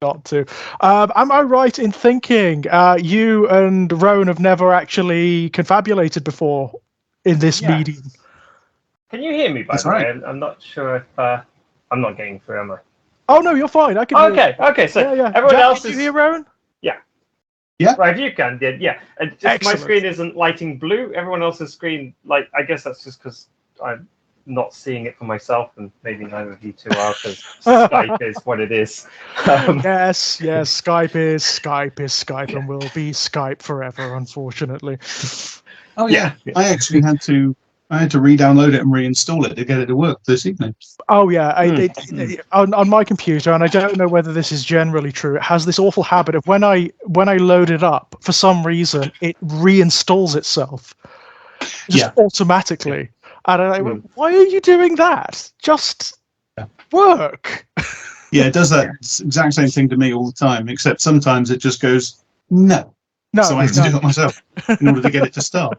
Got to. Am I right in thinking you and Rowan have never actually confabulated before in this medium? Can you hear me, by That's the way? right. I'm not sure if... I'm not getting through, am I? Oh, no, you're fine. I can hear you. Okay, so Yeah. everyone Jack, else can is... you hear Rowan? Yeah. Right, you can, yeah. Just my Excellent. screen isn't lighting blue. Everyone else's screen, like, I guess that's just because I'm not seeing it for myself, and maybe neither of you two are, because Skype is what it is. Yes, Skype is Skype and will be Skype forever, unfortunately. Oh yeah. I actually had to re-download it and reinstall it to get it to work this evening. Oh yeah, on my computer, and I don't know whether this is generally true. It has this awful habit of when I load it up, for some reason, it reinstalls itself just automatically. And I'm like, why are you doing that? Just work. Yeah, it does that exact same thing to me all the time, except sometimes it just goes, no. So I have to do it myself in order to get it to start.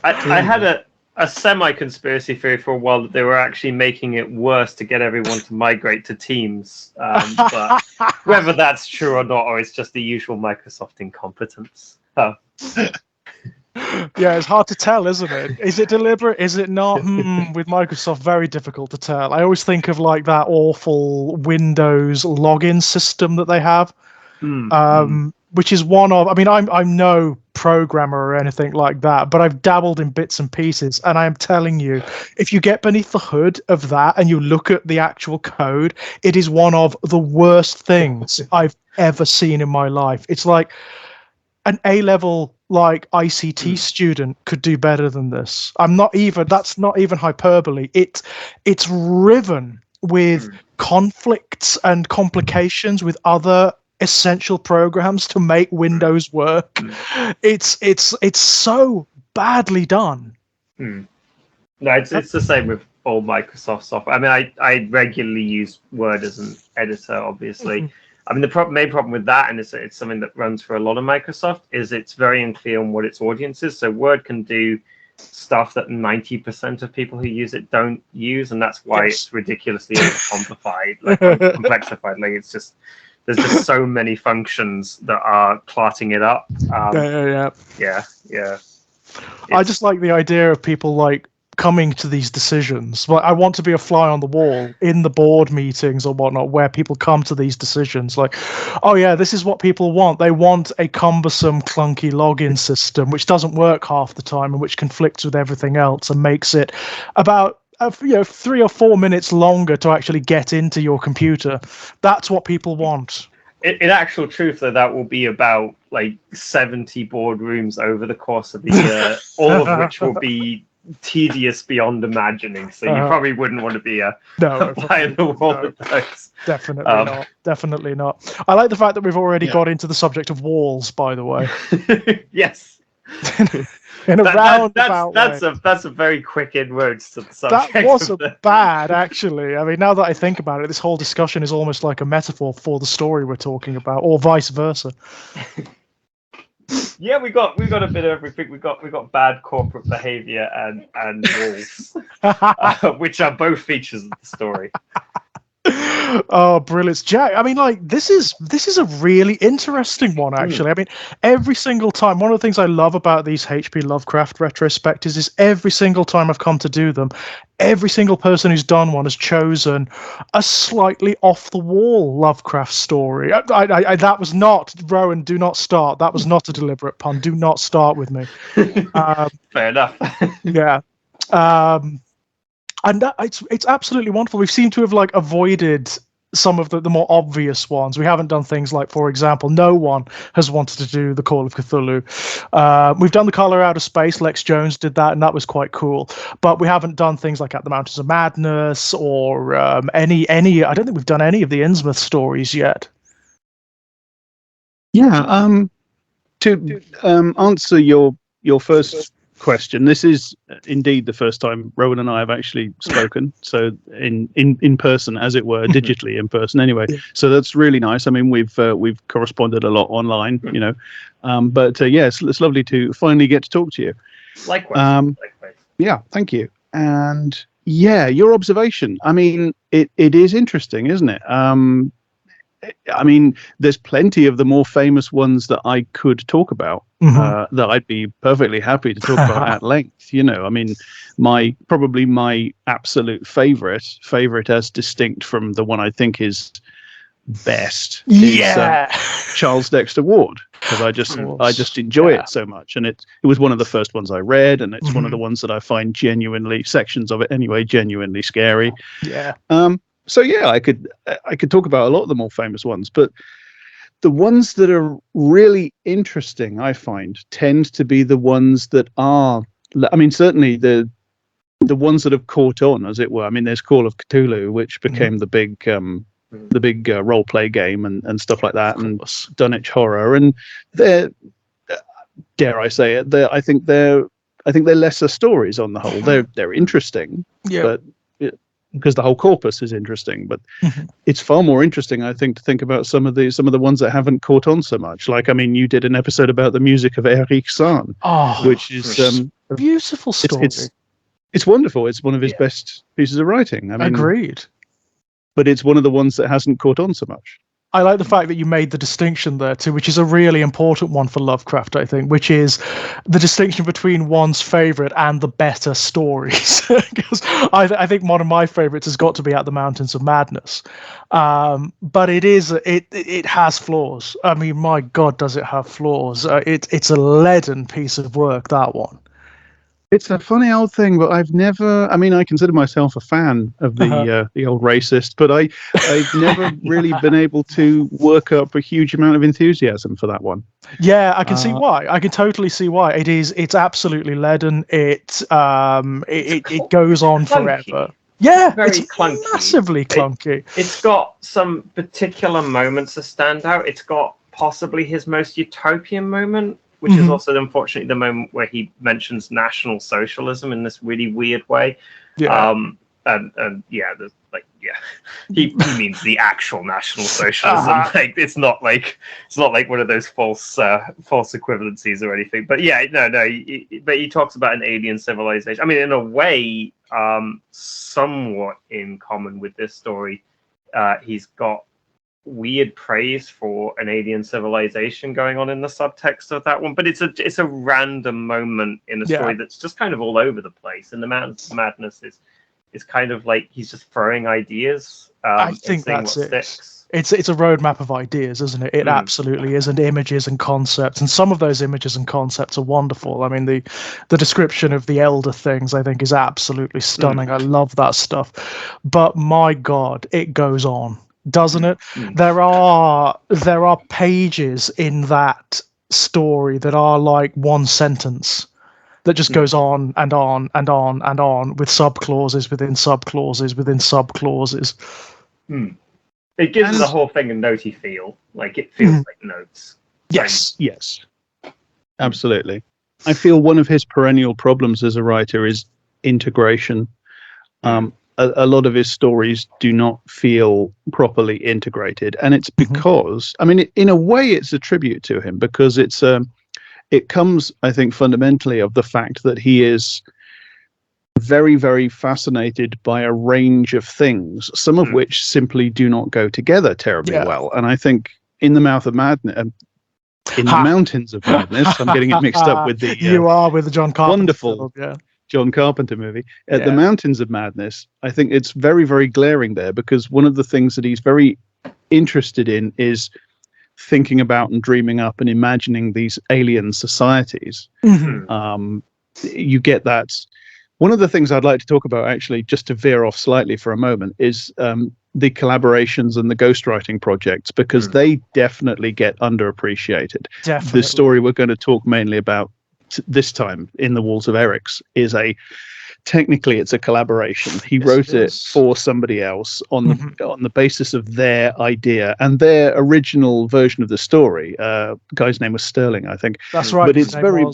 I had a semi-conspiracy theory for a while that they were actually making it worse to get everyone to migrate to Teams. But whether that's true or not, or it's just the usual Microsoft incompetence. Yeah, it's hard to tell, isn't it? Is it deliberate? Is it not? With Microsoft, very difficult to tell. I always think of like that awful Windows login system that they have, which is one of. I mean, I'm no programmer or anything like that, but I've dabbled in bits and pieces, and I'm telling you, if you get beneath the hood of that and you look at the actual code, it is one of the worst things I've ever seen in my life. It's like an A-level like ICT student could do better than this. That's not even hyperbole. It's riven with conflicts and complications with other essential programs to make Windows work. It's so badly done. No, it's the same with all Microsoft software. I mean, I regularly use Word as an editor, obviously. I mean, the main problem with that, and it's something that runs for a lot of Microsoft, is it's very unclear on what its audience is. So Word can do stuff that 90% of people who use it don't use, and that's why it's ridiculously complexified. Like it's just there's just so many functions that are clotting it up. Yeah. I just like the idea of people like coming to these decisions. Like, I want to be a fly on the wall in the board meetings or whatnot, where people come to these decisions. Like, oh yeah, this is what people want. They want a cumbersome, clunky login system which doesn't work half the time and which conflicts with everything else and makes it about 3 or 4 minutes longer to actually get into your computer. That's what people want. In actual truth, though, that will be about like 70 boardrooms over the course of the year, all of which will be tedious beyond imagining. So you probably wouldn't want to be a fly on the wall of those. Definitely not. I like the fact that we've already got into the subject of walls, by the way. Yes. In a that's a very quick inroads to the subject. That wasn't bad, actually. I mean, now that I think about it, this whole discussion is almost like a metaphor for the story we're talking about, or vice versa. Yeah, we got a bit of everything. We got bad corporate behavior and walls, which are both features of the story. Oh, brilliant, Jack. I mean, like, this is a really interesting one, actually. I mean, every single time, one of the things I love about these HP Lovecraft retrospectives is every single time I've come to do them, every single person who's done one has chosen a slightly off the wall Lovecraft story. I that was not, Rowan, do not start. That was not a deliberate pun. Do not start with me. Fair enough. Yeah. And it's absolutely wonderful. We seem to have like avoided some of the more obvious ones. We haven't done things like, for example, no one has wanted to do the Call of Cthulhu. We've done the Color Out of Space. Lex Jones did that, and that was quite cool. But we haven't done things like At the Mountains of Madness or any. I don't think we've done any of the Innsmouth stories yet. Yeah. To answer your first question. This is indeed the first time Rowan and I have actually spoken, so in person, as it were, digitally in person. Anyway, so that's really nice. I mean, we've corresponded a lot online, but yes, it's lovely to finally get to talk to you. Likewise. Yeah, thank you. And yeah, your observation. I mean, it is interesting, isn't it? I mean, there's plenty of the more famous ones that I could talk about, that I'd be perfectly happy to talk about at length. I mean, probably my absolute favorite as distinct from the one I think is best is Charles Dexter Ward, because I just enjoy it so much, and it was one of the first ones I read, and it's one of the ones that I find sections of it anyway, genuinely scary. So yeah, I could talk about a lot of the more famous ones, but the ones that are really interesting, I find, tend to be the ones that are. I mean, certainly the ones that have caught on, as it were. I mean, there's Call of Cthulhu, which became the big role play game and stuff like that, and Dunwich Horror, and they're, dare I say it, I think they're lesser stories on the whole. They're interesting, but. Because the whole corpus is interesting, but it's far more interesting, I think, to think about some of the ones that haven't caught on so much. Like, I mean, you did an episode about the music of Eryx, which is a beautiful story. It's wonderful. It's one of his best pieces of writing. I mean, agreed. But it's one of the ones that hasn't caught on so much. I like the fact that you made the distinction there too, which is a really important one for Lovecraft, I think, which is the distinction between one's favorite and the better stories. Because I think one of my favorites has got to be At the Mountains of Madness, but it has flaws. I mean, my God, does it have flaws? It's a leaden piece of work, that one. It's a funny old thing, but I've never. I mean, I consider myself a fan of the old racist, but I've never really been able to work up a huge amount of enthusiasm for that one. Yeah, I can see why. I can totally see why. It's absolutely leaden. It goes on forever. Yeah, very it's clunky. Massively clunky. It's got some particular moments that stand out. It's got possibly his most utopian moment, which is also, unfortunately, the moment where he mentions National Socialism in this really weird way. Yeah. He means the actual National Socialism. Like it's not like one of those false equivalencies or anything. But yeah, but he talks about an alien civilization. I mean, in a way, somewhat in common with this story, he's got weird praise for an alien civilization going on in the subtext of that one, but it's a random moment in a story that's just kind of all over the place, and the Mountains of Madness is kind of like he's just throwing ideas. I think that's it. Sticks. It's a roadmap of ideas, isn't it? It absolutely is, and images and concepts, and some of those images and concepts are wonderful. I mean, the description of the elder things, I think, is absolutely stunning. I love that stuff, but my God, it goes on, doesn't it? There are pages in that story that are like one sentence that just goes on and on and on and on, with subclauses within subclauses within subclauses. It gives the whole thing a notey feel. Like it feels like notes. Yes, absolutely. I feel one of his perennial problems as a writer is integration. A lot of his stories do not feel properly integrated, and it's because, I mean, in a way, it's a tribute to him, because it comes, I think, fundamentally of the fact that he is very, very fascinated by a range of things, some of which simply do not go together terribly well. And I think in the Mountains of Madness, I'm getting it mixed up with the you are with the John Carpenter wonderful John Carpenter movie. At the Mountains of Madness, I think it's very, very glaring there, because one of the things that he's very interested in is thinking about and dreaming up and imagining these alien societies. You get that. One of the things I'd like to talk about, actually, just to veer off slightly for a moment, is the collaborations and the ghostwriting projects, because they definitely get underappreciated. The story we're going to talk mainly about this time, In the Walls of Eryx, is technically it's a collaboration. He wrote it for somebody else on the basis of their idea and their original version of the story. Guy's name was Sterling, I think. That's right. But it's very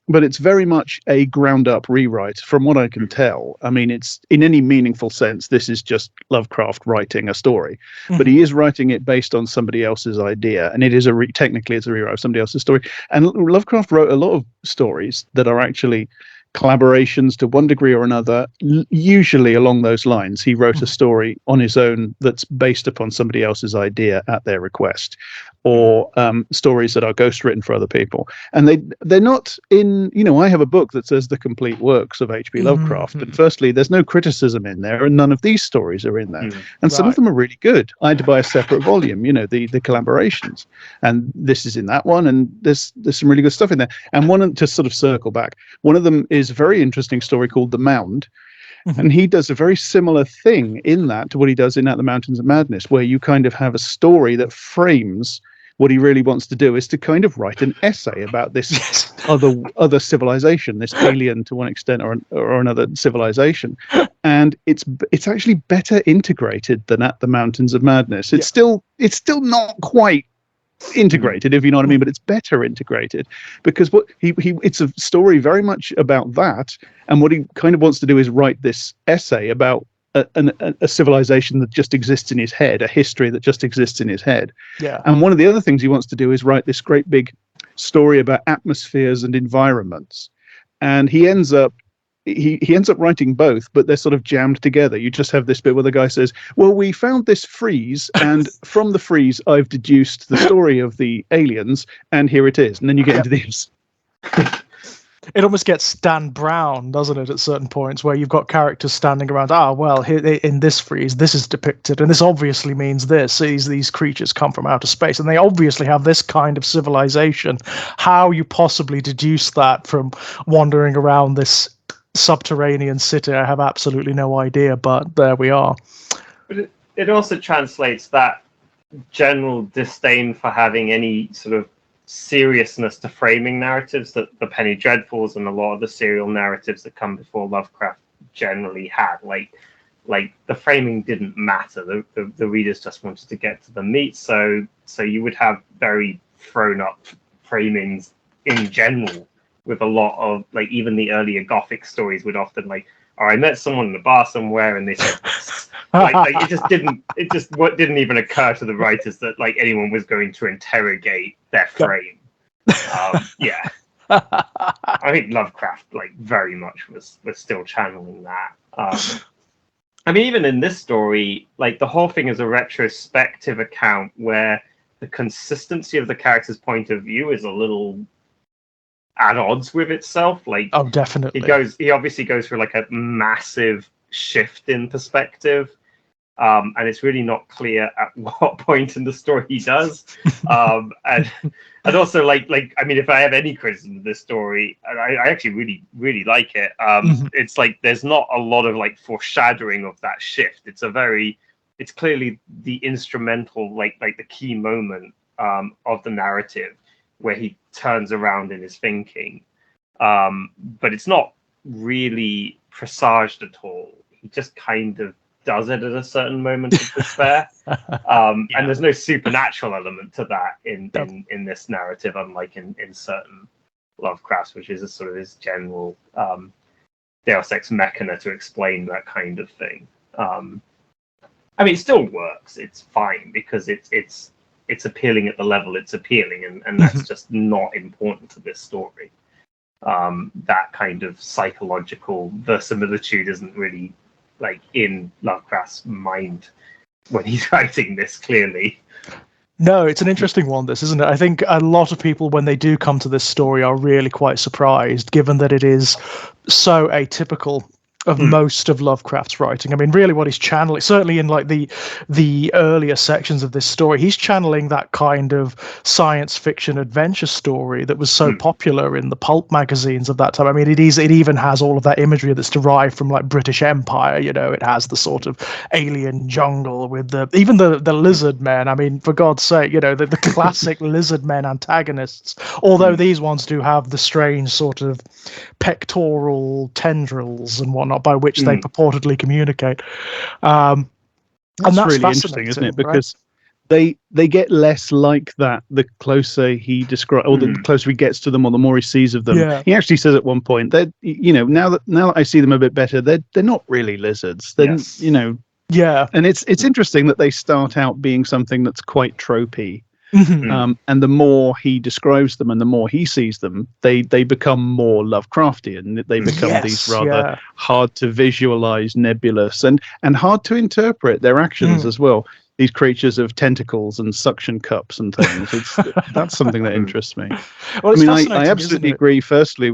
but it's very much a ground-up rewrite, from what I can tell. I mean, it's in any meaningful sense, this is just Lovecraft writing a story, but he is writing it based on somebody else's idea, and it is technically it's a rewrite of somebody else's story. And Lovecraft wrote a lot of stories that are actually collaborations to one degree or another, usually along those lines. He wrote a story on his own that's based upon somebody else's idea at their request, or stories that are ghost written for other people. And they're not in, I have a book that says the complete works of H.P. Lovecraft. And firstly, there's no criticism in there, and none of these stories are in there. And some of them are really good. I had to buy a separate volume, the collaborations. And this is in that one, and there's some really good stuff in there. And to sort of circle back, one of them is a very interesting story called The Mound. And he does a very similar thing in that to what he does in At the Mountains of Madness, where you kind of have a story that frames what he really wants to do is to kind of write an essay about this other civilization, this alien to one extent or another civilization. And it's actually better integrated than At the Mountains of Madness. It's still not quite integrated, if you know what I mean, but it's better integrated, because what it's a story very much about that, and what he kind of wants to do is write this essay about a civilization that just exists in his head, a history that just exists in his head. And one of the other things he wants to do is write this great big story about atmospheres and environments, and he ends up writing both, but they're sort of jammed together. You just have this bit where the guy says, well, we found this frieze, and from the frieze I've deduced the story of the aliens, and here it is. And then you get into this. It almost gets Dan Brown, doesn't it, at certain points, where you've got characters standing around, well, here, in this frieze, this is depicted, and this obviously means this. These creatures come from outer space, and they obviously have this kind of civilization. How you possibly deduce that from wandering around this subterranean city, I have absolutely no idea, but there we are. But it also translates that general disdain for having any sort of seriousness to framing narratives that the Penny Dreadfuls and a lot of the serial narratives that come before Lovecraft generally had. Like the framing didn't matter. The readers just wanted to get to the meat. So you would have very thrown up framings in general, with a lot of, like, even the earlier Gothic stories would often, like, I met someone in a bar somewhere and they said this. It just didn't even occur to the writers that, like, anyone was going to interrogate their frame. I think Lovecraft, like, very much was still channeling that. I mean, even in this story, like, the whole thing is a retrospective account where the consistency of the character's point of view is a little at odds with itself. Like, definitely, he obviously goes through like a massive shift in perspective, and it's really not clear at what point in the story he does. And also, like I mean, if I have any criticism of this story, I actually really like it. It's like there's not a lot of like foreshadowing of that shift. It's clearly the instrumental, like the key moment of the narrative, where he turns around in his thinking, but it's not really presaged at all. He just kind of does it at a certain moment of despair, and there's no supernatural element to that in this narrative, unlike in certain Lovecrafts, which is a sort of his general Deus Ex Machina to explain that kind of thing. I mean, it still works. It's fine because it's appealing at the level it's appealing, and that's just not important to this story. That kind of psychological verisimilitude isn't really, like, in Lovecraft's mind when he's writing this, clearly. No, it's an interesting one, this, isn't it? I think a lot of people, when they do come to this story, are really quite surprised, given that it is so atypical of most of Lovecraft's writing. I mean, really what he's channeling, certainly in like the earlier sections of this story, he's channeling that kind of science fiction adventure story that was so popular in the pulp magazines of that time. I mean, it even has all of that imagery that's derived from like British Empire. It has the sort of alien jungle with even the lizard men. I mean, for God's sake, the classic lizard men antagonists, although these ones do have the strange sort of pectoral tendrils and whatnot by which they purportedly communicate. That's really interesting, isn't it? Because they get less like that the closer he describes, or the closer he gets to them, or the more he sees of them. Yeah. He actually says at one point that, now that I see them a bit better, they're not really lizards. They're Yeah. and it's interesting that they start out being something that's quite tropey. Mhm. And the more he describes them and the more he sees them, they become more Lovecraftian. They become these rather hard to visualize, nebulous, and hard to interpret their actions as well. These creatures of tentacles and suction cups and things. That's something that interests me. Well, I it's mean, fascinating, I absolutely isn't it? agree. Firstly,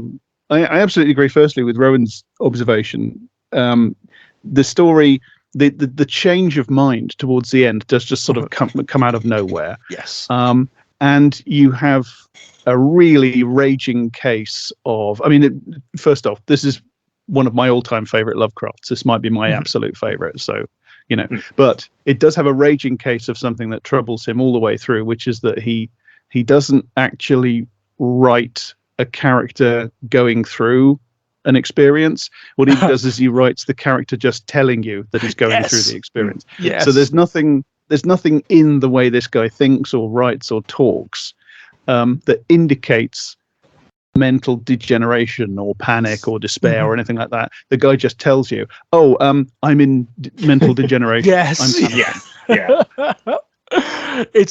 I absolutely agree. Firstly, with Rowan's observation, the story, the change of mind towards the end does just sort of come out of nowhere. Yes. And you have a really raging case of. I mean, first off, this is one of my all-time favorite Lovecrafts. This might be my absolute favorite. So. But it does have a raging case of something that troubles him all the way through, which is that he doesn't actually write a character going through an experience. What he does is he writes the character just telling you that he's going through the experience. Yes. So there's nothing in the way this guy thinks or writes or talks that indicates mental degeneration or panic or despair or anything like that. The guy just tells you, I'm in mental degeneration. Yes. Yeah. You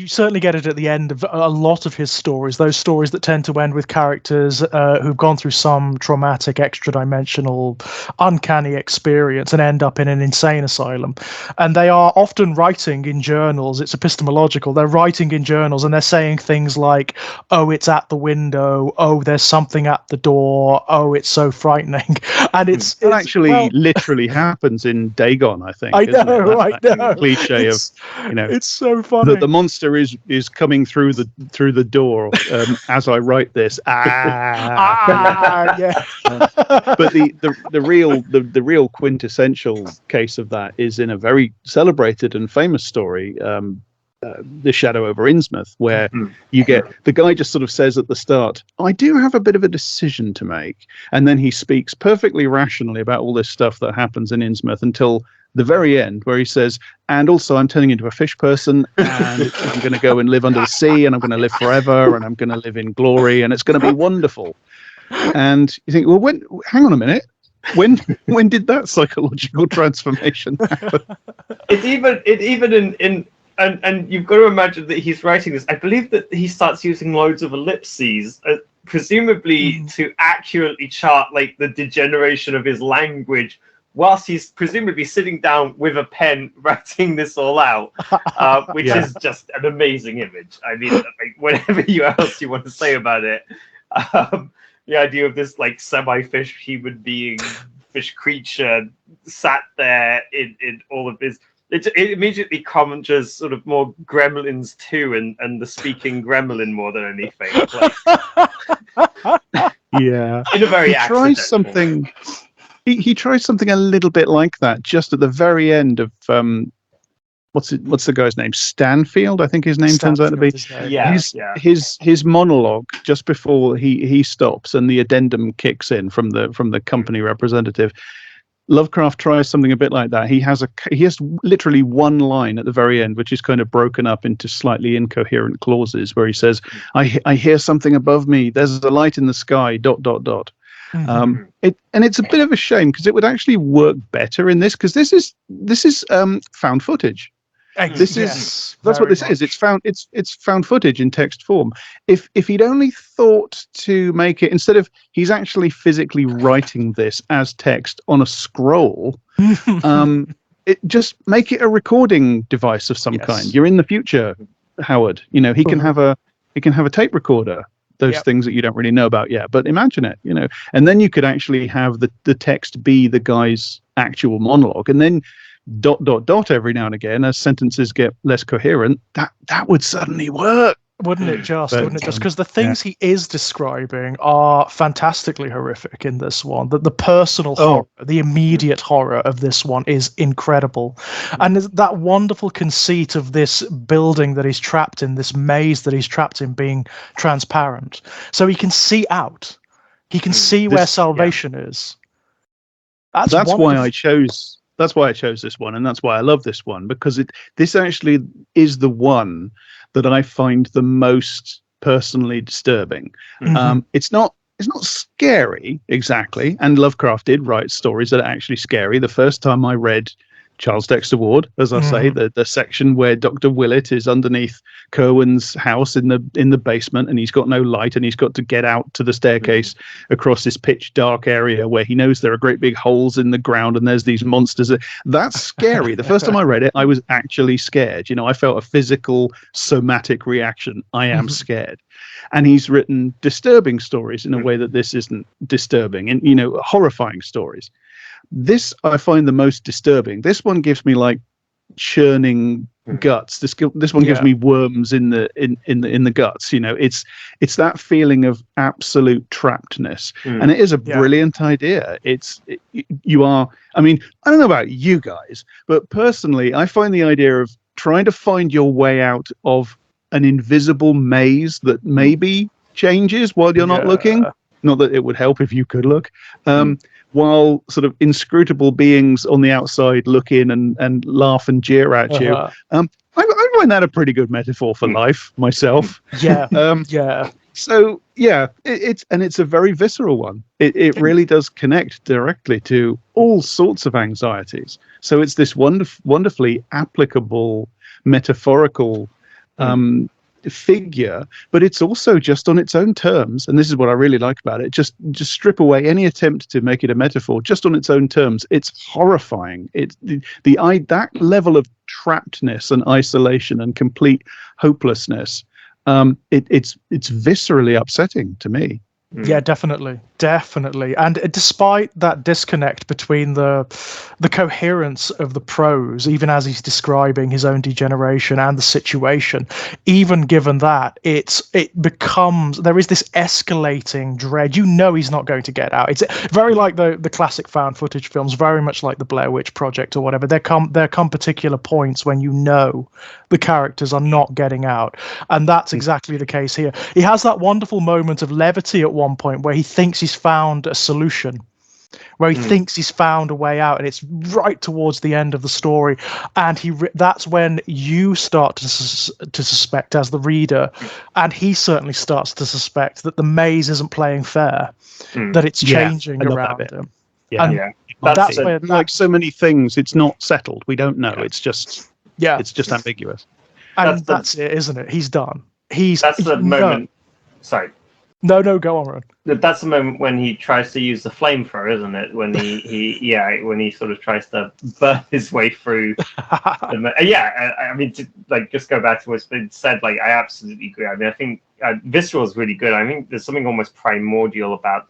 certainly get it at the end of a lot of his stories, those stories that tend to end with characters who've gone through some traumatic, extra-dimensional, uncanny experience and end up in an insane asylum. And they are often writing in journals. It's epistemological. They're writing in journals and they're saying things like, oh, it's at the window. Oh, there's something at the door. Oh, it's so frightening. And it's actually literally happens in Dagon, I think. I know. Cliche of, it's so funny. That the monster is coming through the door as I write this. Yeah. But the real quintessential case of that is in a very celebrated and famous story, The Shadow over Innsmouth, where you get the guy just sort of says at the start, I do have a bit of a decision to make, and then he speaks perfectly rationally about all this stuff that happens in Innsmouth until the very end, where he says, and also I'm turning into a fish person, and I'm going to go and live under the sea, and I'm going to live forever, and I'm going to live in glory, and it's going to be wonderful. And you think, well, hang on a minute. When did that psychological transformation happen? It's even in and you've got to imagine that he's writing this. I believe that he starts using loads of ellipses, presumably to accurately chart like the degeneration of his language, whilst he's presumably sitting down with a pen writing this all out, which is just an amazing image. I mean, like, whatever else you want to say about it, the idea of this like semi-fish human being, fish creature sat there in all of this, it immediately conjures sort of more Gremlins 2 and the speaking gremlin more than anything. Like, yeah, in a very tries something. He tries something a little bit like that just at the very end of what's the guy's name? Stanfield, I think his name turns out to be. His monologue just before he stops and the addendum kicks in from the company representative. Lovecraft tries something a bit like that. He has literally one line at the very end, which is kind of broken up into slightly incoherent clauses, where he says, "I hear something above me. There's a light in the sky. ... It's a bit of a shame because it would actually work better in this, because this is found footage. That's what this is. It's found footage in text form. If he'd only thought to make it, instead of he's actually physically writing this as text on a scroll, just make it a recording device of some kind. You're in the future, Howard. He can have a tape recorder. Those things that you don't really know about yet, but imagine it, and then you could actually have the text be the guy's actual monologue, and then ... every now and again as sentences get less coherent. That would suddenly work, wouldn't it just? Because the things he is describing are fantastically horrific in this one. The personal horror, the immediate horror of this one is incredible. And that wonderful conceit of this building that he's trapped in, this maze that he's trapped in, being transparent. So he can see out. He can see where salvation is. That's why I chose that's why I chose this one, and that's why I love this one, because this actually is the one that I find the most personally disturbing. It's not scary exactly, and Lovecraft did write stories that are actually scary. The first time I read Charles Dexter Ward, as I say, the section where Dr. Willett is underneath Kerwin's house in the basement, and he's got no light, and he's got to get out to the staircase across this pitch dark area where he knows there are great big holes in the ground and there's these monsters. That's scary. The first time I read it, I was actually scared. I felt a physical somatic reaction. I am scared. And he's written disturbing stories in a way that this isn't disturbing, and horrifying stories. This I find the most disturbing. This one gives me like churning guts. This one gives me worms in the guts. It's that feeling of absolute trappedness, and it is a brilliant idea. You are. I mean, I don't know about you guys, but personally, I find the idea of trying to find your way out of an invisible maze that maybe changes while you're not looking. Not that it would help if you could look. While sort of inscrutable beings on the outside look in and laugh and jeer at you. I find that a pretty good metaphor for life myself. So it's a very visceral one. It really does connect directly to all sorts of anxieties. So it's this wonderfully applicable, metaphorical figure, but it's also just on its own terms, and this is what I really like about it. Just strip away any attempt to make it a metaphor. Just on its own terms, it's horrifying. It's that level of trappedness and isolation and complete hopelessness. It's viscerally upsetting to me. Yeah, definitely. And despite that disconnect between the coherence of the prose, even as he's describing his own degeneration and the situation, even given that, it becomes, there is this escalating dread. He's not going to get out. It's very like the classic found footage films, very much like the Blair Witch Project or whatever. There come particular points when the characters are not getting out, and that's exactly the case here. He has that wonderful moment of levity at one point where he thinks he's found a solution, where he thinks he's found a way out, and it's right towards the end of the story, and that's when you start to suspect as the reader, and he certainly starts to suspect that the maze isn't playing fair, that it's changing around him. That's when, like so many things, it's not settled. We don't know. It's just ambiguous. And that's it, isn't it? He's done. That's the moment. Sorry. No, go on, Rowan. That's the moment when he tries to use the flamethrower, isn't it? When when he sort of tries to burn his way through. I mean, to just go back to what's been said. I absolutely agree. I mean, I think visceral is really good. I think there's something almost primordial about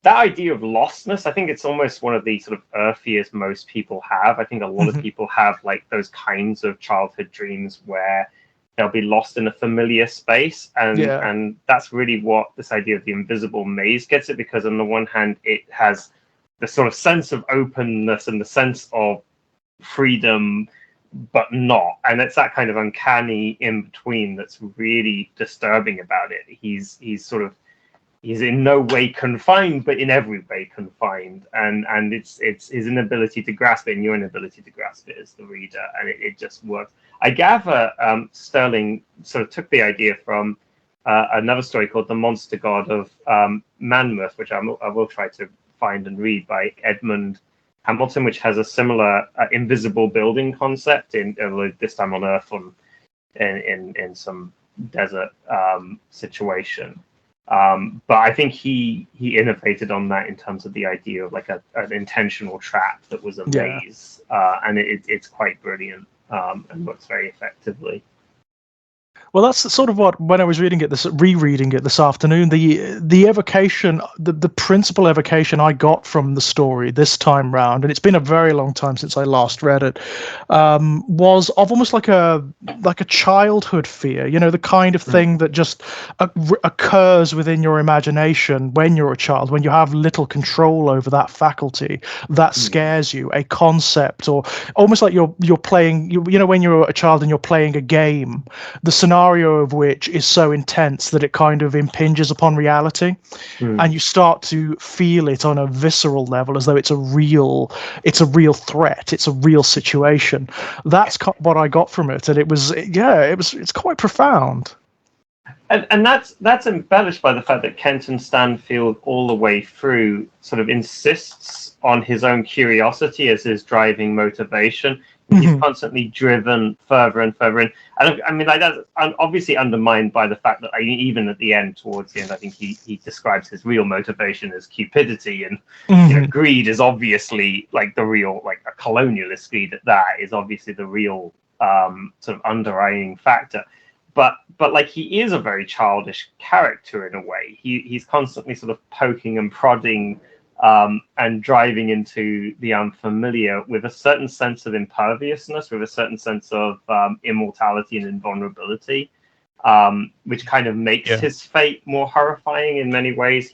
that idea of lostness. I think it's almost one of the sort of earthiest most people have. I think a lot of people have those kinds of childhood dreams where they'll be lost in a familiar space, and that's really what this idea of the invisible maze gets it, because on the one hand it has the sort of sense of openness and the sense of freedom, but not, and it's that kind of uncanny in between that's really disturbing about it. He's in no way confined, but in every way confined, and it's his inability to grasp it and your inability to grasp it as the reader, and it just works. I gather Sterling sort of took the idea from another story called The Monster God of Manmouth, which I will try to find and read, by Edmund Hamilton, which has a similar invisible building concept, this time on Earth, in some desert situation. But I think he innovated on that in terms of the idea of an intentional trap that was a maze, and it's quite brilliant. And works very effectively. Well, that's sort of what, when I was rereading it this afternoon, the evocation, the principal evocation I got from the story this time round, and it's been a very long time since I last read it, was of almost like a childhood fear, the kind of thing that just occurs within your imagination when you're a child, when you have little control over that faculty that scares you, a concept, or almost like you're playing, when you're a child and you're playing a game, the scenario scenario of which is so intense that it kind of impinges upon reality, and you start to feel it on a visceral level, as though it's a real threat, it's a real situation. That's what I got from it, and it's quite profound. And that's embellished by the fact that Kenton Stanfield all the way through sort of insists on his own curiosity as his driving motivation. He's constantly driven further and further in. And I mean, like, that's obviously undermined by the fact that even at the end, towards the end, I think he describes his real motivation as cupidity, and you know, greed is obviously like the real, like a colonialist greed at that is obviously the real sort of underlying factor. But like, he is a very childish character in a way. He's constantly sort of poking and prodding and driving into the unfamiliar with a certain sense of imperviousness, with a certain sense of immortality and invulnerability, which kind of makes his fate more horrifying in many ways.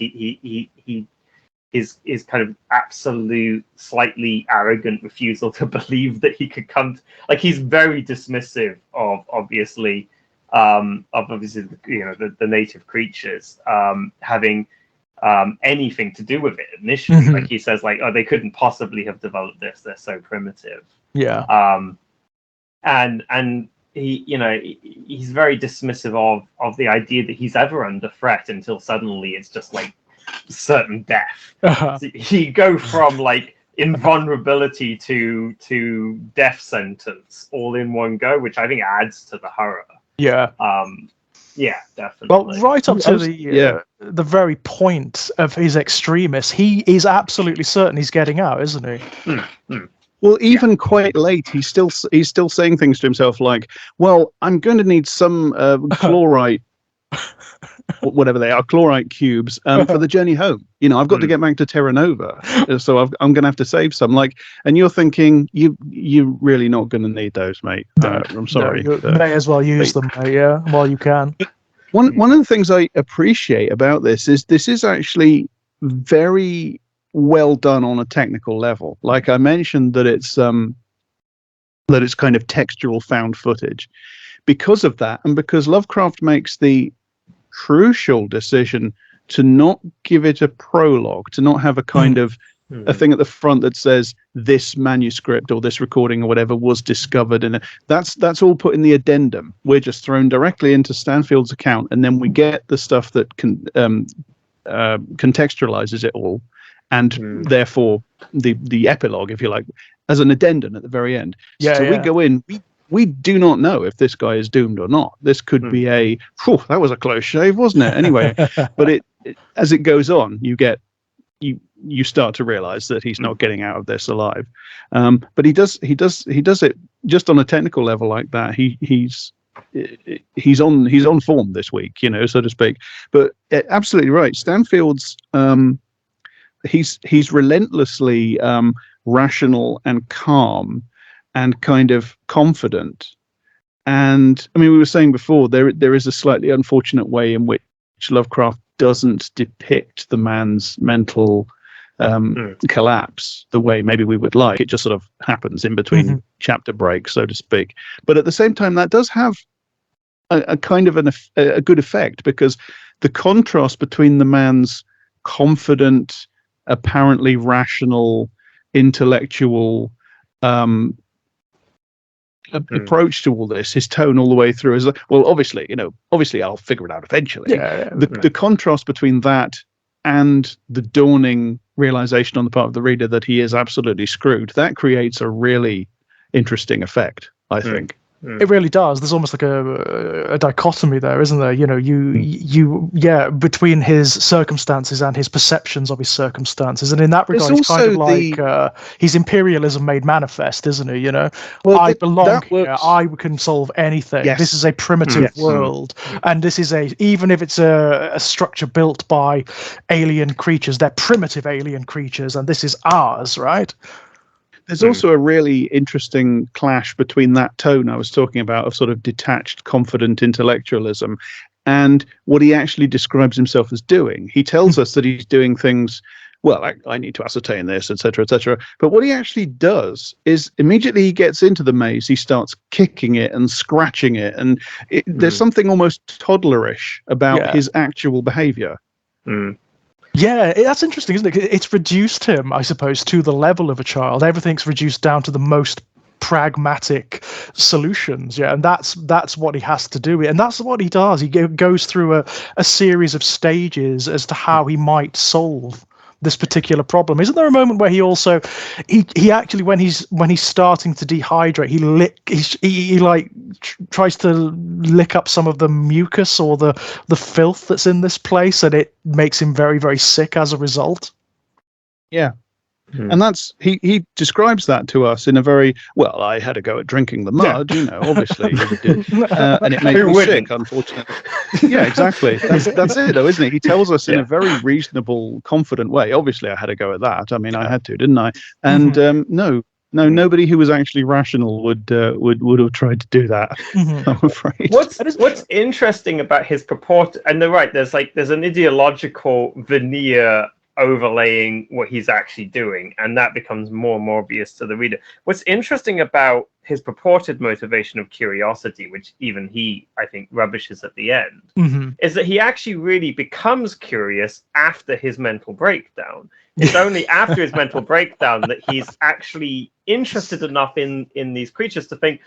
His kind of absolute, slightly arrogant refusal to believe that he could come like, he's very dismissive of obviously you know, the native creatures having anything to do with it initially. Like, he says, like, oh, they couldn't possibly have developed this, they're so primitive. And he, you know, he's very dismissive of the idea that he's ever under threat until suddenly it's just like certain death. So you go from like invulnerability to death sentence all in one go, which I think adds to the horror. Yeah, definitely. Well, right up to the very point of his extremis, he is absolutely certain he's getting out, isn't he? Well, even quite late, he's still saying things to himself like, "Well, I'm going to need some chlorite, whatever they are, chlorite cubes for the journey home. You know, I've got to get back to Terra Nova, so I'm going to have to save some." Like, and you're thinking, you're really not going to need those, mate. I'm sorry. No, you may as well use them, mate, while you can. One of the things I appreciate about this is actually very well done on a technical level. Like I mentioned, that it's kind of textual found footage. Because of that, and because Lovecraft makes the crucial decision to not give it a prologue, to not have a kind of a thing at the front that says this manuscript or this recording or whatever was discovered, and that's all put in the addendum. We're just thrown directly into Stanfield's account, and then we get the stuff that contextualizes it all, and therefore the epilogue, if you like, as an addendum at the very end. We go in. We do not know if this guy is doomed or not. This could be that was a close shave, wasn't it? Anyway, but it as it goes on, you start to realize that he's not getting out of this alive. But he does it just on a technical level like that. He's on form this week, you know, so to speak. But absolutely right. Stanfield's he's relentlessly rational and calm and kind of confident. And I mean, we were saying before, there is a slightly unfortunate way in which Lovecraft doesn't depict the man's mental collapse the way maybe we would like. It just sort of happens in between chapter breaks, so to speak. But at the same time, that does have a kind of a good effect, because the contrast between the man's confident, apparently rational, intellectual approach to all this, his tone all the way through is like, well, obviously I'll figure it out eventually. The contrast between that and the dawning realization on the part of the reader that he is absolutely screwed, that creates a really interesting effect, I think. It really does. There's almost like a dichotomy there, isn't there? You know, between his circumstances and his perceptions of his circumstances, and in that regard, it's kind of like his imperialism made manifest, isn't he? You know, well, I belong here. I can solve anything. Yes. This is a primitive world, and this is even if it's a structure built by alien creatures, they're primitive alien creatures, and this is ours, right? There's also a really interesting clash between that tone I was talking about of sort of detached, confident intellectualism and what he actually describes himself as doing. He tells us that he's doing things well, I need to ascertain this, etc., etc. But what he actually does is immediately he gets into the maze, he starts kicking it and scratching it, and there's something almost toddlerish about his actual behavior. Yeah, that's interesting, isn't it? It's reduced him, I suppose, to the level of a child. Everything's reduced down to the most pragmatic solutions, and that's what he has to do, and that's what he does. He goes through a series of stages as to how he might solve this particular problem. Isn't there a moment where he also he actually, when he's starting to dehydrate, he tries to lick up some of the mucus or the filth that's in this place, and it makes him very, very sick as a result? And that's he describes that to us in a very well. I had a go at drinking the mud, obviously, and it made me sick, unfortunately. Yeah, exactly. That's it, though, isn't it? He tells us in a very reasonable, confident way. Obviously, I had a go at that. I mean, I had to, didn't I? And no, nobody who was actually rational would have tried to do that. I'm afraid. What's interesting about his purport, and they're right. There's an ideological veneer overlaying what he's actually doing, and that becomes more and more obvious to the reader. What's interesting about his purported motivation of curiosity, which even he, I think, rubbishes at the end, is that he actually really becomes curious after his mental breakdown. It's only after his mental breakdown that he's actually interested enough in these creatures to think,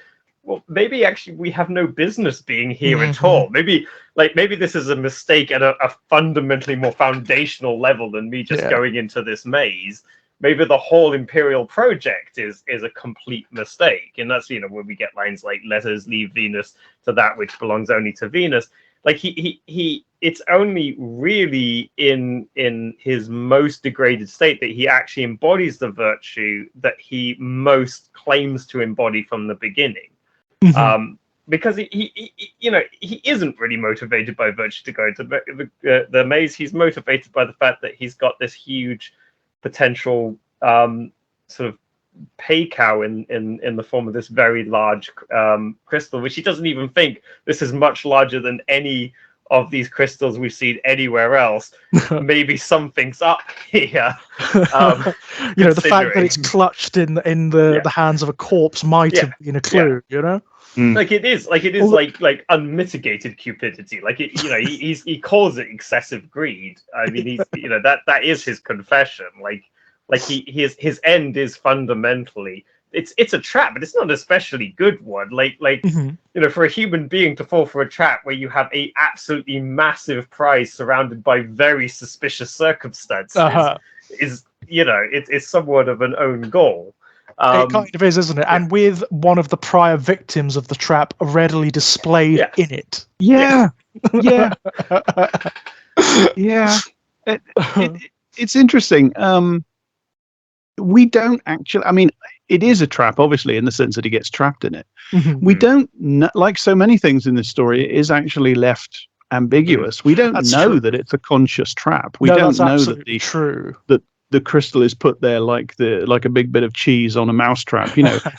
well, maybe actually we have no business being here at all. Maybe this is a mistake at a fundamentally more foundational level than me just going into this maze. Maybe the whole Imperial project is a complete mistake. And that's, where we get lines like, let us leave Venus to that which belongs only to Venus. Like it's only really in his most degraded state that he actually embodies the virtue that he most claims to embody from the beginning. Because he isn't really motivated by virtue to go into the maze. He's motivated by the fact that he's got this huge potential sort of pay cow in the form of this very large crystal, which he doesn't even think this is much larger than any of these crystals we've seen anywhere else. Maybe something's up here. The fact that it's clutched in the hands of a corpse might have been a clue. Like it is like unmitigated cupidity. Like he calls it excessive greed. I mean, he's that is his confession. Like his end is fundamentally it's a trap, but it's not an especially good one. For a human being to fall for a trap where you have a absolutely massive prize surrounded by very suspicious circumstances it's somewhat of an own goal. It kind of is, isn't it? And with one of the prior victims of the trap readily displayed in it. Yeah. It's interesting. We don't actually. I mean, it is a trap, obviously, in the sense that he gets trapped in it. We don't know, like so many things in this story, it is actually left ambiguous. We don't know that it's a conscious trap. We don't know that the crystal is put there like a big bit of cheese on a mousetrap.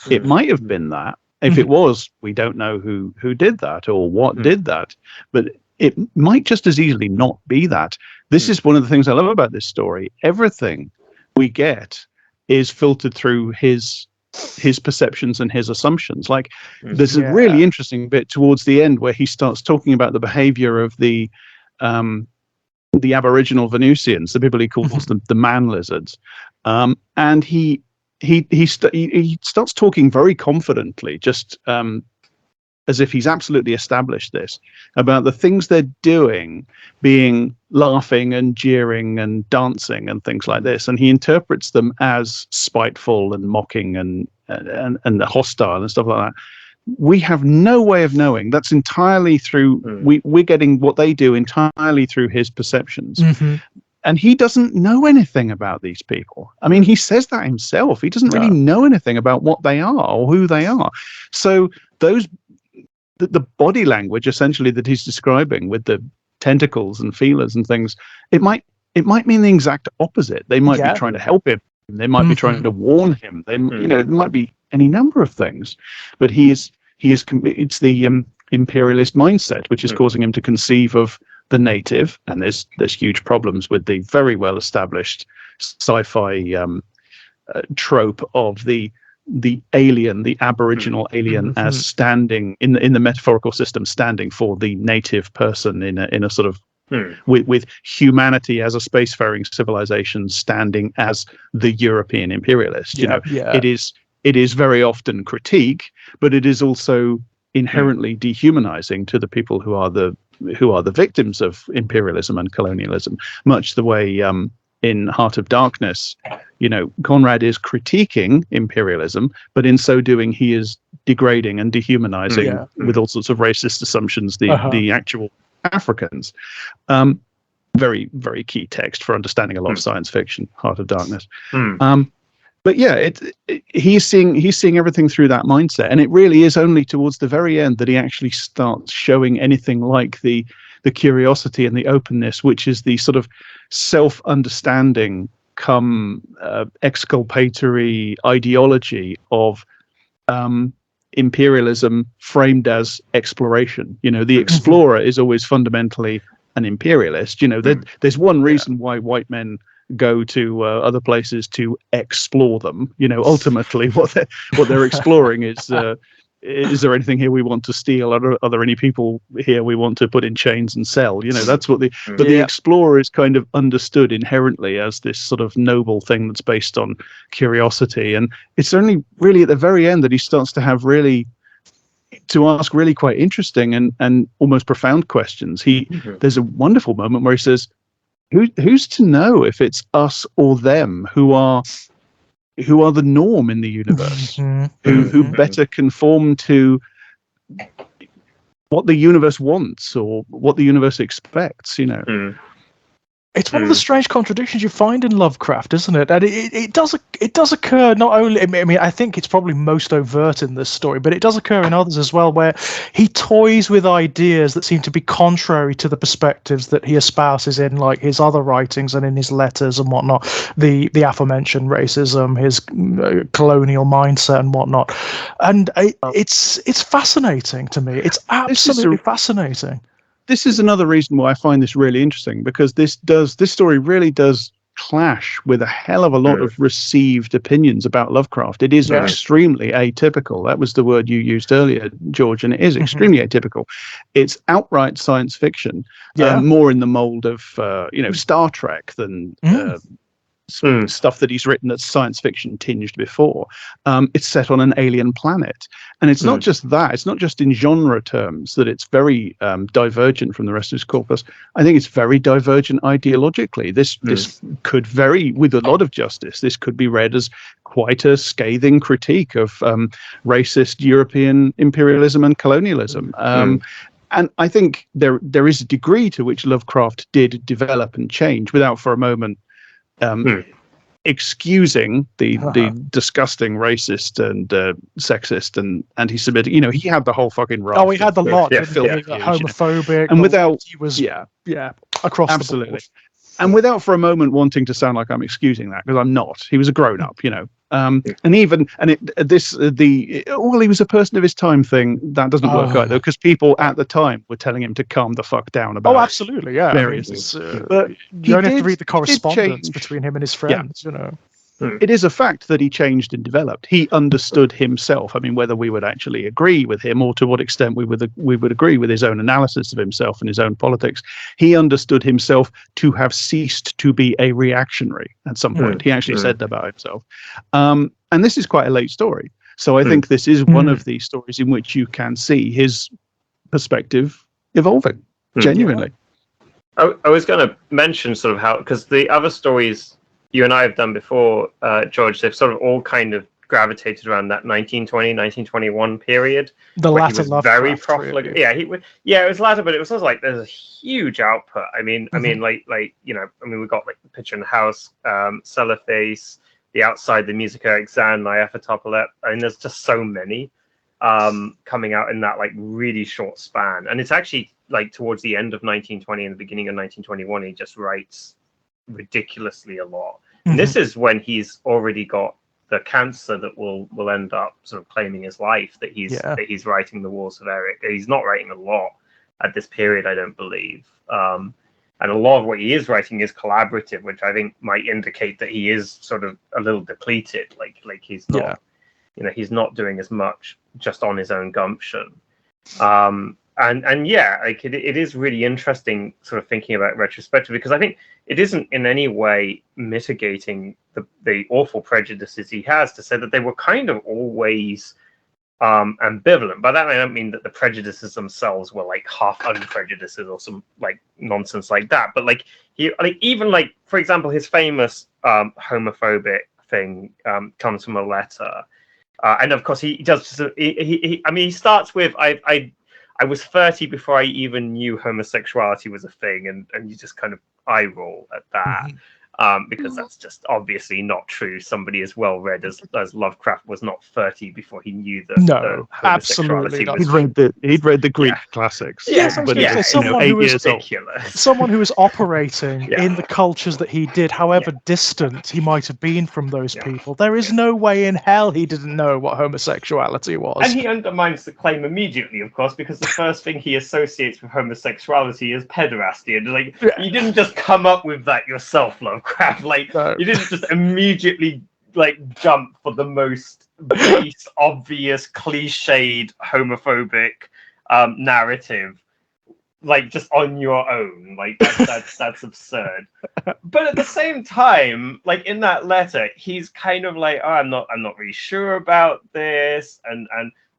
It might have been that. If it was, we don't know who did that or what did that. But it might just as easily not be that. This is one of the things I love about this story. Everything we get is filtered through his perceptions and his assumptions. Like there's a really interesting bit towards the end where he starts talking about the behavior of the Aboriginal Venusians, the people he calls the man lizards, and he starts talking very confidently, just as if he's absolutely established this, about the things they're doing, being laughing and jeering and dancing and things like this, and he interprets them as spiteful and mocking and hostile and stuff like that. We have no way of knowing. That's entirely through we're getting what they do entirely through his perceptions. And he doesn't know anything about these people. I mean, he says that himself. He doesn't really know anything about what they are or who they are. So the body language essentially that he's describing with the tentacles and feelers and things, it might mean the exact opposite. They might be trying to help him. They might be trying to warn him. They, it might be any number of things, but it's the imperialist mindset which is causing him to conceive of the native, and there's huge problems with the very well established sci-fi trope of the alien, the aboriginal alien, as standing in the metaphorical system, standing for the native person in a sort of with humanity as a spacefaring civilization standing as the European imperialist. It is very often critique, but it is also inherently dehumanizing to the people who are the victims of imperialism and colonialism, much the way in Heart of Darkness, Conrad is critiquing imperialism, but in so doing he is degrading and dehumanizing with all sorts of racist assumptions the actual Africans. Very, very key text for understanding a lot of science fiction, Heart of Darkness. But yeah, he's seeing everything through that mindset, and it really is only towards the very end that he actually starts showing anything like the curiosity and the openness, which is the sort of self-understanding come exculpatory ideology of imperialism framed as exploration. The explorer is always fundamentally an imperialist. There's one reason why white men go to other places to explore them. Ultimately what they're exploring is there anything here we want to steal? Are there any people here we want to put in chains and sell? That's what the explorer is kind of understood inherently as this sort of noble thing that's based on curiosity. And it's only really at the very end that he starts to have to ask really quite interesting and almost profound questions. There's a wonderful moment where he says, who's to know if it's us or them who are the norm in the universe, who better conform to what the universe wants or what the universe expects, It's one of the strange contradictions you find in Lovecraft, isn't it? And it does occur not only. I mean, I think it's probably most overt in this story, but it does occur in others as well, where he toys with ideas that seem to be contrary to the perspectives that he espouses in, like, his other writings and in his letters and whatnot. The aforementioned racism, his colonial mindset and whatnot, and it's fascinating to me. It's absolutely fascinating. This is another reason why I find this really interesting, because this story really does clash with a hell of a lot of received opinions about Lovecraft. It is extremely atypical. That was the word you used earlier, George, and it is extremely atypical. It's outright science fiction, more in the mold of Star Trek than stuff that he's written that's science fiction tinged before. It's set on an alien planet, and it's not just that. It's not just in genre terms that it's very divergent from the rest of his corpus. I think it's very divergent ideologically. This could very, with a lot of justice, this could be read as quite a scathing critique of racist European imperialism and colonialism. And I think there is a degree to which Lovecraft did develop and change without for a moment excusing the disgusting racist and sexist and anti-Semitic. He had the whole fucking raft. Oh, he had the lot. Homophobic, and without he was across absolutely. the board. And without for a moment wanting to sound like I'm excusing that, because I'm not. He was a grown-up, and he was a person of his time thing. That doesn't work either, because people at the time were telling him to calm the fuck down about. Oh, absolutely, yeah. Various things. But you only have to read the correspondence between him and his friends, It is a fact that he changed and developed. He understood himself. I mean, whether we would actually agree with him or to what extent we would agree with his own analysis of himself and his own politics, he understood himself to have ceased to be a reactionary at some point. He actually said that about himself. And this is quite a late story. So I think this is one of these stories in which you can see his perspective evolving, genuinely. I was going to mention sort of how, because the other stories you and I have done before, George, they've sort of all kind of gravitated around that 1920, 1921 period. The latter Lovecraft, very profligate. Really. It was latter, but it was also like there's a huge output. I mean, we got like the Picture in the House, Cellar Face, The Outside, The Music Eryx, Nyarlathotep. I mean, there's just so many coming out in that like really short span. And it's actually like towards the end of 1920 and the beginning of 1921, he just writes ridiculously a lot. And this is when he's already got the cancer that will end up sort of claiming his life, that he's writing the Wars of Eryx. He's not writing a lot at this period, I don't believe. And a lot of what he is writing is collaborative, which I think might indicate that he is sort of a little depleted. Like he's not, he's not doing as much just on his own gumption. And yeah, like it is really interesting sort of thinking about retrospective, because I think it isn't in any way mitigating the awful prejudices he has, to say that they were kind of always ambivalent. By that I don't mean that the prejudices themselves were like half unprejudices or some like nonsense like that, but like even for example, his famous homophobic thing comes from a letter, and of course he does. He starts with I was 30 before I even knew homosexuality was a thing, and you just kind of eye roll at that. Because that's just obviously not true. Somebody as well read as Lovecraft was not 30 before he knew that. No, absolutely not. He'd read the Greek classics. Yes, but someone 8 who was years old. someone who was operating in the cultures that he did, however distant he might have been from those people. There is no way in hell he didn't know what homosexuality was. And he undermines the claim immediately, of course, because the first thing he associates with homosexuality is pederasty, and you didn't just come up with that yourself, Love. You didn't just immediately jump for the most base, obvious, cliched homophobic narrative, just on your own. That's absurd. But at the same time, in that letter, he's kind of like, oh, I'm not really sure about this, and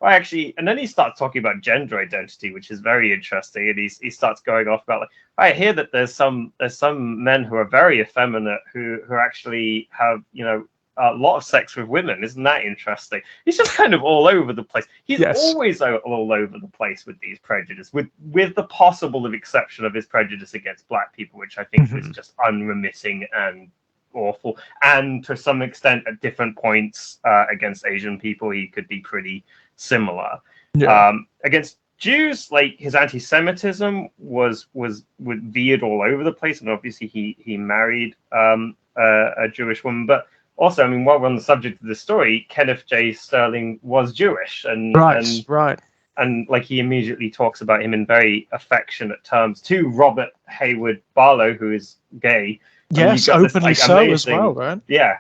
then he starts talking about gender identity, which is very interesting, and he starts going off about I hear that there's some men who are very effeminate who actually have a lot of sex with women. Isn't that interesting? He's just kind of all over the place. He's always all over the place with these prejudices, with the possible exception of his prejudice against black people, which I think was just unremitting and awful, and to some extent at different points against Asian people he could be pretty similar. Against Jews, his anti-Semitism was veered all over the place, and obviously he married a Jewish woman. But also, while we're on the subject of the story, Kenneth J. Sterling was Jewish, and he immediately talks about him in very affectionate terms to Robert Hayward Barlow, who is gay. Yes, openly so as well, right? Yeah,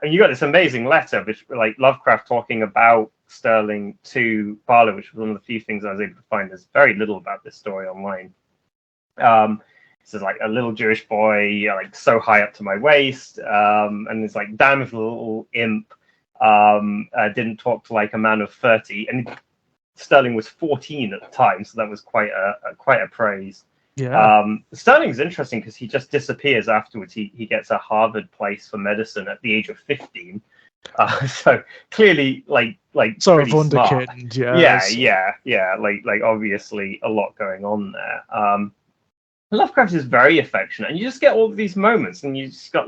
and you got this amazing letter, which Lovecraft talking about Sterling to Barlow, which was one of the few things I was able to find. There's very little about this story online. This is a little Jewish boy, so high up to my waist, and it's damn if a little imp didn't talk to a man of 30, and Sterling was 14 at the time, so that was quite a praise. Sterling's interesting because he just disappears afterwards. He gets a Harvard place for medicine at the age of 15. So clearly, so pretty smart. Wunderkind, yeah. Obviously, a lot going on there. Lovecraft is very affectionate, and you just get all of these moments, and you just got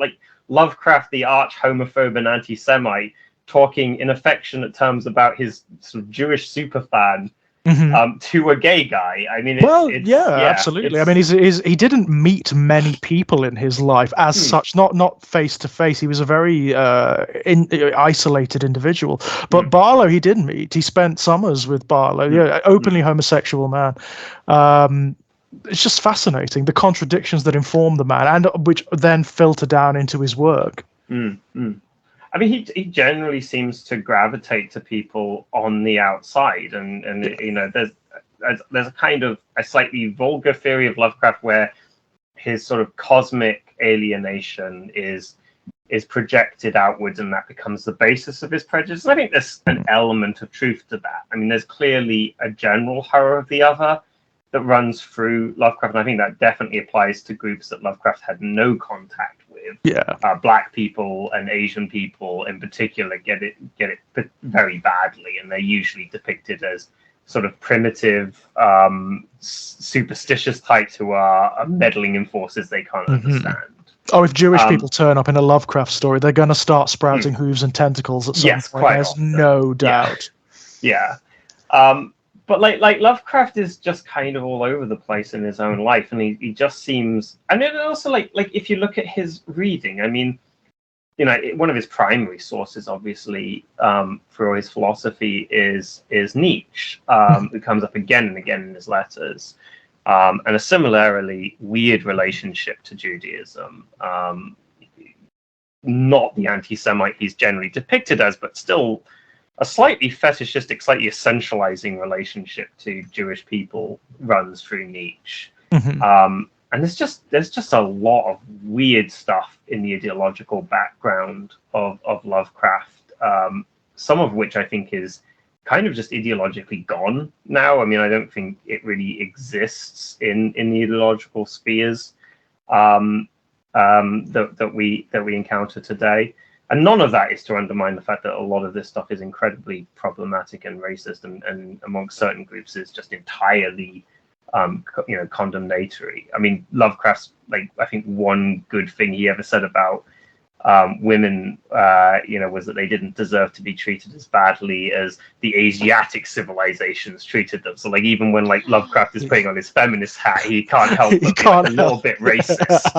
Lovecraft, the arch homophobe and anti-Semite, talking in affectionate terms about his sort of Jewish superfan. To a gay guy. Absolutely. He didn't meet many people in his life as such, not face to face. He was a very isolated individual. But Barlow, he did meet. He spent summers with Barlow. Openly homosexual man. It's just fascinating, the contradictions that inform the man, and which then filter down into his work. He generally seems to gravitate to people on the outside, and there's a kind of a slightly vulgar theory of Lovecraft where his sort of cosmic alienation is projected outwards, and that becomes the basis of his prejudice. And I think there's an element of truth to that. There's clearly a general horror of the other that runs through Lovecraft, and I think that definitely applies to groups that Lovecraft had no contact with. Black people and Asian people in particular get it very badly, and they're usually depicted as sort of primitive, superstitious types who are meddling in forces they can't understand. Oh, if Jewish people turn up in a Lovecraft story, they're going to start sprouting hooves and tentacles at some point. There's no doubt. But Lovecraft is just kind of all over the place in his own life, and he just seems. And then also if you look at his reading, one of his primary sources, obviously, for his philosophy is Nietzsche, who comes up again and again in his letters. and a similarly weird relationship to Judaism. Not the anti-Semite he's generally depicted as, but still a slightly fetishistic, slightly essentializing relationship to Jewish people runs through Nietzsche. And there's just a lot of weird stuff in the ideological background of Lovecraft, some of which I think is kind of just ideologically gone now. I mean, I don't think it really exists in the ideological spheres that we encounter today. And none of that is to undermine the fact that a lot of this stuff is incredibly problematic and racist, and amongst certain groups is just entirely condemnatory. I mean, Lovecraft's, like, I think one good thing he ever said about women, was that they didn't deserve to be treated as badly as the Asiatic civilizations treated them. So, like, even when, like, Lovecraft is putting on his feminist hat, he can't help but be a little bit racist.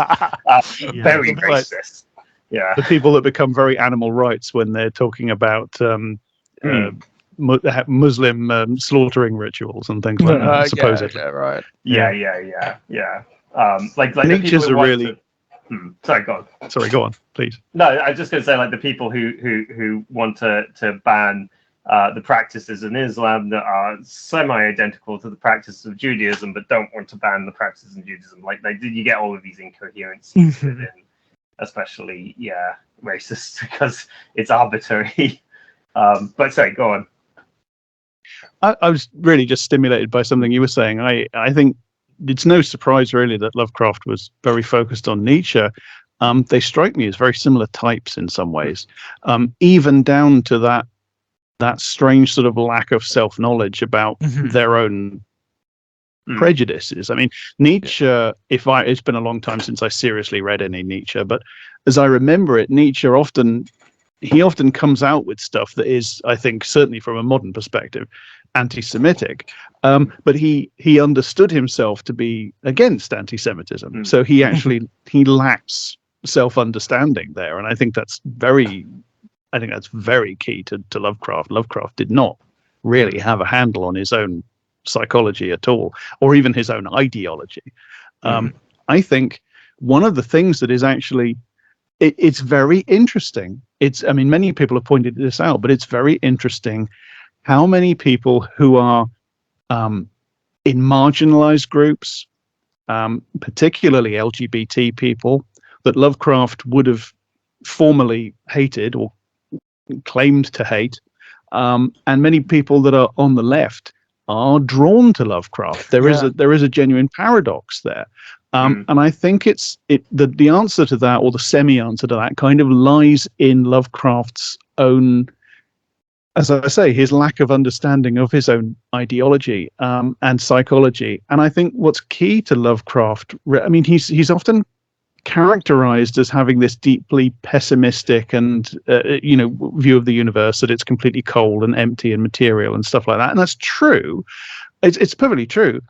Very racist. Yeah. The people that become very animal rights when they're talking about Muslim slaughtering rituals and things like that, supposedly. Yeah, right. Yeah. Like Nietzsche's the people who really. Sorry, go on. Sorry, go on, please. No, I was just going to say, like, the people who want to ban the practices in Islam that are semi-identical to the practices of Judaism, but don't want to ban the practices in Judaism. Like, you get all of these incoherencies within, especially, racist, because it's arbitrary. But sorry, go on. I was really just stimulated by something you were saying. I think it's no surprise really that Lovecraft was very focused on Nietzsche. They strike me as very similar types in some ways, even down to that strange sort of lack of self-knowledge about their own prejudices. I mean, Nietzsche, it's been a long time since I seriously read any Nietzsche, but as I remember it, Nietzsche often comes out with stuff that is, I think, certainly from a modern perspective, anti-Semitic. But he understood himself to be against anti-Semitism. So he lacks self-understanding there. And I think that's very key to Lovecraft. Lovecraft did not really have a handle on his own psychology at all, or even his own ideology. I think one of the things that is actually, it's very interesting. Many people have pointed this out, but it's very interesting how many people who are in marginalized groups, particularly LGBT people, that Lovecraft would have formerly hated or claimed to hate, and many people that are on the left are drawn to Lovecraft. There is a genuine paradox there. And I think the answer to that, or the semi-answer to that, kind of lies in Lovecraft's own, as I say, his lack of understanding of his own ideology and psychology. And I think what's key to Lovecraft, he's often characterized as having this deeply pessimistic and view of the universe, that it's completely cold and empty and material and stuff like that. And that's true. It's perfectly true.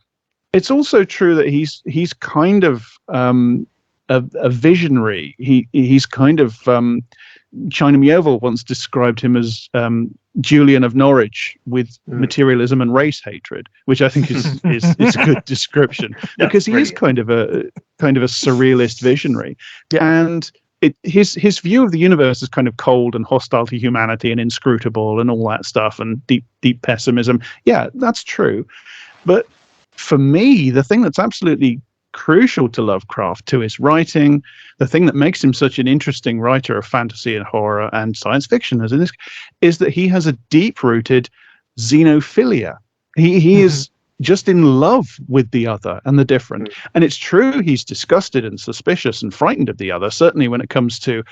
It's also true that he's kind of a visionary. He's kind of China Miéville once described him as Julian of Norwich with materialism and race hatred, which I think is a good description, because he is kind of a surrealist visionary, and his view of the universe is kind of cold and hostile to humanity and inscrutable and all that stuff, and deep pessimism. Yeah, that's true, but for me, the thing that's absolutely crucial to Lovecraft, to his writing, the thing that makes him such an interesting writer of fantasy and horror and science fiction, as in this, is that he has a deep-rooted xenophilia. He is just in love with the other and the different. And it's true he's disgusted and suspicious and frightened of the other, certainly when it comes to,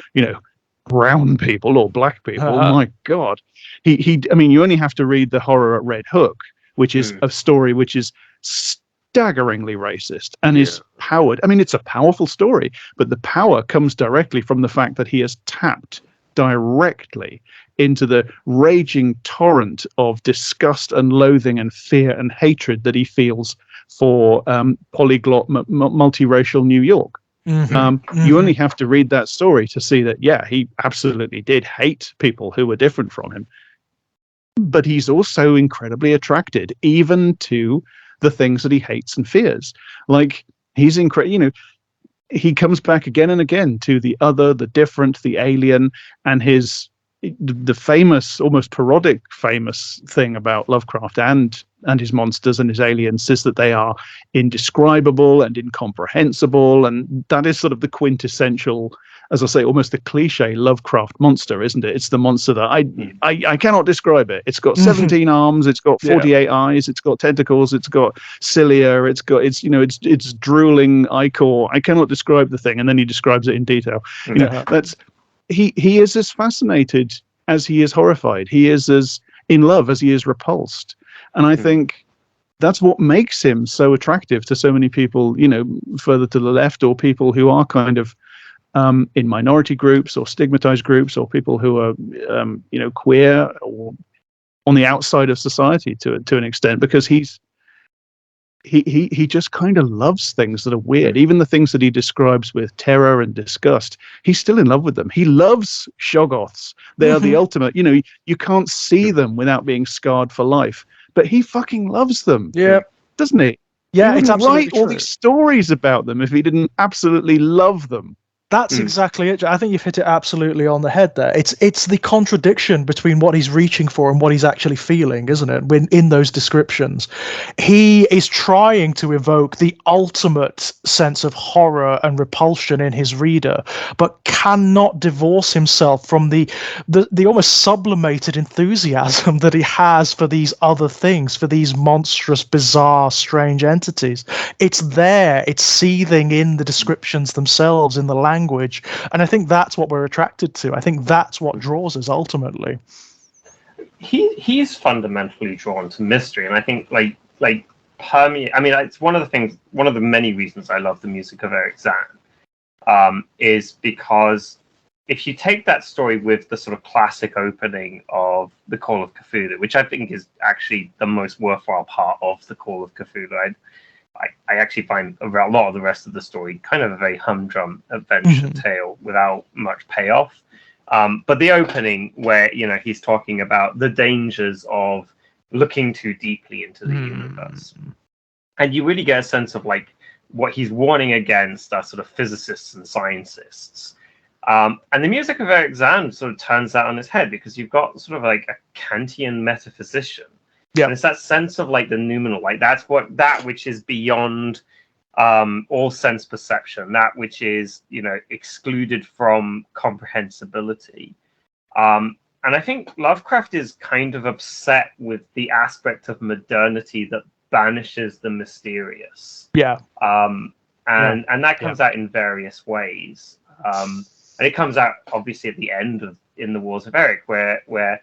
brown people or black people. My God. You only have to read The Horror at Red Hook, which is a story which is staggeringly racist and is powered. It's a powerful story, but the power comes directly from the fact that he has tapped directly into the raging torrent of disgust and loathing and fear and hatred that he feels for polyglot, multiracial New York. You only have to read that story to see that, he absolutely did hate people who were different from him. But he's also incredibly attracted even to the things that he hates and fears. Like, he's incredible. He comes back again and again to the other, the different, the alien, and the famous, almost parodic famous thing about Lovecraft and his monsters and his aliens is that they are indescribable and incomprehensible, and that is sort of the quintessential, as I say, almost the cliche Lovecraft monster, isn't it? It's the monster that I cannot describe it. It's got 17 arms, it's got 48 eyes, it's got tentacles, it's got cilia, it's drooling ichor. I cannot describe the thing, and then he describes it in detail. That's he is as fascinated as he is horrified. He is as in love as he is repulsed, and I think that's what makes him so attractive to so many people, further to the left, or people who are kind of in minority groups or stigmatized groups, or people who are queer or on the outside of society to an extent, because he just kind of loves things that are weird. Even the things that he describes with terror and disgust, he's still in love with them. He loves Shoggoths. They are the ultimate, you can't see them without being scarred for life, but he fucking loves them. Yeah. Doesn't he? Yeah, he it's wouldn't absolutely write all true. these stories about them if he didn't absolutely love them. That's exactly it. I think you've hit it absolutely on the head there. It's the contradiction between what he's reaching for and what he's actually feeling, isn't it? When in those descriptions, he is trying to evoke the ultimate sense of horror and repulsion in his reader, but cannot divorce himself from the almost sublimated enthusiasm that he has for these other things, for these monstrous, bizarre, strange entities. It's there. It's seething in the descriptions themselves, in the language, and I think that's what we're attracted to. I think that's what draws us ultimately. He's fundamentally drawn to mystery, and I think like permeate. I mean, it's one of the many reasons I love the music of Eryx Zan, is because if you take that story with the sort of classic opening of the Call of Cthulhu, which I think is actually the most worthwhile part of the Call of Cthulhu, I actually find a lot of the rest of the story kind of a very humdrum adventure tale without much payoff. But the opening, where he's talking about the dangers of looking too deeply into the universe, and you really get a sense of like what he's warning against are sort of physicists and scientists. And the music of Eryx Zan sort of turns that on its head, because you've got sort of like a Kantian metaphysician. Yeah, and it's that sense of like the noumenal, like that which is beyond all sense perception, that which is excluded from comprehensibility. And I think Lovecraft is kind of upset with the aspect of modernity that banishes the mysterious. Yeah. And that comes out in various ways. And it comes out obviously at the end of In the Wars of Eryx, where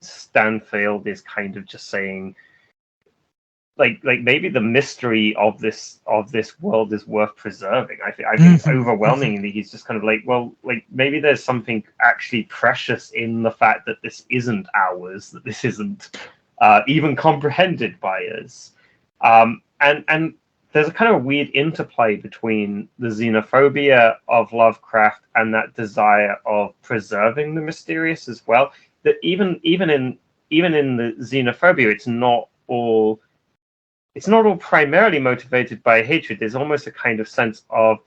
Stanfield is kind of just saying, like maybe the mystery of this world is worth preserving. I think overwhelmingly he's just kind of like, well, like maybe there's something actually precious in the fact that this isn't ours, that this isn't even comprehended by us. And there's a kind of weird interplay between the xenophobia of Lovecraft and that desire of preserving the mysterious as well. That even in the xenophobia, it's not all primarily motivated by hatred. There's almost a kind of sense of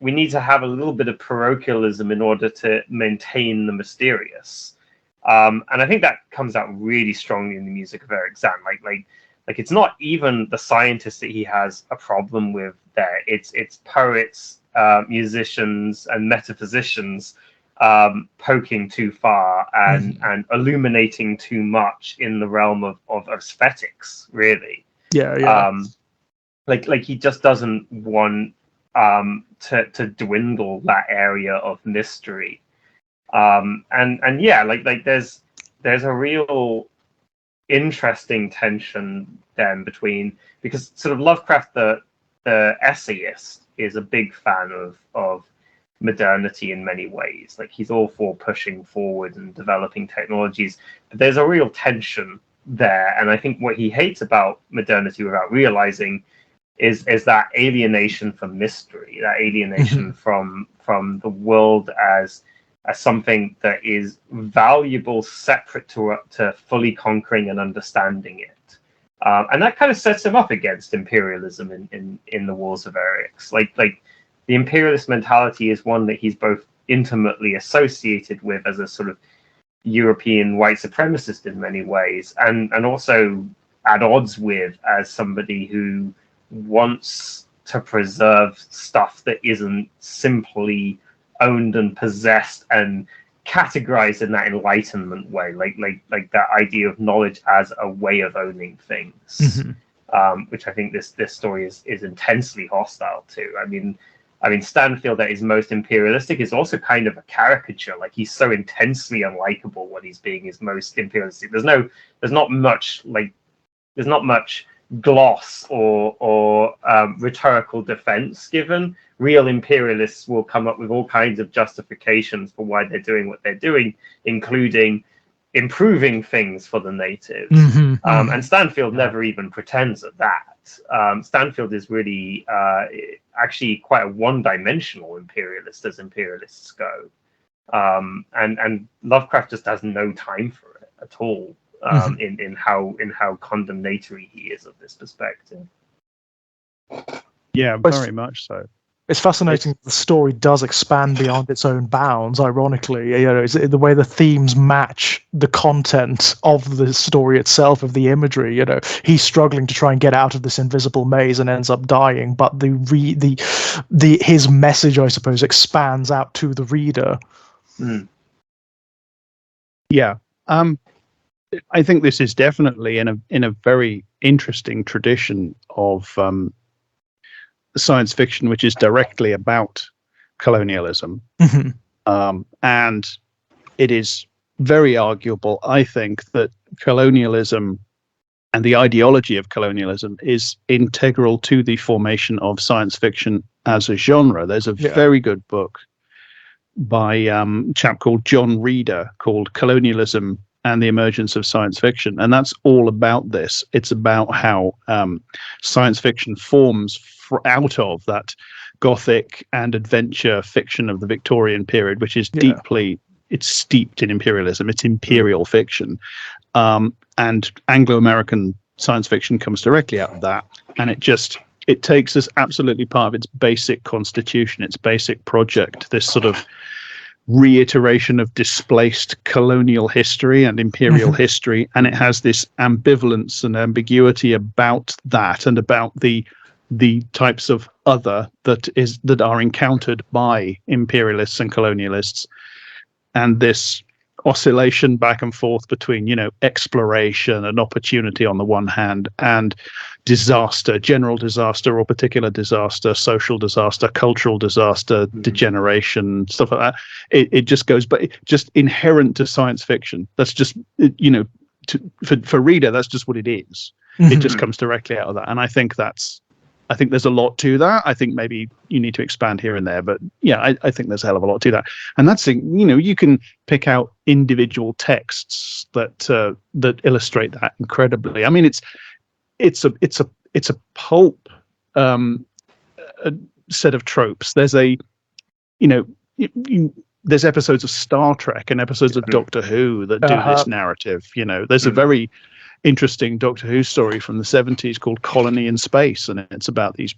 we need to have a little bit of parochialism in order to maintain the mysterious. And I think that comes out really strongly in the music of Eryx Zan. Like it's not even the scientists that he has a problem with there. It's poets, musicians, and metaphysicians poking too far and illuminating too much in the realm of aesthetics, really. Like he just doesn't want to dwindle that area of mystery. And yeah, like there's a real interesting tension then between, because sort of Lovecraft the essayist is a big fan of modernity in many ways. Like he's all for pushing forward and developing technologies, but there's a real tension there. And I think what he hates about modernity without realizing is that alienation from mystery, that alienation from the world as something that is valuable separate to fully conquering and understanding it. And that kind of sets him up against imperialism in the Wars of Eryx. Like the imperialist mentality is one that he's both intimately associated with as a sort of European white supremacist in many ways, and also at odds with as somebody who wants to preserve stuff that isn't simply owned and possessed and categorized in that Enlightenment way, like that idea of knowledge as a way of owning things, which I think this story is intensely hostile to. I mean, Stanfield at his most imperialistic is also kind of a caricature. Like, he's so intensely unlikable when he's being his most imperialistic. There's not much gloss or rhetorical defense given. Real imperialists will come up with all kinds of justifications for why they're doing what they're doing, including improving things for the natives. And Stanfield never even pretends at that. Stanfield is really actually quite a one-dimensional imperialist as imperialists go. And Lovecraft just has no time for it at all. In how condemnatory he is of this perspective. Yeah, very much so. It's fascinating. The story does expand beyond its own bounds. Ironically, it's the way the themes match the content of the story itself, of the imagery. He's struggling to try and get out of this invisible maze and ends up dying. But his message, I suppose, expands out to the reader. Yeah. I think this is definitely in a very interesting tradition of science fiction, which is directly about colonialism. And it is very arguable, I think, that colonialism and the ideology of colonialism is integral to the formation of science fiction as a genre. There's a very good book by a chap called John Reeder called Colonialism and the Emergence of Science Fiction. And that's all about this. It's about how science fiction forms out of that Gothic and adventure fiction of the Victorian period, which is it's steeped in imperialism. It's imperial fiction. And Anglo-American science fiction comes directly out of that. And it takes as absolutely part of its basic constitution, its basic project, this sort of reiteration of displaced colonial history and imperial history, and it has this ambivalence and ambiguity about that and about the types of other that are encountered by imperialists and colonialists, and this oscillation back and forth between exploration and opportunity on the one hand, and disaster, general disaster or particular disaster, social disaster, cultural disaster, degeneration, stuff like that. It just goes, but just inherent to science fiction. That's just for reader, that's just what it is. It just comes directly out of that. And I think there's a lot to that. I think maybe you need to expand here and there, but I think there's a hell of a lot to that. And that's you can pick out individual texts that illustrate that incredibly. I mean, it's a pulp set of tropes. There's there's episodes of Star Trek and episodes of Doctor Who that do this narrative. There's a very interesting Doctor Who story from the 70s called Colony in Space, and it's about the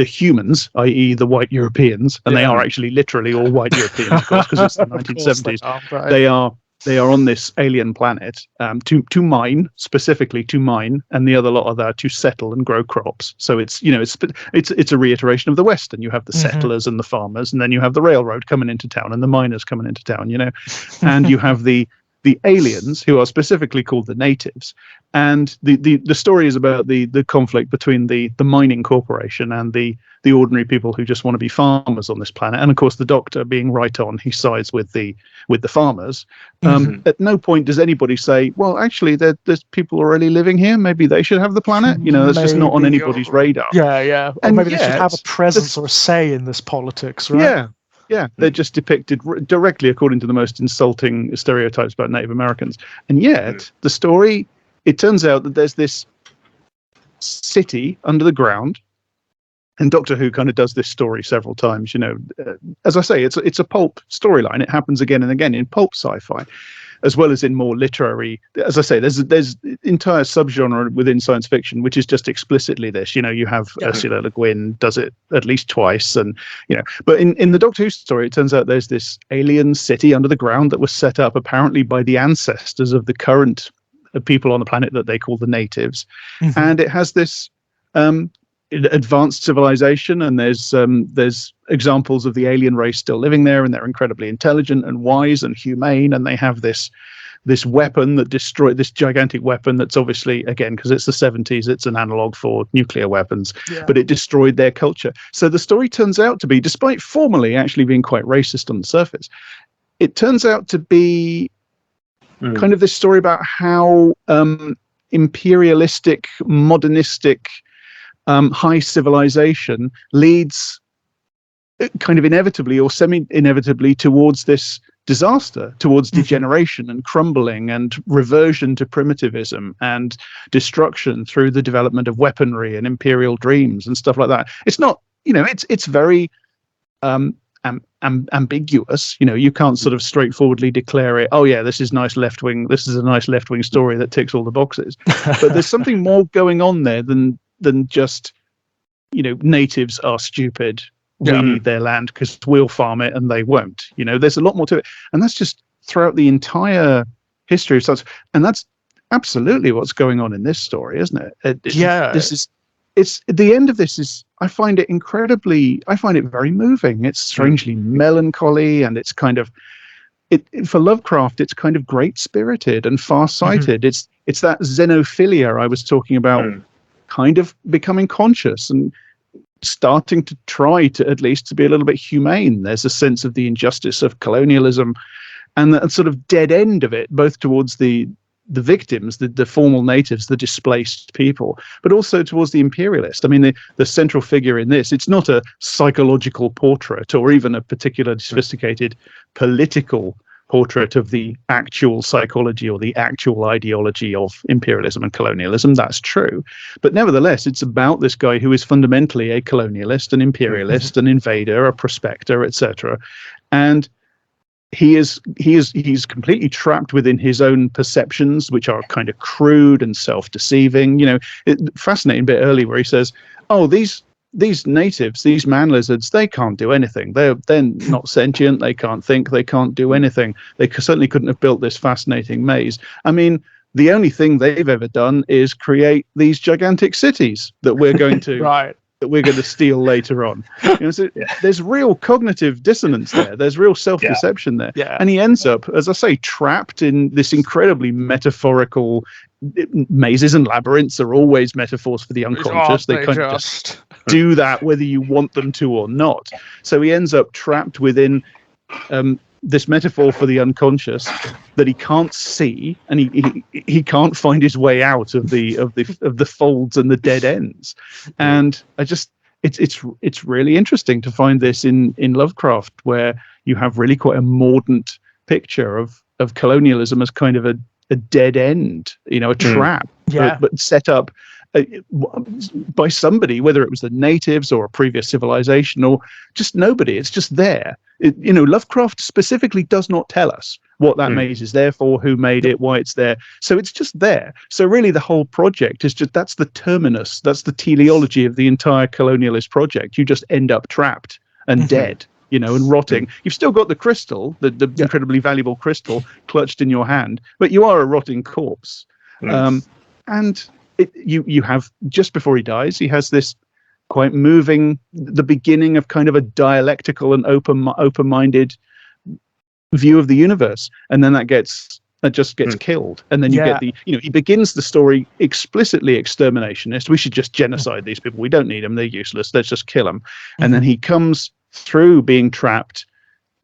humans, i.e. the white Europeans, and they are actually literally all white Europeans, of course, because it's the 1970s. They are on this alien planet to mine, specifically to mine, and the other lot are there to settle and grow crops. So it's a reiteration of the West, and you have the settlers and the farmers, and then you have the railroad coming into town and the miners coming into town, and you have the aliens who are specifically called the natives. And the story is about the conflict between the mining corporation and the ordinary people who just want to be farmers on this planet. And of course, the Doctor, being right on, he sides with the farmers. At no point does anybody say, well, actually, there's people already living here. Maybe they should have the planet. That's just not on anybody's radar. Or maybe they should have a presence or a say in this politics, right? Yeah, they're just depicted directly according to the most insulting stereotypes about Native Americans. And yet, the story, it turns out that there's this city under the ground And Doctor Who kind of does this story several times. As I say, it's a pulp storyline. It happens again and again in pulp sci-fi, as well as in more literary. As I say, there's entire subgenre within science fiction which is just explicitly this. You have Ursula Le Guin does it at least twice, and But in the Doctor Who story, it turns out there's this alien city under the ground that was set up apparently by the ancestors of the current people on the planet that they call the natives, and it has this advanced civilization, and there's examples of the alien race still living there, and they're incredibly intelligent and wise and humane, and they have this weapon that destroyed this gigantic weapon that's obviously, again, because it's the 70s, it's an analog for nuclear weapons, but it destroyed their culture. So the story turns out to be, despite formally actually being quite racist on the surface, it turns out to be kind of this story about how imperialistic, modernistic high civilization leads kind of inevitably or semi-inevitably towards this disaster, towards degeneration and crumbling and reversion to primitivism and destruction through the development of weaponry and imperial dreams and stuff like that. It's not, it's very ambiguous. You can't sort of straightforwardly declare it, oh yeah, this is a nice left-wing story that ticks all the boxes. But there's something more going on there than just natives are stupid, we need their land because we'll farm it and they won't. There's a lot more to it, and that's just throughout the entire history of science, and that's absolutely what's going on in this story, isn't it? It's the end of this is, I find it very moving. It's strangely melancholy, and it's kind of for Lovecraft, it's kind of great spirited and far sighted. It's that xenophilia I was talking about, kind of becoming conscious and starting to try to at least to be a little bit humane. There's a sense of the injustice of colonialism and the sort of dead end of it, both towards the victims, the formal natives, the displaced people, but also towards the imperialist. I mean, the central figure in this, it's not a psychological portrait or even a particularly sophisticated political portrait of the actual psychology or the actual ideology of imperialism and colonialism. That's true. But nevertheless, it's about this guy who is fundamentally a colonialist, an imperialist, an invader, a prospector, etc. And he's completely trapped within his own perceptions, which are kind of crude and self-deceiving. Fascinating bit early where he says, oh, these natives, these man lizards, they can't do anything. They're not sentient. They can't think. They can't do anything. They certainly couldn't have built this fascinating maze. I mean, the only thing they've ever done is create these gigantic cities that we're going to that we're going to steal later on. So there's real cognitive dissonance there. There's real self-deception there. Yeah. And he ends up, as I say, trapped in this incredibly metaphorical mazes, and labyrinths are always metaphors for the unconscious. They kind of just do that whether you want them to or not. So he ends up trapped within this metaphor for the unconscious that he can't see, and he can't find his way out of the folds and the dead ends. And it's really interesting to find this in Lovecraft, where you have really quite a mordant picture of colonialism as kind of a dead end, a trap, but set up by somebody, whether it was the natives or a previous civilization or just nobody. It's just there. Lovecraft specifically does not tell us what that maze is there for, who made it, why it's there. So it's just there. So really the whole project is that's the terminus, that's the teleology of the entire colonialist project. You just end up trapped and dead, and rotting. You've still got the crystal, the incredibly valuable crystal clutched in your hand, but you are a rotting corpse. And you have, just before he dies, he has this quite moving, the beginning of kind of a dialectical and open-minded view of the universe, and then that just gets killed, and then you get he begins the story explicitly exterminationist. We should just genocide these people. We don't need them. They're useless. Let's just kill them. And then he comes through being trapped.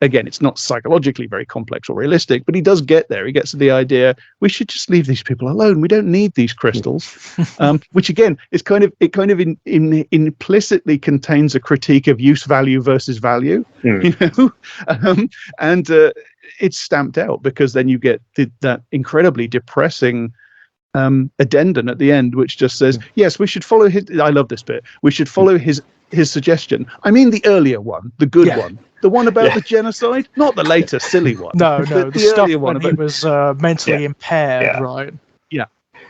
Again, it's not psychologically very complex or realistic, but he does get there. He gets to the idea we should just leave these people alone. We don't need these crystals, which again is kind of implicitly contains a critique of use value versus value, and it's stamped out because then you get that incredibly depressing addendum at the end, which just says, yes, we should follow his. I love this bit. We should follow his his suggestion. I mean the earlier one, the good one. The one about the genocide, not the later silly one. No, the stuff earlier one when he was mentally impaired, right?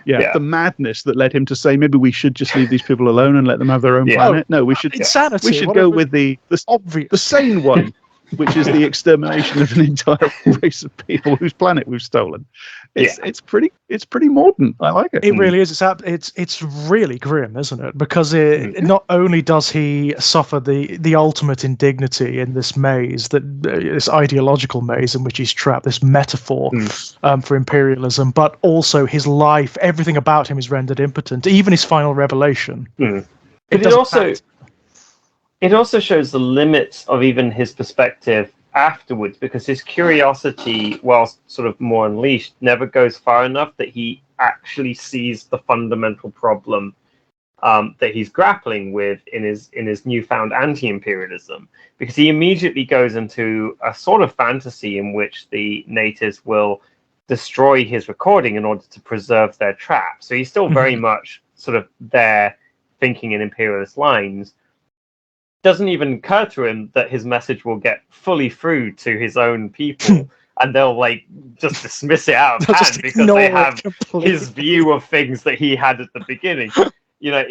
Yeah, the madness that led him to say maybe we should just leave these people alone and let them have their own planet. No, we should insanity. We should go with the sane one, which is the extermination of an entire race of people whose planet we've stolen. It's pretty modern. I like it. It really is. It's really grim, isn't it? Because not only does he suffer the ultimate indignity in this maze, this ideological maze in which he's trapped, this metaphor for imperialism, but also his life, everything about him is rendered impotent. Even his final revelation. It also shows the limits of even his perspective afterwards, because his curiosity, whilst sort of more unleashed, never goes far enough that he actually sees the fundamental problem that he's grappling with in his newfound anti-imperialism, because he immediately goes into a sort of fantasy in which the natives will destroy his recording in order to preserve their trap. So he's still very much sort of there thinking in imperialist lines. Doesn't even occur to him that his message will get fully through to his own people and they'll like just dismiss it out of hand because they have his view of things that he had at the beginning. You know,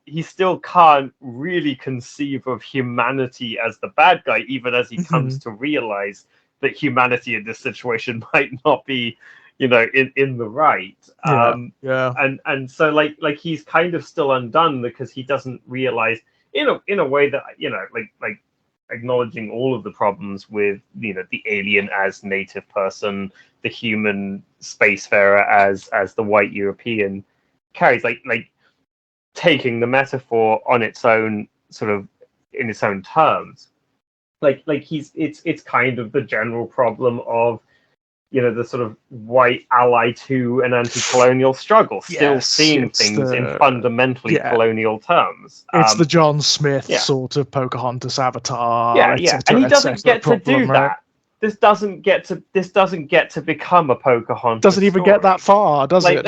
he still can't really conceive of humanity as the bad guy, even as he comes to realize that humanity in this situation might not be, you know, in the right. And so like he's kind of still undone because he doesn't realize in a way that, you know, like acknowledging all of the problems with, you know, the alien as native person, the human spacefarer as the white European carries, like taking the metaphor on its own sort of in its own terms, like it's kind of the general problem of, you know, the sort of white ally to an anti-colonial struggle, still seeing things in fundamentally colonial terms. It's the John Smith sort of Pocahontas avatar. And he doesn't get to do that. This doesn't get to become a Pocahontas. Doesn't even get that far, does it?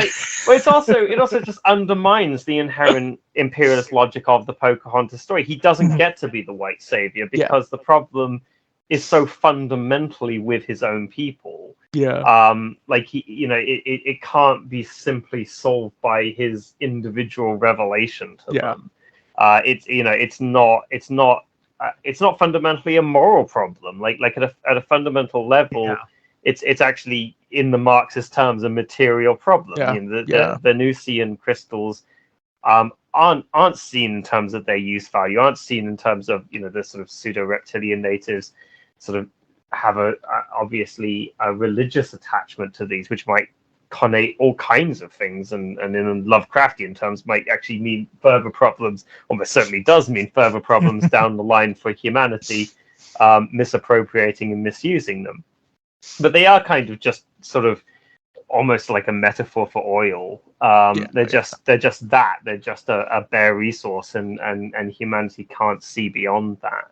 Well, it also just undermines the inherent imperialist logic of the Pocahontas story. He doesn't get to be the white savior because the problem is so fundamentally with his own people. Like he, you know, it can't be simply solved by his individual revelation to them. It's, you know, it's not fundamentally a moral problem. Like at a fundamen't level, it's actually, in the Marxist terms, a material problem. You know, the Venusian crystals aren't seen in terms of their use value, aren't seen in terms of, you know, the sort of pseudo reptilian natives sort of have obviously a religious attachment to these, which might connate all kinds of things, and in Lovecraftian terms might actually mean further problems, almost certainly does mean further problems down the line for humanity, misappropriating and misusing them. But they are kind of just sort of almost like a metaphor for oil. They're just a bare resource, and humanity can't see beyond that.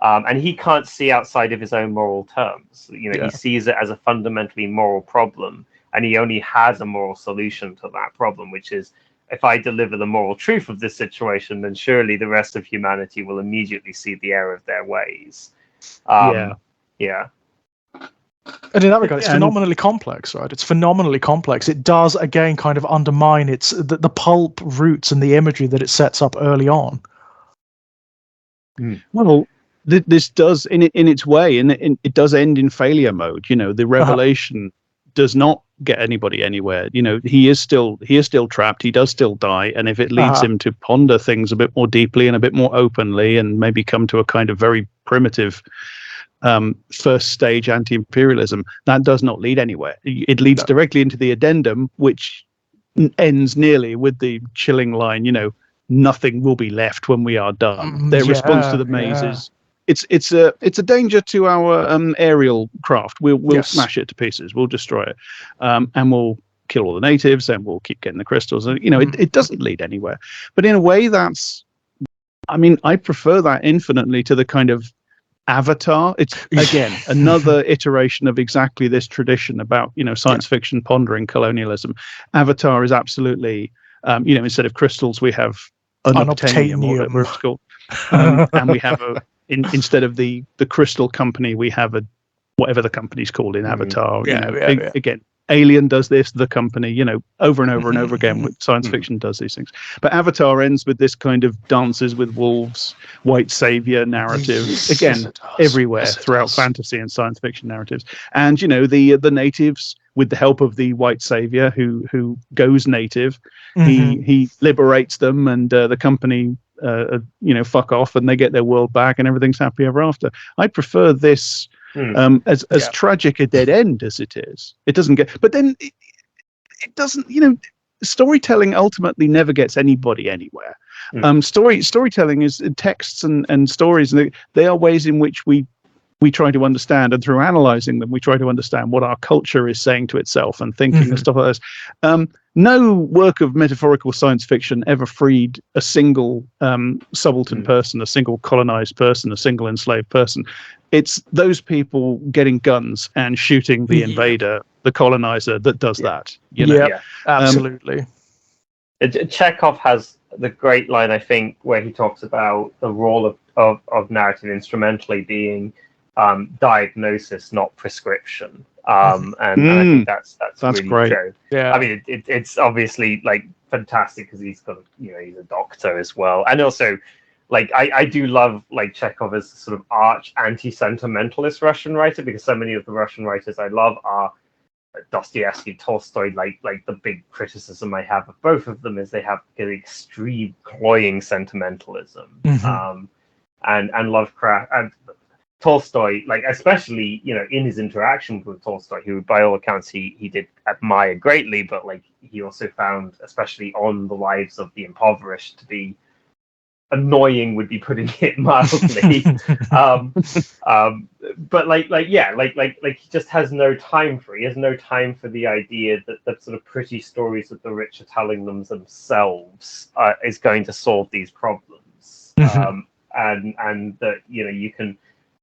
And he can't see outside of his own moral terms. You know, he sees it as a fundamentally moral problem, and he only has a moral solution to that problem, which is, if I deliver the moral truth of this situation, then surely the rest of humanity will immediately see the error of their ways. And in that regard, it's phenomenally complex, right? It's phenomenally complex. It does, again, kind of undermine the pulp roots and the imagery that it sets up early on. Well, this does, in its way, and it does end in failure mode. You know, the revelation does not get anybody anywhere. You know, he is still trapped. He does still die, and if it leads him to ponder things a bit more deeply and a bit more openly, and maybe come to a kind of very primitive first stage anti-imperialism, that does not lead anywhere. It leads directly into the addendum, which ends nearly with the chilling line, you know, nothing will be left when we are done. Their response to the maze is, it's a danger to our aerial craft. We'll smash it to pieces. We'll destroy it, and we'll kill all the natives, and we'll keep getting the crystals. And you know, it doesn't lead anywhere. But in a way, I prefer that infinitely to the kind of Avatar. It's again another iteration of exactly this tradition about, you know, science fiction pondering colonialism. Avatar is absolutely, you know, instead of crystals we have unobtainium, or whatever it's called. And we have instead of the crystal company, we have whatever the company's called in Avatar. Again, Alien does this, the company, over and over and over again. With science fiction does these things. But Avatar ends with this kind of dances with wolves, white savior narrative. Again, everywhere throughout fantasy and science fiction narratives. And the natives, with the help of the white savior who goes native, he liberates them, and the company fuck off, and they get their world back, and everything's happy ever after. I prefer this. As tragic a dead end as it is, it doesn't get. But then it doesn't. Storytelling ultimately never gets anybody anywhere. Storytelling is texts and stories, and they are ways in which we try to understand, and through analyzing them, we try to understand what our culture is saying to itself and thinking and stuff like this. No work of metaphorical science fiction ever freed a single subaltern person, a single colonized person, a single enslaved person. It's those people getting guns and shooting the invader, the colonizer, that does that. Absolutely. Chekhov has the great line, I think, where he talks about the role of narrative instrumentally being diagnosis, not prescription. And I think that's really great. true. Yeah. I mean, it's obviously fantastic because he's got he's a doctor as well, and also I do love Chekhov as a sort of arch anti-sentimentalist Russian writer, because so many of the Russian writers I love are Dostoevsky, Tolstoy. The big criticism I have of both of them is they have an extreme cloying sentimentalism, and Lovecraft and Tolstoy, especially in his interaction with Tolstoy, who by all accounts he did admire greatly, but he also found, especially on the lives of the impoverished, to be annoying, would be putting it mildly. But he just has no time for it. He has no time for the idea that the sort of pretty stories that the rich are telling themselves is going to solve these problems, and that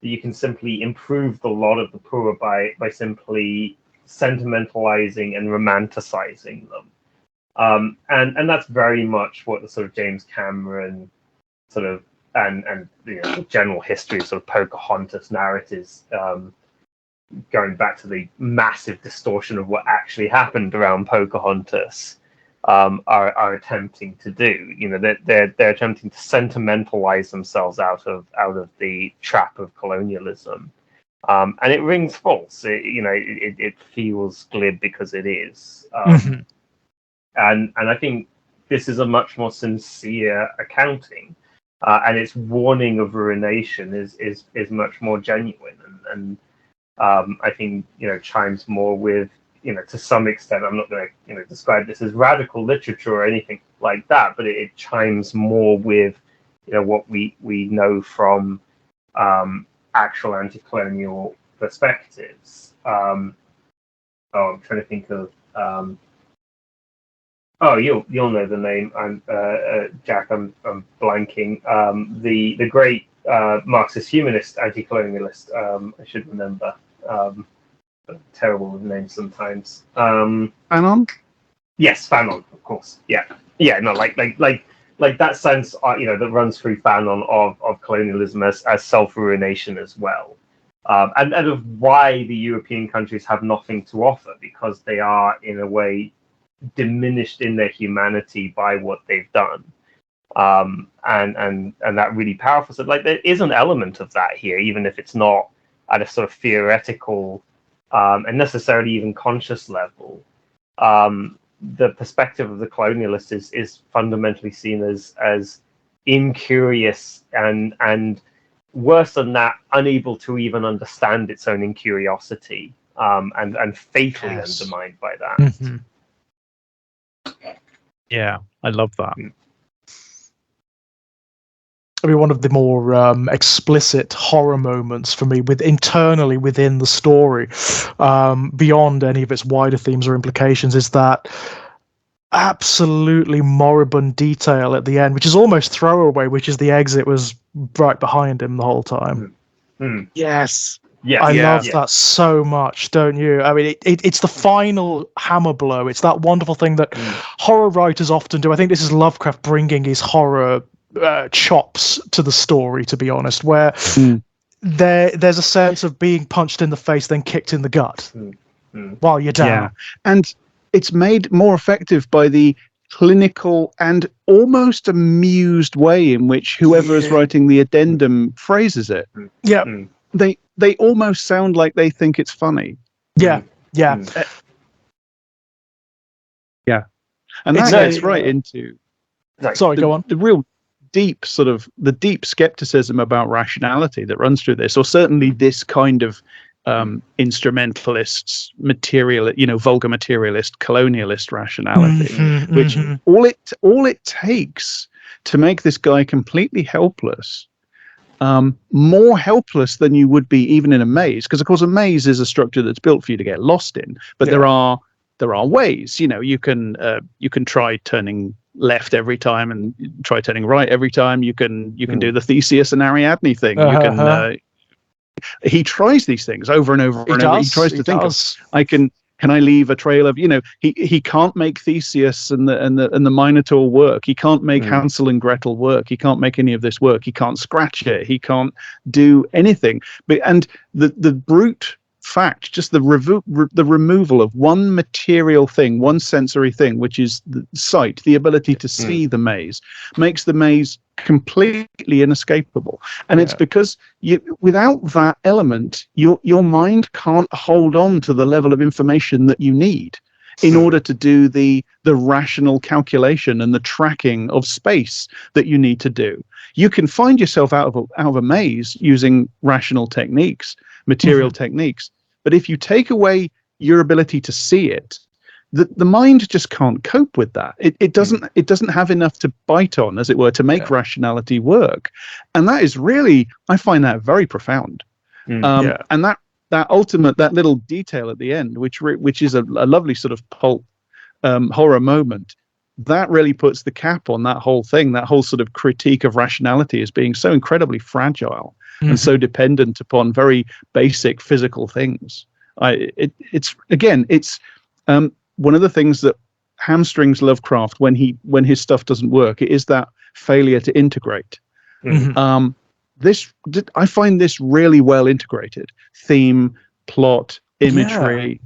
you can simply improve the lot of the poor by simply sentimentalizing and romanticizing them. And that's very much what the sort of James Cameron sort of and the general history of sort of Pocahontas narratives, going back to the massive distortion of what actually happened around Pocahontas, are attempting to do. They're attempting to sentimentalize themselves out of the trap of colonialism, and it rings false. It feels glib because it is, and I think this is a much more sincere accounting, and its warning of ruination is much more genuine, and I think chimes more with. To some extent, I'm not going to describe this as radical literature or anything like that, but it chimes more with what we know from actual anti-colonial perspectives. I'm trying to think of. You'll know the name. Jack. I'm blanking. The great Marxist humanist anti-colonialist. I should remember. Terrible with names sometimes. Fanon? Yes, Fanon, of course. Yeah. No, like that sense, that runs through Fanon of colonialism as self-ruination as well, and of why the European countries have nothing to offer, because they are in a way diminished in their humanity by what they've done, and that really powerful. So there is an element of that here, even if it's not at a sort of theoretical. And necessarily even conscious level, the perspective of the colonialist is fundamentally seen as incurious and worse than that, unable to even understand its own incuriosity, and fatally undermined by that. Yeah, I love that. I mean, one of the more explicit horror moments for me, internally within the story, beyond any of its wider themes or implications, is that absolutely moribund detail at the end, which is almost throwaway, which is the exit was right behind him the whole time. Yes. Yeah, I love that so much, don't you? I mean, it's the final hammer blow. It's that wonderful thing that horror writers often do. I think this is Lovecraft bringing his horror chops to the story, to be honest, where there's a sense of being punched in the face, then kicked in the gut while you're down. Yeah, and it's made more effective by the clinical and almost amused way in which whoever is writing the addendum phrases it. Yeah. They almost sound like they think it's funny. Yeah. Yeah. Yeah. And that gets right into sorry, go on. The real deep the deep skepticism about rationality that runs through this, or certainly this kind of instrumentalists, vulgar materialist, colonialist rationality, which all it takes to make this guy completely helpless, more helpless than you would be even in a maze, because of course a maze is a structure that's built for you to get lost in, but there are ways. You can try turning left every time and try turning right every time. You can do the Theseus and Ariadne thing. You can he tries these things over and over and over. He tries to think of, can I leave a trail of, he can't make Theseus and the Minotaur work. He can't make Hansel and Gretel work. He can't make any of this work. He can't scratch it. He can't do anything. And the brute fact, just the removal of one material thing, one sensory thing, which is the sight, the ability to see the maze, makes the maze completely inescapable. And it's because without that element, your mind can't hold on to the level of information that you need in order to do the rational calculation and the tracking of space that you need to do. You can find yourself out of a maze using rational techniques, material techniques, but if you take away your ability to see it, the mind just can't cope with that. It doesn't have enough to bite on, as it were, to make rationality work. And that is really, I find that very profound. And that ultimate, that little detail at the end, which is a lovely sort of pulp horror moment, that really puts the cap on that whole thing, that whole sort of critique of rationality as being so incredibly fragile and so dependent upon very basic physical things. It's one of the things that hamstrings Lovecraft when his stuff doesn't work. It is that failure to integrate. I find this really well integrated: theme, plot, imagery.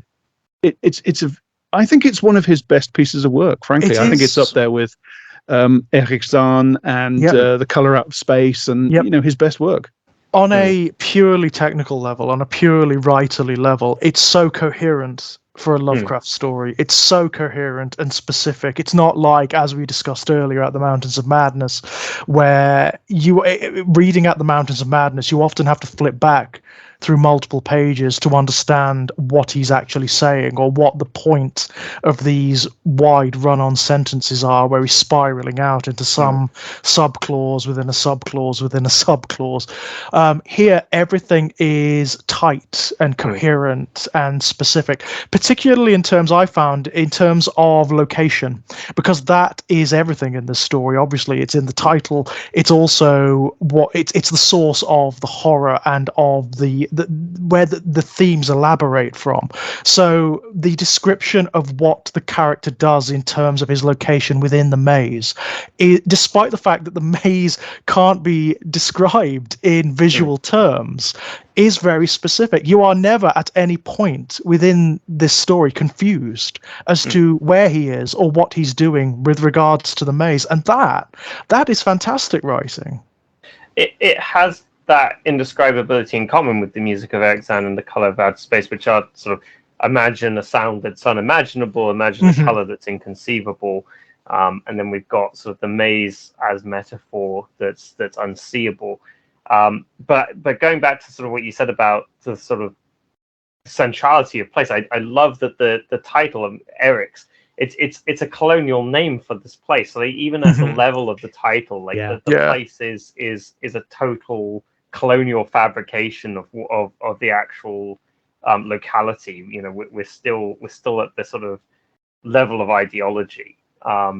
I think it's one of his best pieces of work. Frankly, I think it's up there with Eryx and The Color Out of Space, and his best work. On a purely technical level, on a purely writerly level, it's so coherent for a Lovecraft story. It's so coherent and specific. It's not like, as we discussed earlier at the Mountains of Madness, where reading at the Mountains of Madness, you often have to flip back through multiple pages to understand what he's actually saying, or what the point of these wide run-on sentences are, where he's spiraling out into some subclause within a subclause within a subclause. Here, everything is tight and coherent and specific, particularly in terms of location, because that is everything in this story. Obviously, it's in the title. It's also it's the source of the horror and of where the themes elaborate from. So the description of what the character does in terms of his location within the maze, despite the fact that the maze can't be described in visual terms, is very specific. You are never at any point within this story confused as to where he is or what he's doing with regards to the maze. And that is fantastic writing. It has that indescribability in common with the music of Eryx and The Color of Out of Space, which are sort of imagine a sound that's unimaginable, imagine a color that's inconceivable, and then we've got sort of the maze as metaphor that's unseeable. But going back to sort of what you said about the sort of centrality of place, I love that the title of Eryx, it's a colonial name for this place. So even at the level of the title, like the place is a total colonial fabrication of the actual locality. We're still at the sort of level of ideology. I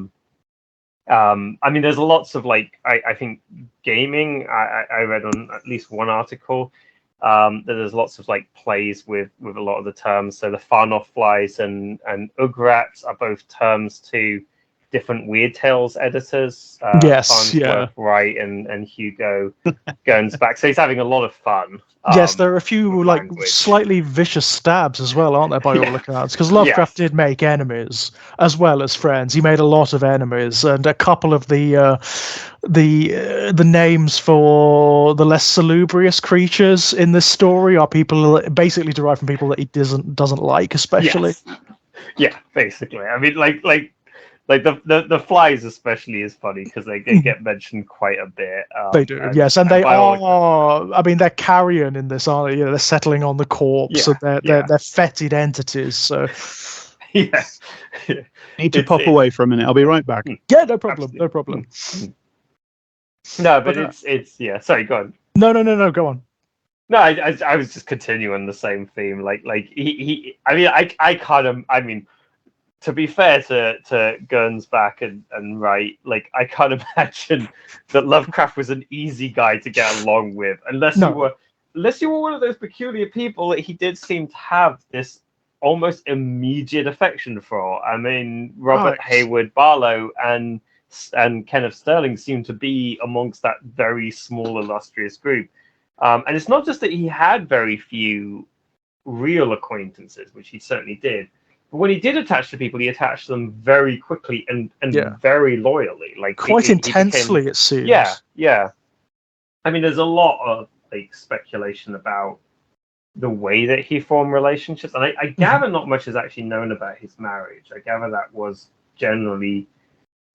mean, there's lots of I think gaming. I read on at least one article that there's lots of plays with a lot of the terms. So the Farnoth flies and ugrats are both terms to different Weird Tales editors. Yes, yeah. Farnsworth, Wright, and Hugo Gernsback. So he's having a lot of fun. Yes, there are a few with like language. slightly vicious stabs as well, aren't there, by all accounts? Because Lovecraft did make enemies as well as friends. He made a lot of enemies, and a couple of the names for the less salubrious creatures in this story are people basically derived from people that he doesn't like, especially. Yes. Yeah, basically. I mean, like the flies especially is funny because they get mentioned quite a bit. They do, yes, and they are. I mean, they're carrion in this, aren't they? You know, they're settling on the corpse, and they're fetid entities. So, yeah, need to pop away for a minute. I'll be right back. Yeah, no problem. Absolutely. No problem. No, but it's yeah. Sorry, go on. No, go on. No, I was just continuing the same theme. Like he I mean, I kind of, I mean, to be fair to Gernsback and Wright, like I can't imagine that Lovecraft was an easy guy to get along with, unless you were one of those peculiar people that he did seem to have this almost immediate affection for. I mean, Robert Hayward Barlow and Kenneth Sterling seem to be amongst that very small illustrious group. And it's not just that he had very few real acquaintances, which he certainly did. But when he did attach to people, he attached them very quickly and very loyally. Like quite intensely, it seems. Yeah. I mean, there's a lot of like speculation about the way that he formed relationships, and I gather not much is actually known about his marriage. I gather that was generally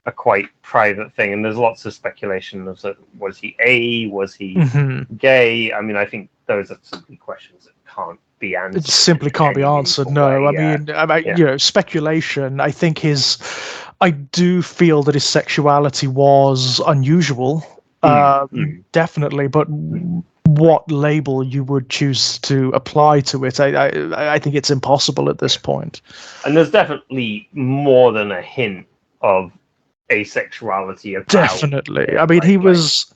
a quite private thing, and there's lots of speculation of was he was he gay? I mean, I think those are simply questions that can't be answered. It simply can't be answered. No, I mean, you know, speculation. I think I do feel that his sexuality was unusual, definitely, but what label you would choose to apply to it, I think it's impossible at this point. And there's definitely more than a hint of asexuality about definitely. I mean, he was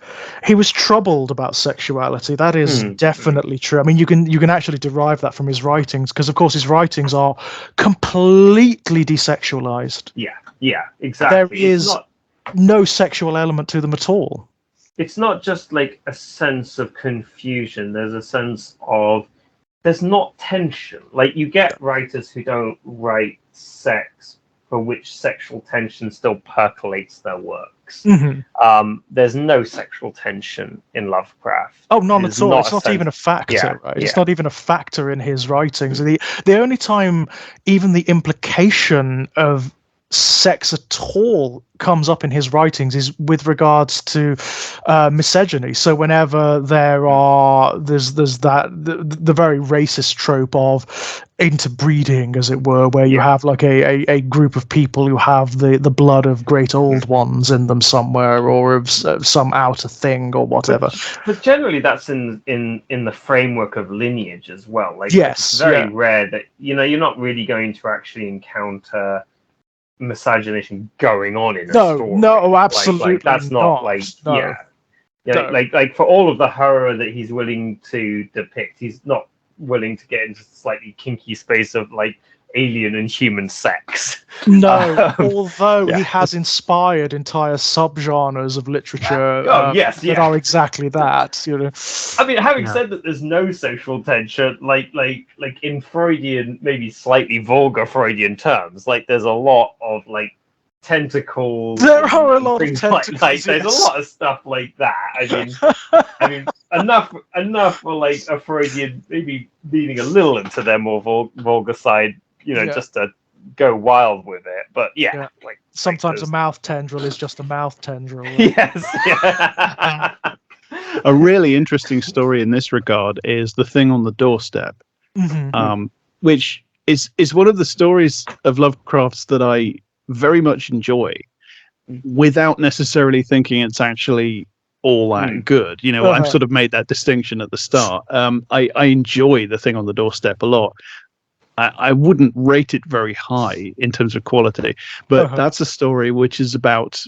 troubled about sexuality. That is definitely true. I mean, you can actually derive that from his writings, because of course his writings are completely desexualized. Yeah, exactly. There is no sexual element to them at all. It's not just like a sense of confusion. There's a sense of there's not tension. Like you get writers who don't write sex for which sexual tension still percolates their works. There's no sexual tension in Lovecraft. Oh, none at all. It's not even a factor, right? It's not even a factor in his writings. The only time even the implication of sex at all comes up in his writings is with regards to misogyny. So whenever there's the very racist trope of interbreeding, as it were, where you have like a group of people who have the blood of great old ones in them somewhere, or of some outer thing or whatever. But generally that's in the framework of lineage as well. Like it's very rare that you're not really going to actually encounter miscegenation going on in a story. No, absolutely like that's not like for all of the horror that he's willing to depict, he's not willing to get into slightly kinky space of like alien and human sex. No, although he has inspired entire subgenres of literature that are exactly that. You know, I mean, having said that, there's no sexual tension, like in Freudian, maybe slightly vulgar Freudian terms. Like there's a lot of like tentacles. There are a lot of tentacles. Like there's a lot of stuff like that. I mean, enough for like a Freudian maybe leaning a little into their more vulgar side. Just to go wild with it. But like sometimes a mouth tendril is just a mouth tendril. Yes. A really interesting story in this regard is The Thing on the Doorstep, which is one of the stories of Lovecraft's that I very much enjoy, without necessarily thinking it's actually all that good. I've sort of made that distinction at the start. I enjoy The Thing on the Doorstep a lot. I wouldn't rate it very high in terms of quality, but that's a story which is about,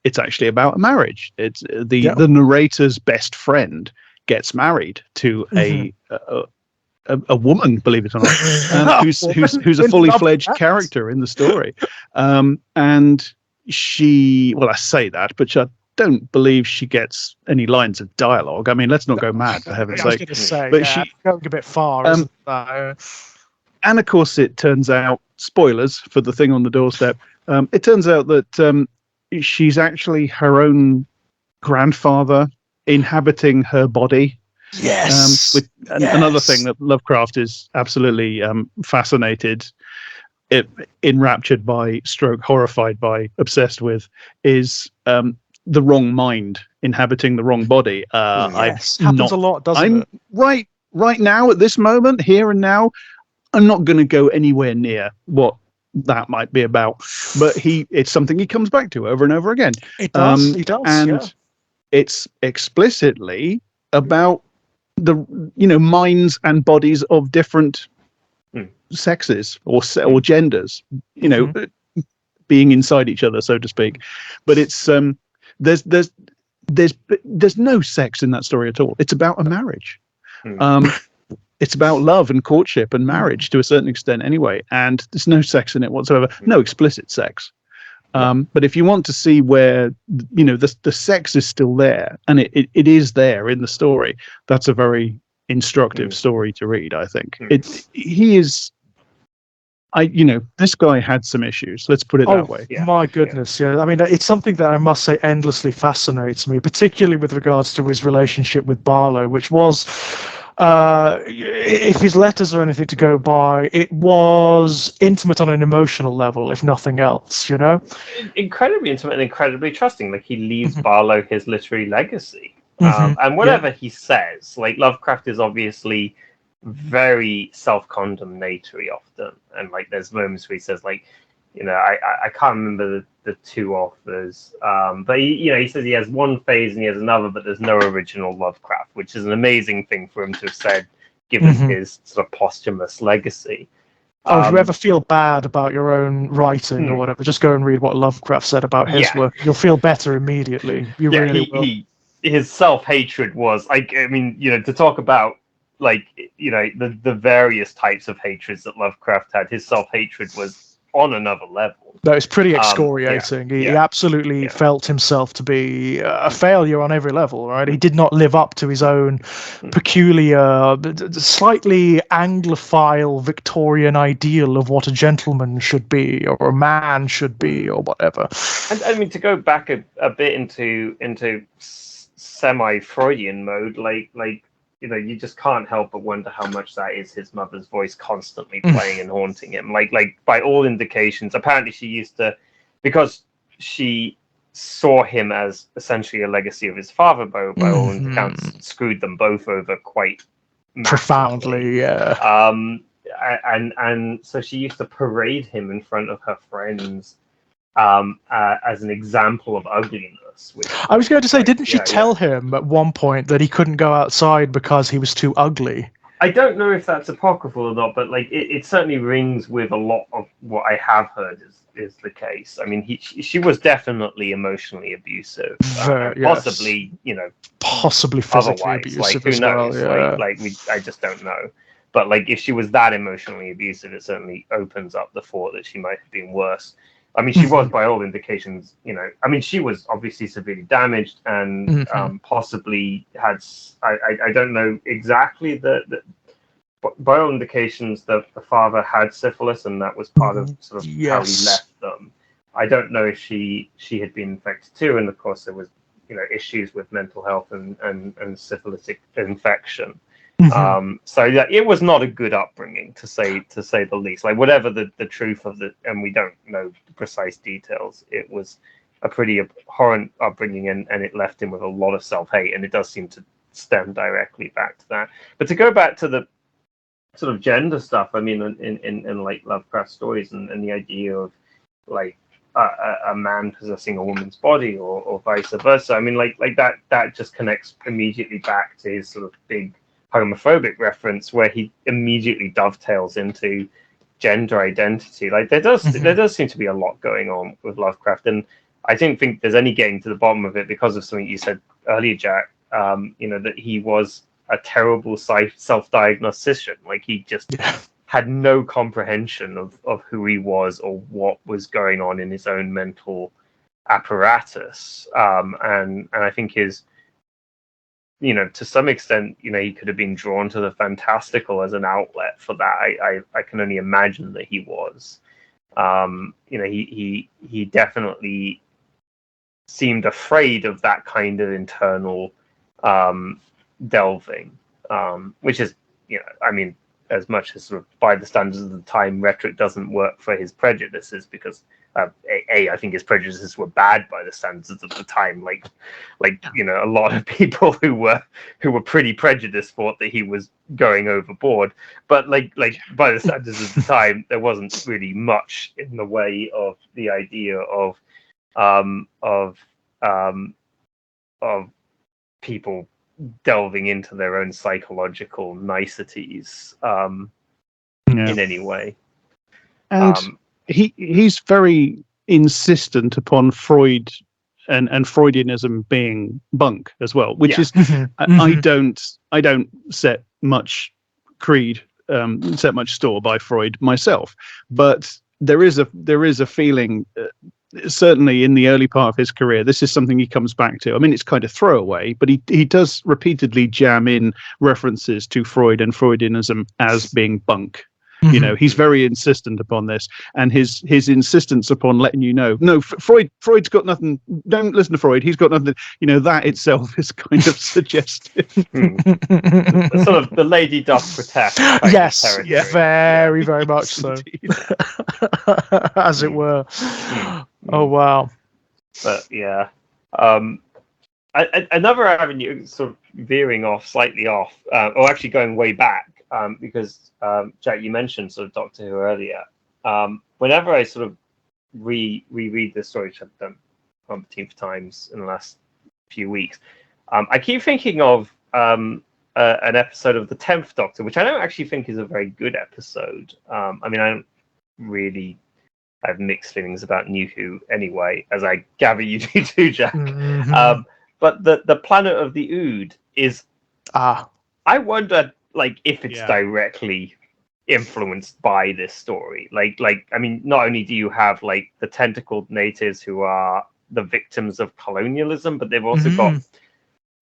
it's actually about a marriage. It's the narrator's best friend gets married to a woman, believe it or not, who's a fully fledged character in the story, and she. Well, I say that, but I don't believe she gets any lines of dialogue. I mean, let's not go mad, for heaven's sake. I was going to say, but yeah, going a bit far, isn't that? And of course, it turns out, spoilers for the thing on the doorstep. It turns out that she's actually her own grandfather inhabiting her body. Yes. Another thing that Lovecraft is absolutely fascinated, enraptured by, stroke horrified by, obsessed with, is the wrong mind inhabiting the wrong body. Yes, happens a lot, doesn't it? Right now, at this moment, here and now, I'm not going to go anywhere near what that might be about, but it's something he comes back to over and over again. It does. He does, and it's explicitly about the minds and bodies of different sexes or genders, being inside each other, so to speak. But it's there's no sex in that story at all. It's about a marriage. It's about love and courtship and marriage to a certain extent anyway, and there's no sex in it whatsoever. No explicit sex. But if you want to see where the sex is still there, and it is there in the story, that's a very instructive story to read, I think. This guy had some issues, let's put it that way. My goodness, I mean, it's something that I must say endlessly fascinates me, particularly with regards to his relationship with Barlow, which was, if his letters are anything to go by, it was intimate on an emotional level, if nothing else, Incredibly intimate and incredibly trusting. Like, he leaves Barlow his literary legacy. And whatever he says, like, Lovecraft is obviously very self-condemnatory often. And, like, there's moments where he says, like, I can't remember the two authors, but he says he has one phase and he has another, but there's no original Lovecraft, which is an amazing thing for him to have said, given his sort of posthumous legacy. If you ever feel bad about your own writing or whatever, just go and read what Lovecraft said about his work. You'll feel better immediately. You really will. His self-hatred was, to talk about, like, the various types of hatreds that Lovecraft had, his self-hatred was on another level. No, it's pretty excoriating. He absolutely felt himself to be a failure on every level, right? He did not live up to his own peculiar, slightly Anglophile Victorian ideal of what a gentleman should be, or a man should be, or whatever. And I mean, to go back a bit into semi-Freudian mode, like you just can't help but wonder how much that is his mother's voice constantly playing and haunting him. Like by all indications, apparently she used to, because she saw him as essentially a legacy of his father, by all accounts, screwed them both over quite profoundly. And so she used to parade him in front of her friends as an example of ugliness. I was going to say, didn't she tell him at one point that he couldn't go outside because he was too ugly? I don't know if that's apocryphal or not, but like it certainly rings with a lot of what I have heard is the case. I mean, she was definitely emotionally abusive, possibly possibly physically abusive. Like, who knows? Yeah. I just don't know. But like, if she was that emotionally abusive, it certainly opens up the thought that she might have been worse. I mean, she was, by all indications, she was obviously severely damaged and possibly had, I don't know exactly, but by all indications, the father had syphilis, and that was part of sort of how he left them. I don't know if she had been infected too, and of course there was, issues with mental health and syphilitic infection. So yeah, it was not a good upbringing, to say the least. Like, whatever the truth of and we don't know the precise details, it was a pretty abhorrent upbringing, and it left him with a lot of self-hate, and it does seem to stem directly back to that. But to go back to the sort of gender stuff, I mean, in like Lovecraft stories and the idea of like a man possessing a woman's body or vice versa, I mean, like that just connects immediately back to his sort of big homophobic reference, where he immediately dovetails into gender identity. Like, there does seem to be a lot going on with Lovecraft, and I don't think there's any getting to the bottom of it because of something you said earlier, Jack. That he was a terrible self-diagnostician. Like he just had no comprehension of who he was or what was going on in his own mental apparatus. And I think his, to some extent, he could have been drawn to the fantastical as an outlet for that. I can only imagine that he was. He definitely seemed afraid of that kind of internal delving, which is, as much as sort of by the standards of the time, rhetoric doesn't work for his prejudices because I think his prejudices were bad by the standards of the time. Like a lot of people who were pretty prejudiced thought that he was going overboard. But like by the standards of the time, there wasn't really much in the way of the idea of people delving into their own psychological niceties in any way. And he's very insistent upon Freud and Freudianism being bunk as well, which is I don't set much store by Freud myself, but there is a feeling. Certainly in the early part of his career, this is something he comes back to. I mean, it's kind of throwaway, but he does repeatedly jam in references to Freud and Freudianism as being bunk. He's very insistent upon this, and his insistence upon letting no, Freud's got nothing. Don't listen to Freud. He's got nothing. That itself is kind of suggestive. Sort of the lady doth protest. Yes, very, very much so. As it were. Oh wow. But yeah. Another avenue, sort of veering slightly off, or actually going way back, because Jack, you mentioned sort of Doctor Who earlier. Whenever I sort of reread this story, which I've done umpteenth times in the last few weeks, I keep thinking of an episode of the 10th Doctor, which I don't actually think is a very good episode. I don't really. I have mixed feelings about New Who anyway, as I gather you do too, Jack. But the planet of the Ood is. I wonder, if it's directly influenced by this story. Not only do you have the tentacled natives who are the victims of colonialism, but they've also got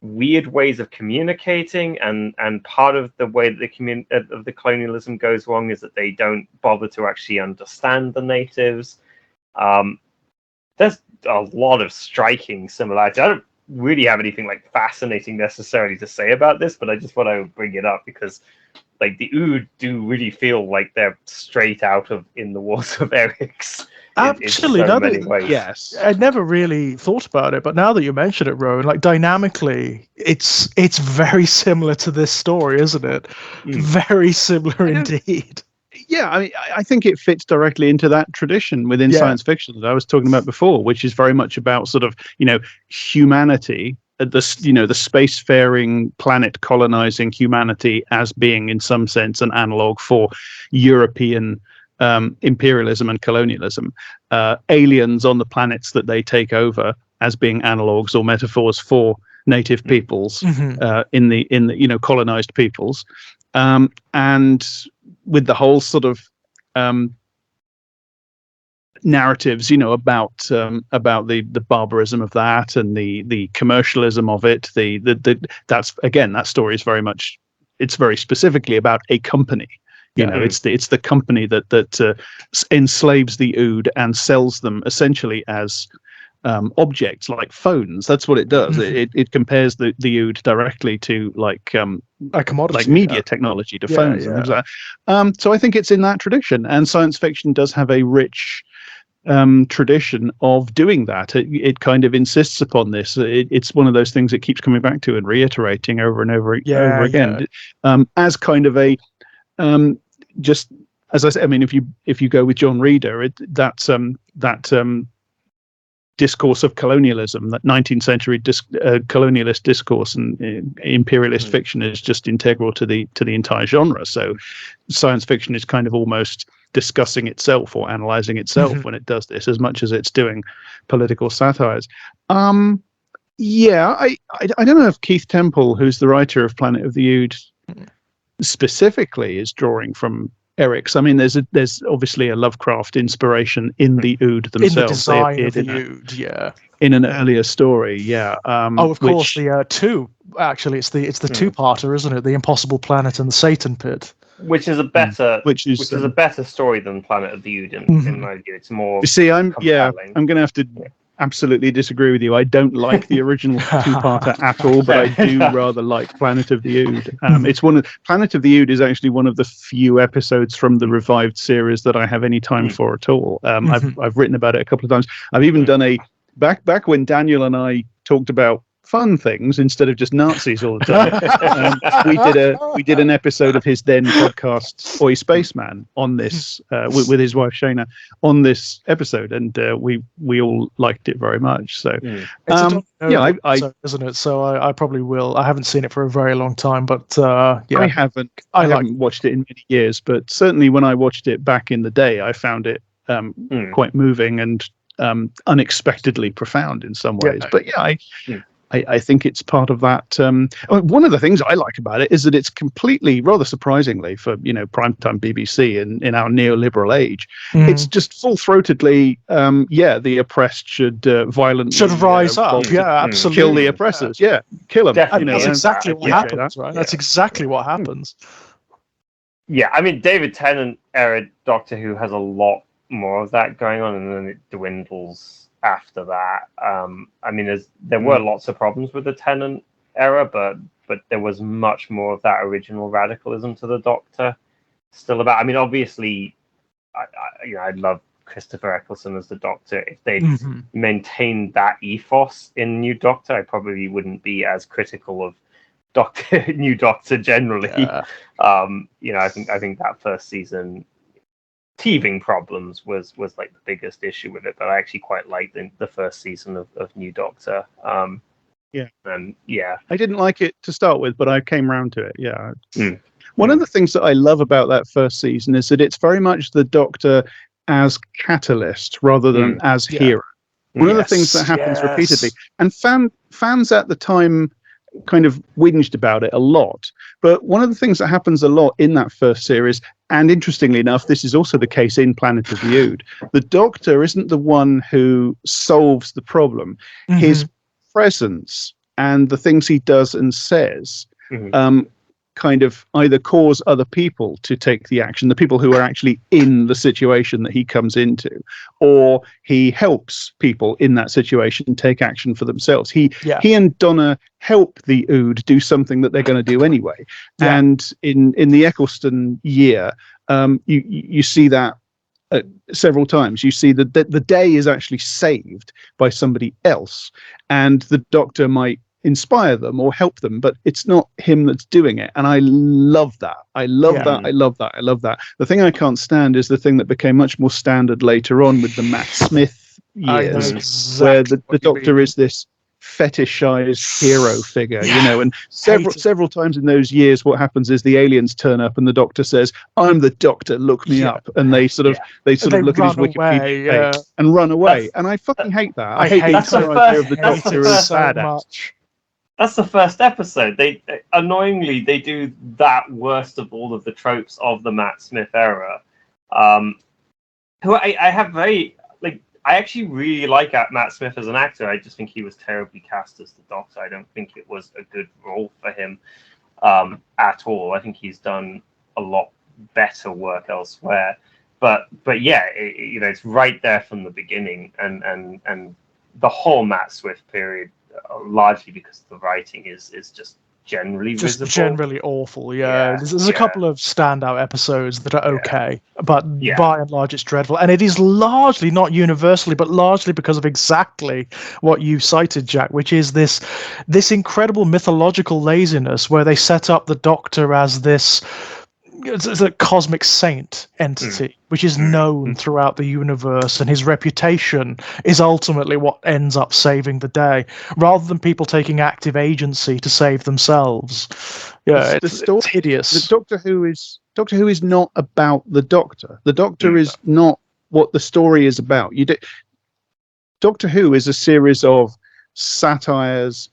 weird ways of communicating, and part of the way that the colonialism goes wrong is that they don't bother to actually understand the natives. There's a lot of striking similarities. I don't really have anything fascinating necessarily to say about this, but I just thought I would bring it up because the Ood do really feel like they're straight out of In the Wars of Eryx. Actually, yes, I'd never really thought about it, but now that you mention it, Rowan, dynamically, it's very similar to this story, isn't it? Very similar indeed. Yeah, I think it fits directly into that tradition within science fiction that I was talking about before, which is very much about sort of humanity, the spacefaring, planet colonizing humanity as being in some sense an analog for European imperialism and colonialism, aliens on the planets that they take over as being analogues or metaphors for native peoples in the colonized peoples, and with the whole sort of narratives, about the barbarism of that and the commercialism of it. That story is very much, it's very specifically about a company. It's the company that enslaves the Ood and sells them essentially as objects like phones. That's what it does. It compares the Ood directly to a commodity, like media technology, to phones and things like that. So I think it's in that tradition, and science fiction does have a rich tradition of doing that. It kind of insists upon this. It's one of those things it keeps coming back to and reiterating over and over again, as kind of a just as I said. If you go with John Reader, that discourse of colonialism, that 19th century colonialist discourse and imperialist fiction is just integral to the entire genre. So science fiction is kind of almost discussing itself or analyzing itself when it does this, as much as it's doing political satires. Yeah, I don't know if Keith Temple, who's the writer of Planet of the Ood, specifically is drawing from Eryx. I mean, there's obviously a Lovecraft inspiration in the Ood themselves. In the design of the Ood, yeah. In an earlier story, yeah. Of course, the two. Actually, it's the two-parter, isn't it? The Impossible Planet and the Satan Pit. Which is a better a better story than Planet of the Ood in my view. It's more. You see, I'm compelling. going to have to absolutely disagree with you. I don't like the original two-parter at all, but I do rather like Planet of the Ood. It's Planet of the Ood is actually one of the few episodes from the revived series that I have any time for at all. I've written about it a couple of times. I've even done a back when Daniel and I talked about fun things instead of just Nazis all the time. We did an episode of his then podcast Oi Spaceman on this with his wife Shayna on this episode, and we all liked it very much. So isn't it? So I probably will. I haven't seen it for a very long time, but I haven't watched it in many years, but certainly when I watched it back in the day, I found it quite moving and unexpectedly profound in some ways. But I think it's part of that. One of the things I like about it is that it's completely, rather surprisingly, for primetime BBC in our neoliberal age, it's just full-throatedly, the oppressed should violently rise up. Absolutely, kill the oppressors. Kill them. That's exactly what happens, right? That's exactly what happens. Yeah, I mean, David Tennant era Doctor Who has a lot more of that going on, and then it dwindles after that. I mean, there were lots of problems with the Tennant era, but there was much more of that original radicalism to the Doctor still about. I mean, obviously, I love Christopher Eccleston as the Doctor. If they'd maintained that ethos in New Doctor, I probably wouldn't be as critical of New Doctor generally. I think that first season, teething problems was like the biggest issue with it, but I actually quite liked the first season of New Doctor. I didn't like it to start with, but I came round to it. One of the things that I love about that first season is that it's very much the Doctor as catalyst rather than as hero. One of the things that happens repeatedly, and fans at the time kind of whinged about it a lot, but one of the things that happens a lot in that first series, and interestingly enough, this is also the case in Planet of the Ood, the Doctor isn't the one who solves the problem. His presence and the things he does and says kind of either cause other people to take the action, the people who are actually in the situation that he comes into, or he helps people in that situation take action for themselves. He and Donna help the Ood do something that they're going to do anyway. And in the Eccleston year, you see that several times. You see that the day is actually saved by somebody else, and the Doctor might inspire them or help them, but it's not him that's doing it. And I love that. I love that. The thing I can't stand is the thing that became much more standard later on with the Matt Smith years, where the Doctor is this fetishized hero figure, and several times in those years what happens is the aliens turn up and the Doctor says, "I'm the Doctor, look me up," and they sort of look at his Wikipedia page and run away. And I fucking hate that. I hate the entire idea of the Doctor as badass. That's the first episode. They annoyingly do that worst of all of the tropes of the Matt Smith era. Who I have I actually really like Matt Smith as an actor. I just think he was terribly cast as the Doctor. I don't think it was a good role for him at all. I think he's done a lot better work elsewhere. But it's right there from the beginning, and the whole Matt Smith period. Largely because the writing is just generally visible. Generally awful. There's a couple of standout episodes that are okay, but by and large it's dreadful, and it is largely, not universally, but largely because of exactly what you cited, Jack, which is this incredible mythological laziness where they set up the Doctor as this it's a cosmic saint entity, which is known throughout the universe, and his reputation is ultimately what ends up saving the day, rather than people taking active agency to save themselves. It's hideous. The Doctor Who is not about the Doctor. The Doctor is not what the story is about. Doctor Who is a series of satires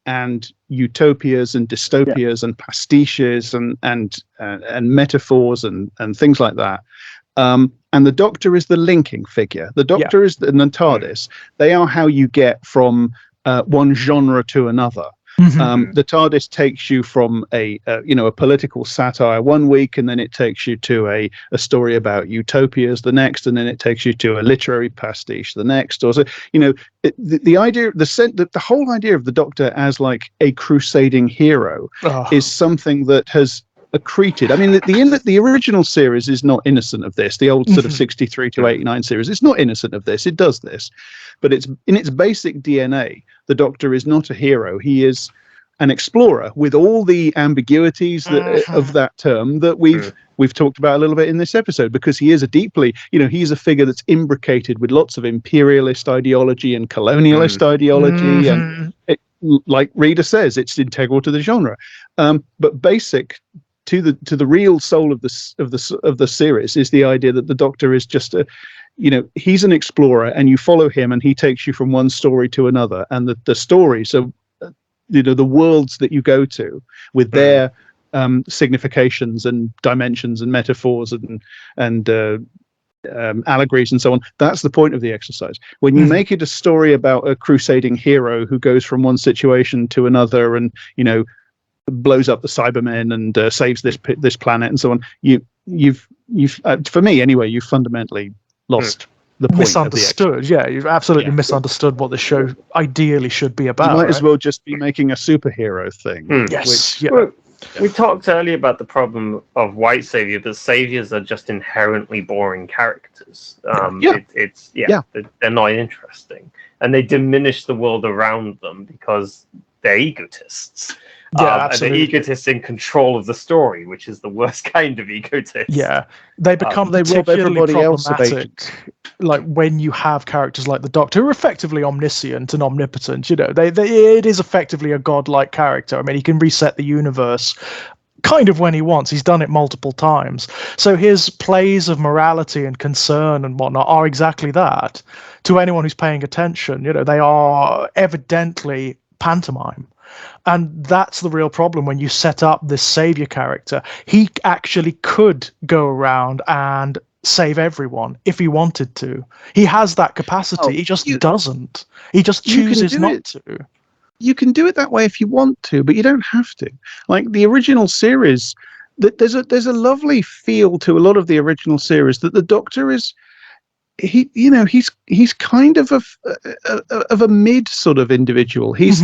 and utopias and dystopias and pastiches and metaphors and things like that. And the Doctor is the linking figure. The Doctor is and the TARDIS. They are how you get from one genre to another. The TARDIS takes you from a political satire one week, and then it takes you to a story about utopias the next, and then it takes you to a literary pastiche the next. Or so, the idea, the whole idea of the Doctor as like a crusading hero is something that has accreted. I mean, the original series is not innocent of this. The old sort of 63 to 89 series, it's not innocent of this. It does this, but it's in its basic DNA. The Doctor is not a hero. He is an explorer with all the ambiguities of that term that we've talked about a little bit in this episode, because he is a deeply, he's a figure that's imbricated with lots of imperialist ideology and colonialist ideology, and like Reader says, it's integral to the genre. But basic to the real soul of the series is the idea that the Doctor is just he's an explorer, and you follow him, and he takes you from one story to another, and the stories of the worlds that you go to with their significations and dimensions and metaphors and allegories and so on. That's the point of the exercise. When you make it a story about a crusading hero who goes from one situation to another and blows up the Cybermen and saves this planet and so on, you've for me anyway, you've fundamentally lost the point. Misunderstood. You've absolutely misunderstood what the show ideally should be about. You might as well just be making a superhero thing. Yes. Well, we talked earlier about the problem of white savior, but saviors are just inherently boring characters. They're not interesting, and they diminish the world around them because they're egotists. And the egotists in control of the story, which is the worst kind of egotist. Yeah, they become they rob everybody else of problematic. Like when you have characters like the Doctor, who are effectively omniscient and omnipotent. It is effectively a godlike character. I mean, he can reset the universe kind of when he wants. He's done it multiple times. So his plays of morality and concern and whatnot are exactly that. To anyone who's paying attention, they are evidently pantomime. And that's the real problem when you set up this savior character. He actually could go around and save everyone if he wanted to. He has that capacity. He just doesn't. He just chooses not to. You can do it that way if you want to, but you don't have to. Like the original series, there's a lovely feel to a lot of the original series that the Doctor is. He's kind of a mid sort of individual. He's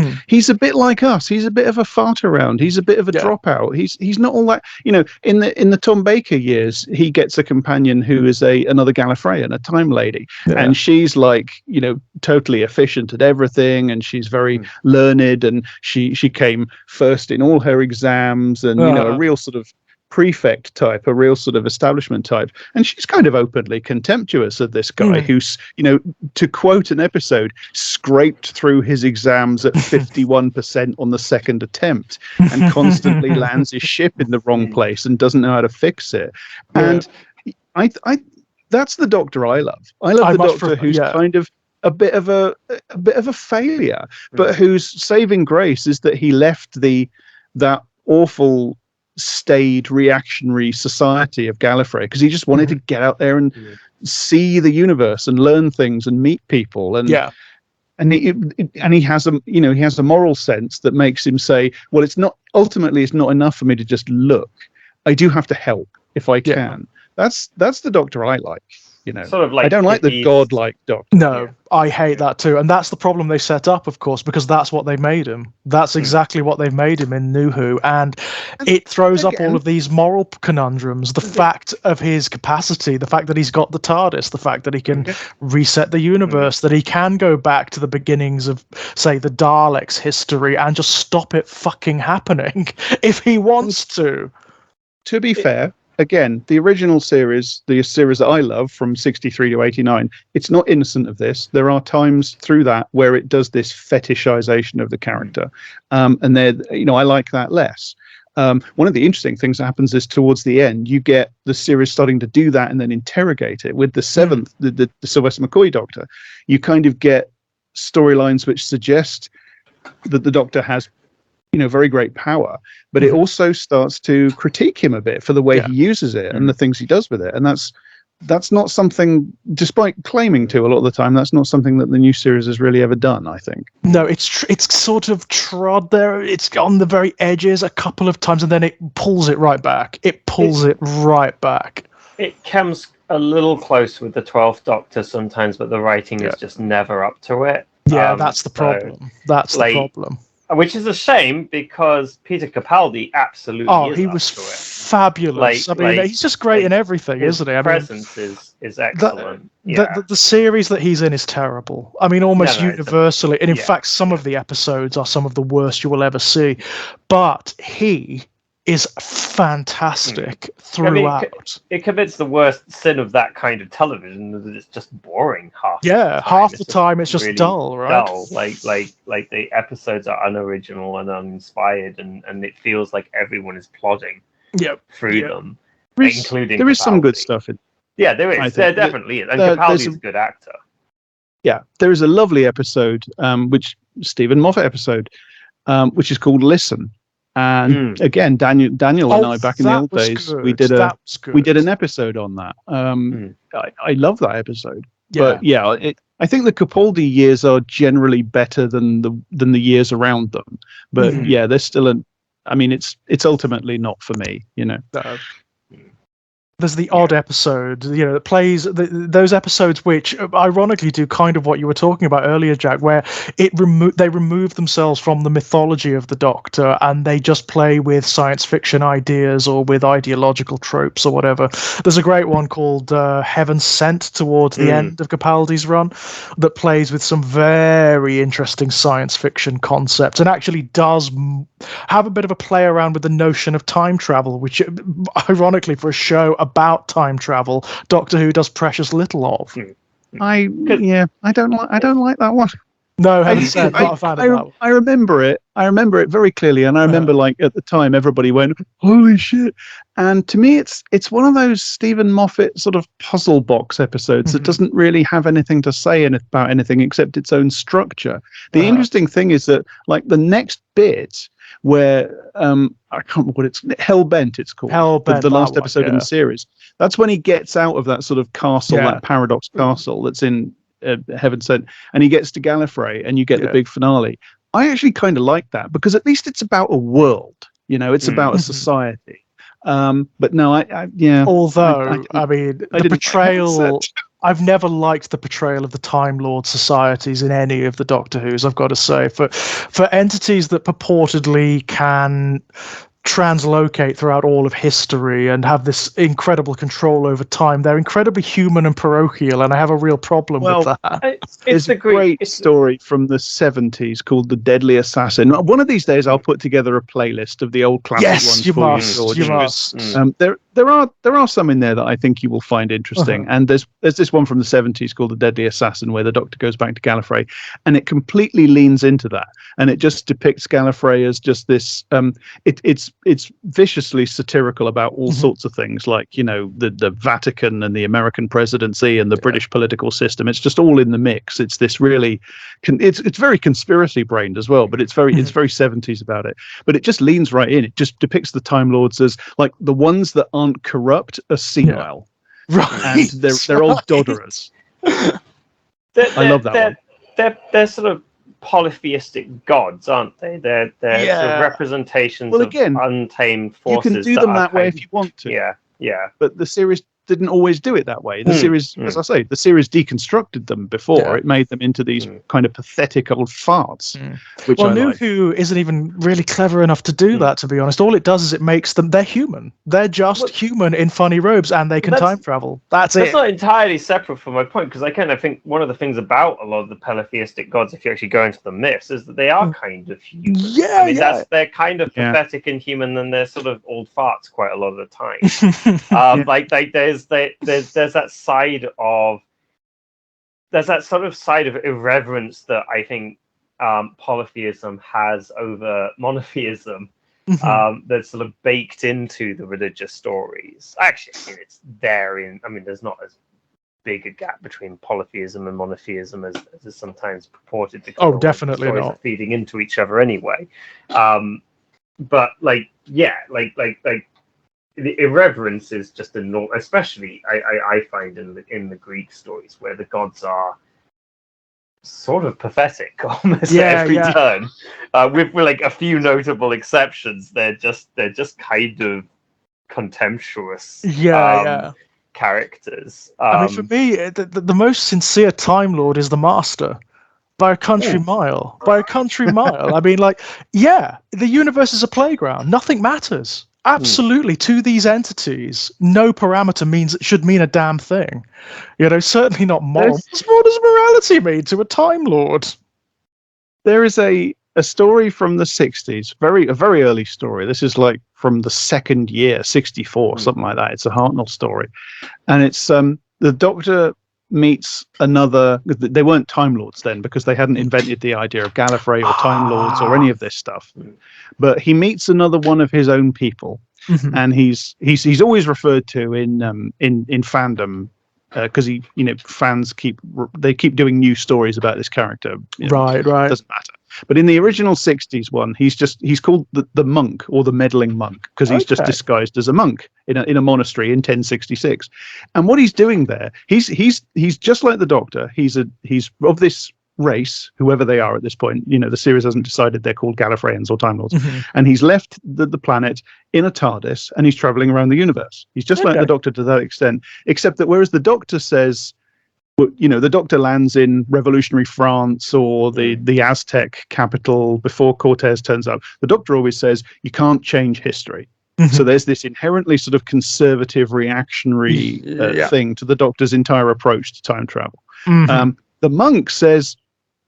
a bit like us. He's a bit of a fart around. He's a bit of a dropout. He's not all that. In the Tom Baker years, he gets a companion who is another Gallifreyan, a time lady, and she's like totally efficient at everything, and she's very learned, and she came first in all her exams, and a real sort of prefect type, a real sort of establishment type, and she's kind of openly contemptuous of this guy who's, to quote an episode, scraped through his exams at 51% on the second attempt and constantly lands his ship in the wrong place and doesn't know how to fix it. And I that's the Doctor I love. I love the Doctor who's kind of a bit of a failure, but whose saving grace is that he left that awful staid reactionary society of Gallifrey because he just wanted to get out there and see the universe and learn things and meet people, and he has a moral sense that makes him say, well, it's not enough for me to just look. I do have to help if I can. That's the Doctor I like. Sort of like I don't like the godlike Doctor. No, I hate that too, and that's the problem they set up, of course, because that's what they made him. That's exactly what they've made him in New Who, and it throws up all of these moral conundrums. The fact of his capacity, the fact that he's got the TARDIS, the fact that he can reset the universe, that he can go back to the beginnings of, say, the Daleks' history and just stop it fucking happening if he wants to. To be fair, again, the original series, the series that I love from 63 to 89, it's not innocent of this. There are times through that where it does this fetishization of the character. And I like that less. One of the interesting things that happens is towards the end, you get the series starting to do that and then interrogate it. With the seventh, the Sylvester McCoy Doctor, you kind of get storylines which suggest that the Doctor has, very great power, but it also starts to critique him a bit for the way he uses it and the things he does with it. And that's not something, despite claiming to a lot of the time, that's not something that the new series has really ever done, I think. No, it's sort of trod there. It's on the very edges a couple of times, and then it pulls it right back. It comes a little close with the 12th Doctor sometimes, but the writing is just never up to it. Yeah, that's the problem. That's the problem. Which is a shame, because Peter Capaldi absolutely is he up was to it. Fabulous. He's just great in everything, isn't he? His presence is excellent. The series that he's in is terrible. I mean, almost universally. And in fact, some of the episodes are some of the worst you will ever see. But he is fantastic throughout. It commits the worst sin of that kind of television, that it's just boring half the time. Half the time it's just really dull, right? Dull. Like the episodes are unoriginal and uninspired, and it feels like everyone is plodding through them, including there is Capaldi. some good stuff in. Yeah, there is. There definitely is. And Capaldi's a good actor. Yeah, there is a lovely episode, which Stephen Moffat episode, which is called Listen. And again, Daniel and I, back in the old days, we did an episode on that. I love that episode. But I think the Capaldi years are generally better than the years around them. But there's still it's ultimately not for me, There's the odd episode, that plays those episodes which, ironically, do kind of what you were talking about earlier, Jack, where they remove themselves from the mythology of the Doctor and they just play with science fiction ideas or with ideological tropes or whatever. There's a great one called Heaven Sent towards the end of Capaldi's run that plays with some very interesting science fiction concepts and actually does have a bit of a play around with the notion of time travel, which, ironically, for a show about time travel, Doctor Who does precious little of. I don't like that one. No, Heaven Sent, not a fan of that one. I remember it very clearly, and I remember at the time everybody went, "Holy shit!" And to me, it's one of those Stephen Moffat sort of puzzle box episodes that doesn't really have anything to say about anything except its own structure. The interesting thing is that the next bit, where I can't remember what it's Hellbent, it's called. Hellbent, the last episode in the series. That's when he gets out of that sort of castle, that paradox castle that's in Heaven Sent, and he gets to Gallifrey, and you get the big finale. I actually kind of like that, because at least it's about a world. It's about a society. But no, Although the portrayal. I've never liked the portrayal of the Time Lord societies in any of the Doctor Who's, I've got to say. For entities that purportedly can translocate throughout all of history and have this incredible control over time, they're incredibly human and parochial, and I have a real problem with that. It's a great story from the 70s called The Deadly Assassin. One of these days I'll put together a playlist of the old classic ones you for must, you, George. There are some in there that I think you will find interesting, and there's this one from the 70s called The Deadly Assassin, where the Doctor goes back to Gallifrey, and it completely leans into that, and it just depicts Gallifrey as just this it's viciously satirical about all sorts of things, like the Vatican and the American presidency and the British political system. It's just all in the mix. It's this really it's very conspiracy brained as well, but it's very 70s about it, but it just leans right in. It just depicts the Time Lords as the ones that aren't corrupt are senile, and they're old dodderers. I love that one. They're sort of polytheistic gods, aren't they? They're sort of representations of untamed forces. You can do them that way if you want to. Yeah. But the series didn't always do it that way. The series, as I say, the series deconstructed them before. Yeah. It made them into these kind of pathetic old farts. Which New Who isn't even really clever enough to do that, to be honest. All it does is it makes them, they're human. They're just human in funny robes, and they can time travel. That's not entirely separate from my point, because I kind of think one of the things about a lot of the polytheistic gods, if you actually go into the myths, is that they are kind of human. They're kind of pathetic and human, and they're sort of old farts quite a lot of the time. There's that side of irreverence that I think polytheism has over monotheism, that's sort of baked into the religious stories. Actually, it's there there's not as big a gap between polytheism and monotheism as is sometimes purported, because Oh, definitely stories not. are feeding into each other anyway. But like the irreverence is just enormous, especially I find in the Greek stories, where the gods are sort of pathetic almost at every turn. With like a few notable exceptions, they're just kind of contemptuous characters. I mean, for me, the most sincere Time Lord is the Master. By a country mile. By a country mile. I mean, like, yeah, the universe is a playground. Nothing matters. Absolutely. To these entities, no parameter should mean a damn thing. You know, certainly not moral. What does morality mean to a Time Lord? There is a story from the 60s, a very early story. This is like from the second year, 64, something like that. It's a Hartnell story. And it's the Doctor meets another. They weren't Time Lords then, because they hadn't invented the idea of Gallifrey or Time Lords or any of this stuff. But he meets another one of his own people, and he's always referred to in fandom, because fans keep doing new stories about this character. Right. Doesn't matter. But in the original 60s one, he's called the monk, or the meddling monk, because he's just disguised as a monk in a monastery in 1066. And what he's doing there, he's just like the Doctor. He's of this race, whoever they are at this point. The series hasn't decided they're called Gallifreyans or Time Lords. And he's left the planet in a TARDIS, and he's traveling around the universe. He's just like the Doctor to that extent, except that whereas the Doctor says, the Doctor lands in revolutionary France or the Aztec capital before Cortez turns up, the Doctor always says you can't change history. So there's this inherently sort of conservative, reactionary thing to the Doctor's entire approach to time travel. The monk says,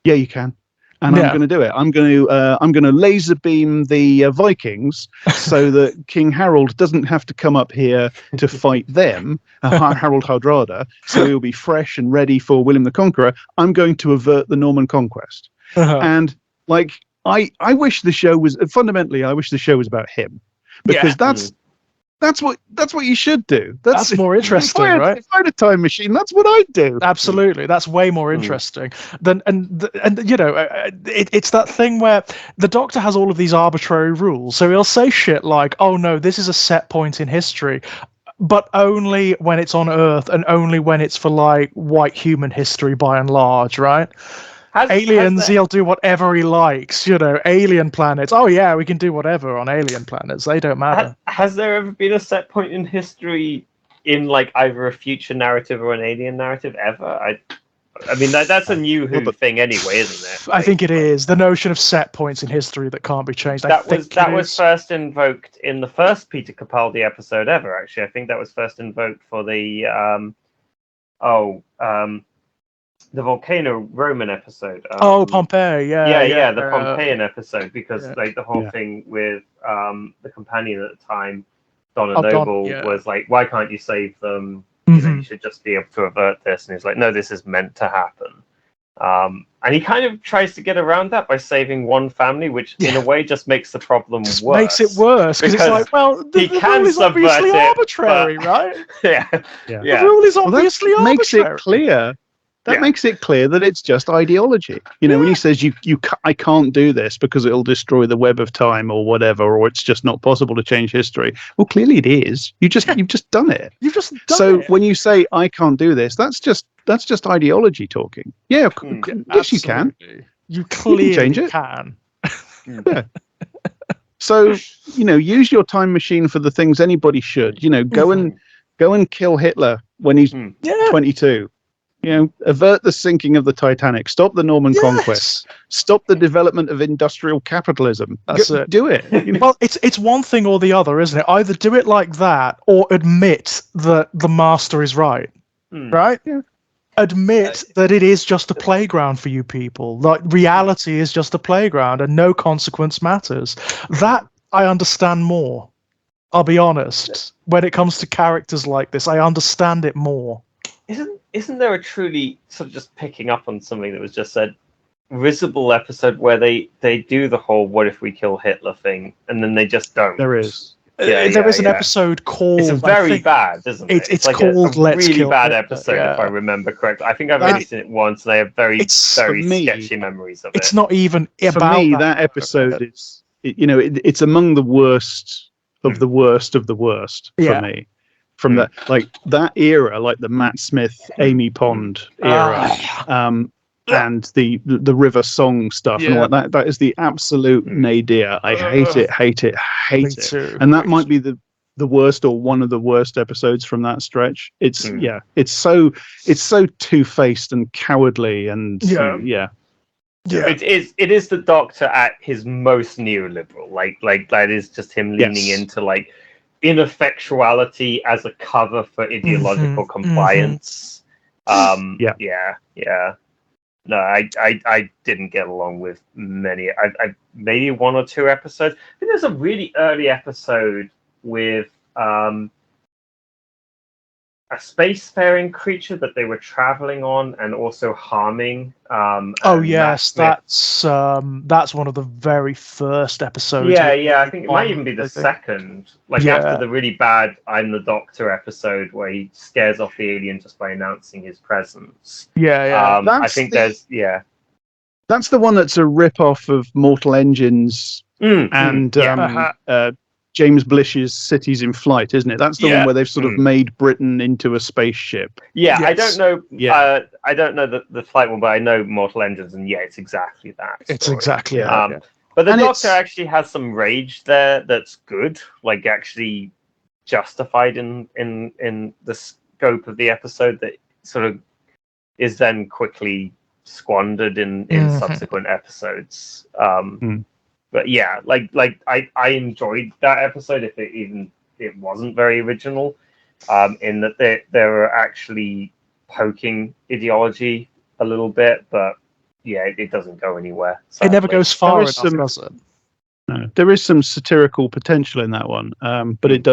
yeah, you can. And I'm going to do it. I'm going to laser beam the Vikings so that King Harold doesn't have to come up here to fight them, Harold Hardrada, so he'll be fresh and ready for William the Conqueror. I'm going to avert the Norman conquest. And like, I wish the show was fundamentally, I wish the show was about him, because that's what you should do. That's more interesting, right? If I had a time machine, that's what I'd do. Absolutely, that's way more interesting than it's that thing where the Doctor has all of these arbitrary rules. So he'll say shit like, "Oh no, this is a set point in history," but only when it's on Earth, and only when it's for like white human history by and large, right? Aliens, he'll do whatever he likes. Alien planets. Oh yeah, we can do whatever on alien planets. They don't matter. Has there ever been a set point in history in like either a future narrative or an alien narrative ever? I mean that's a new Who thing anyway, isn't it? I think it is the notion of set points in history that can't be changed. That was first invoked in the first Peter Capaldi episode ever. Actually, I think that was first invoked for the the Volcano Roman episode. Pompeii, the Pompeian episode, because like the whole thing with the companion at the time, Donna Noble, was like, why can't you save them? You should just be able to avert this. And he's like, no, this is meant to happen. And he kind of tries to get around that by saving one family, which in a way just makes the problem worse. Makes it worse because it's like, well, the rule is obviously arbitrary, right? The rule is obviously arbitrary. Makes it clear. That makes it clear that it's just ideology. When he says I can't do this because it'll destroy the web of time or whatever, or it's just not possible to change history. Well, clearly it is. You've just done it. You've just done it. So when you say I can't do this, that's just ideology talking. Yeah, yes, you can. You clearly change it. Can. So use your time machine for the things anybody should. Go and kill Hitler when he's 22. Avert the sinking of the Titanic. Stop the Norman conquest. Stop the development of industrial capitalism. That's it. Do it. Well, it's one thing or the other, isn't it? Either do it like that or admit that the Master is right. Right? Yeah. Admit that it is just a playground for you people. Like, reality is just a playground and no consequence matters. That I understand more. I'll be honest. When it comes to characters like this, I understand it more. Isn't there a truly, sort of just picking up on something that was just said, risible episode where they do the whole "what if we kill Hitler" thing, and then they just don't? There is. There is an episode called. It's very bad, isn't it? It's like called a Let's really Kill bad Hitler, episode, if I remember correctly. I think I've only seen it once, and I have very sketchy memories of it. It's not even for about me. That episode is, it's among the worst of the worst of the worst for me. From that, like that era, like the Matt Smith, Amy Pond era, and the River Song stuff and all that. That is the absolute nadir. I hate it. And that might be the worst or one of the worst episodes from that stretch. It's it's so two-faced and cowardly and It is the Doctor at his most neoliberal. Like that is just him leaning into like ineffectuality as a cover for ideological compliance. No, I didn't get along with many. I maybe one or two episodes. I think there's a really early episode with a spacefaring creature that they were traveling on and also harming. Yes, that's one of the very first episodes. Yeah. I think it might even be the second. After the really bad "I'm the Doctor" episode, where he scares off the alien just by announcing his presence. I think that's the one that's a rip-off of Mortal Engines and James Blish's Cities in Flight, isn't it? That's the one where they've sort of made Britain into a spaceship. Yeah, I don't know. I don't know the flight one, but I know Mortal Engines, and it's exactly that. It's exactly that. But the Doctor actually has some rage there that's good, like actually justified in the scope of the episode that sort of is then quickly squandered in subsequent episodes. But yeah, I enjoyed that episode, if it wasn't very original, in that they were actually poking ideology a little bit, but it doesn't go anywhere. Sadly. It never goes far enough, does it? No, there is some satirical potential in that one, but it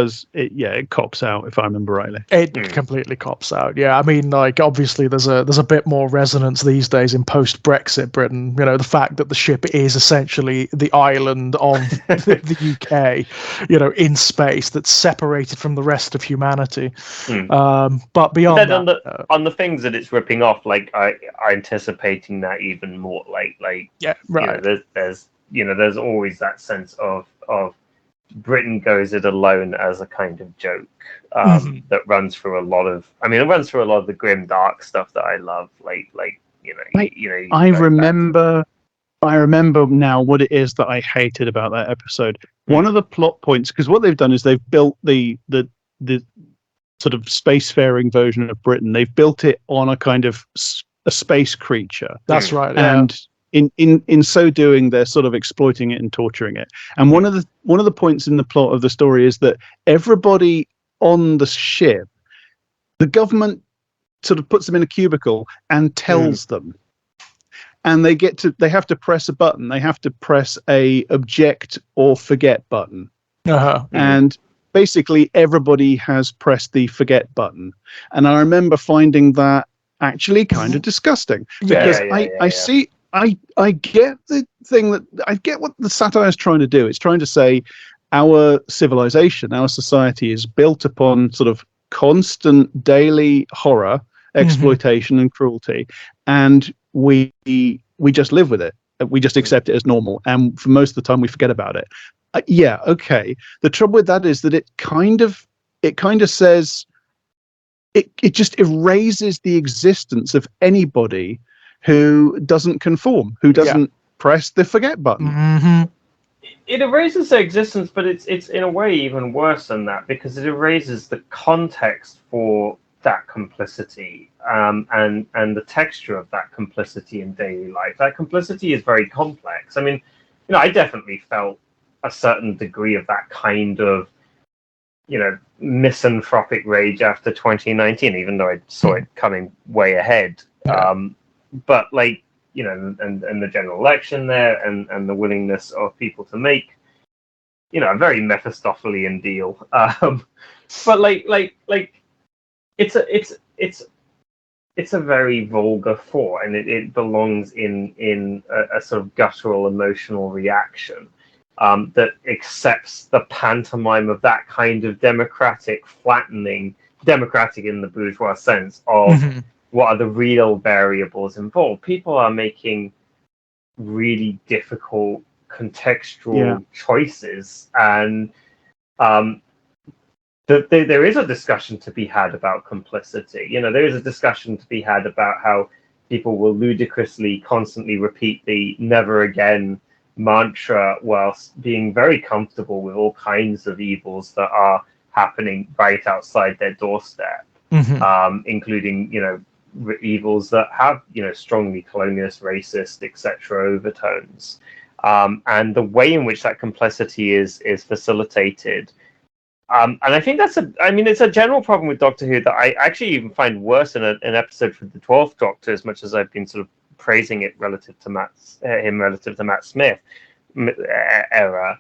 cops out, if I remember rightly. It completely cops out. Yeah, I mean, like obviously there's a bit more resonance these days in post-Brexit Britain. You know, the fact that the ship is essentially the island of the UK, in space that's separated from the rest of humanity. But beyond that, on the things that it's ripping off, like I'm anticipating that even more. There's always that sense of Britain goes it alone as a kind of joke that runs through a lot of. I mean, it runs through a lot of the grim, dark stuff that I love. I remember now what it is that I hated about that episode. One of the plot points, because what they've done is they've built the sort of spacefaring version of Britain. They've built it on a kind of a space creature. That's right, and. In so doing, they're sort of exploiting it and torturing it. And one of the points in the plot of the story is that everybody on the ship, the government sort of puts them in a cubicle and tells them, and they have to press a button. They have to press a object or forget button, and basically everybody has pressed the forget button. And I remember finding that actually kind of disgusting because I see. I get the thing I get what the satire is trying to do. It's trying to say our civilization, our society is built upon sort of constant daily horror, exploitation and cruelty. And we just live with it. We just accept it as normal. And for most of the time we forget about it. Okay. The trouble with that is that it kind of says it just erases the existence of anybody who doesn't conform, who doesn't press the forget button. It erases their existence, but it's in a way even worse than that, because it erases the context for that complicity and the texture of that complicity in daily life. That complicity is very complex. I mean, I definitely felt a certain degree of that kind of misanthropic rage after 2019, even though I saw it coming way ahead. But and the general election there and the willingness of people to make, a very Mephistophelian deal. But it's a very vulgar thought, and it belongs in a sort of guttural emotional reaction. that accepts the pantomime of that kind of democratic flattening, democratic in the bourgeois sense of what are the real variables involved. People are making really difficult contextual choices, and there is a discussion to be had about complicity. There is a discussion to be had about how people will ludicrously constantly repeat the never again mantra whilst being very comfortable with all kinds of evils that are happening right outside their doorstep, including evils that have strongly colonialist, racist, etc. overtones, and the way in which that complicity is facilitated. And I think it's a general problem with Doctor Who that I actually even find worse in an episode for the 12th Doctor, as much as I've been sort of praising it relative to Matt Smith era.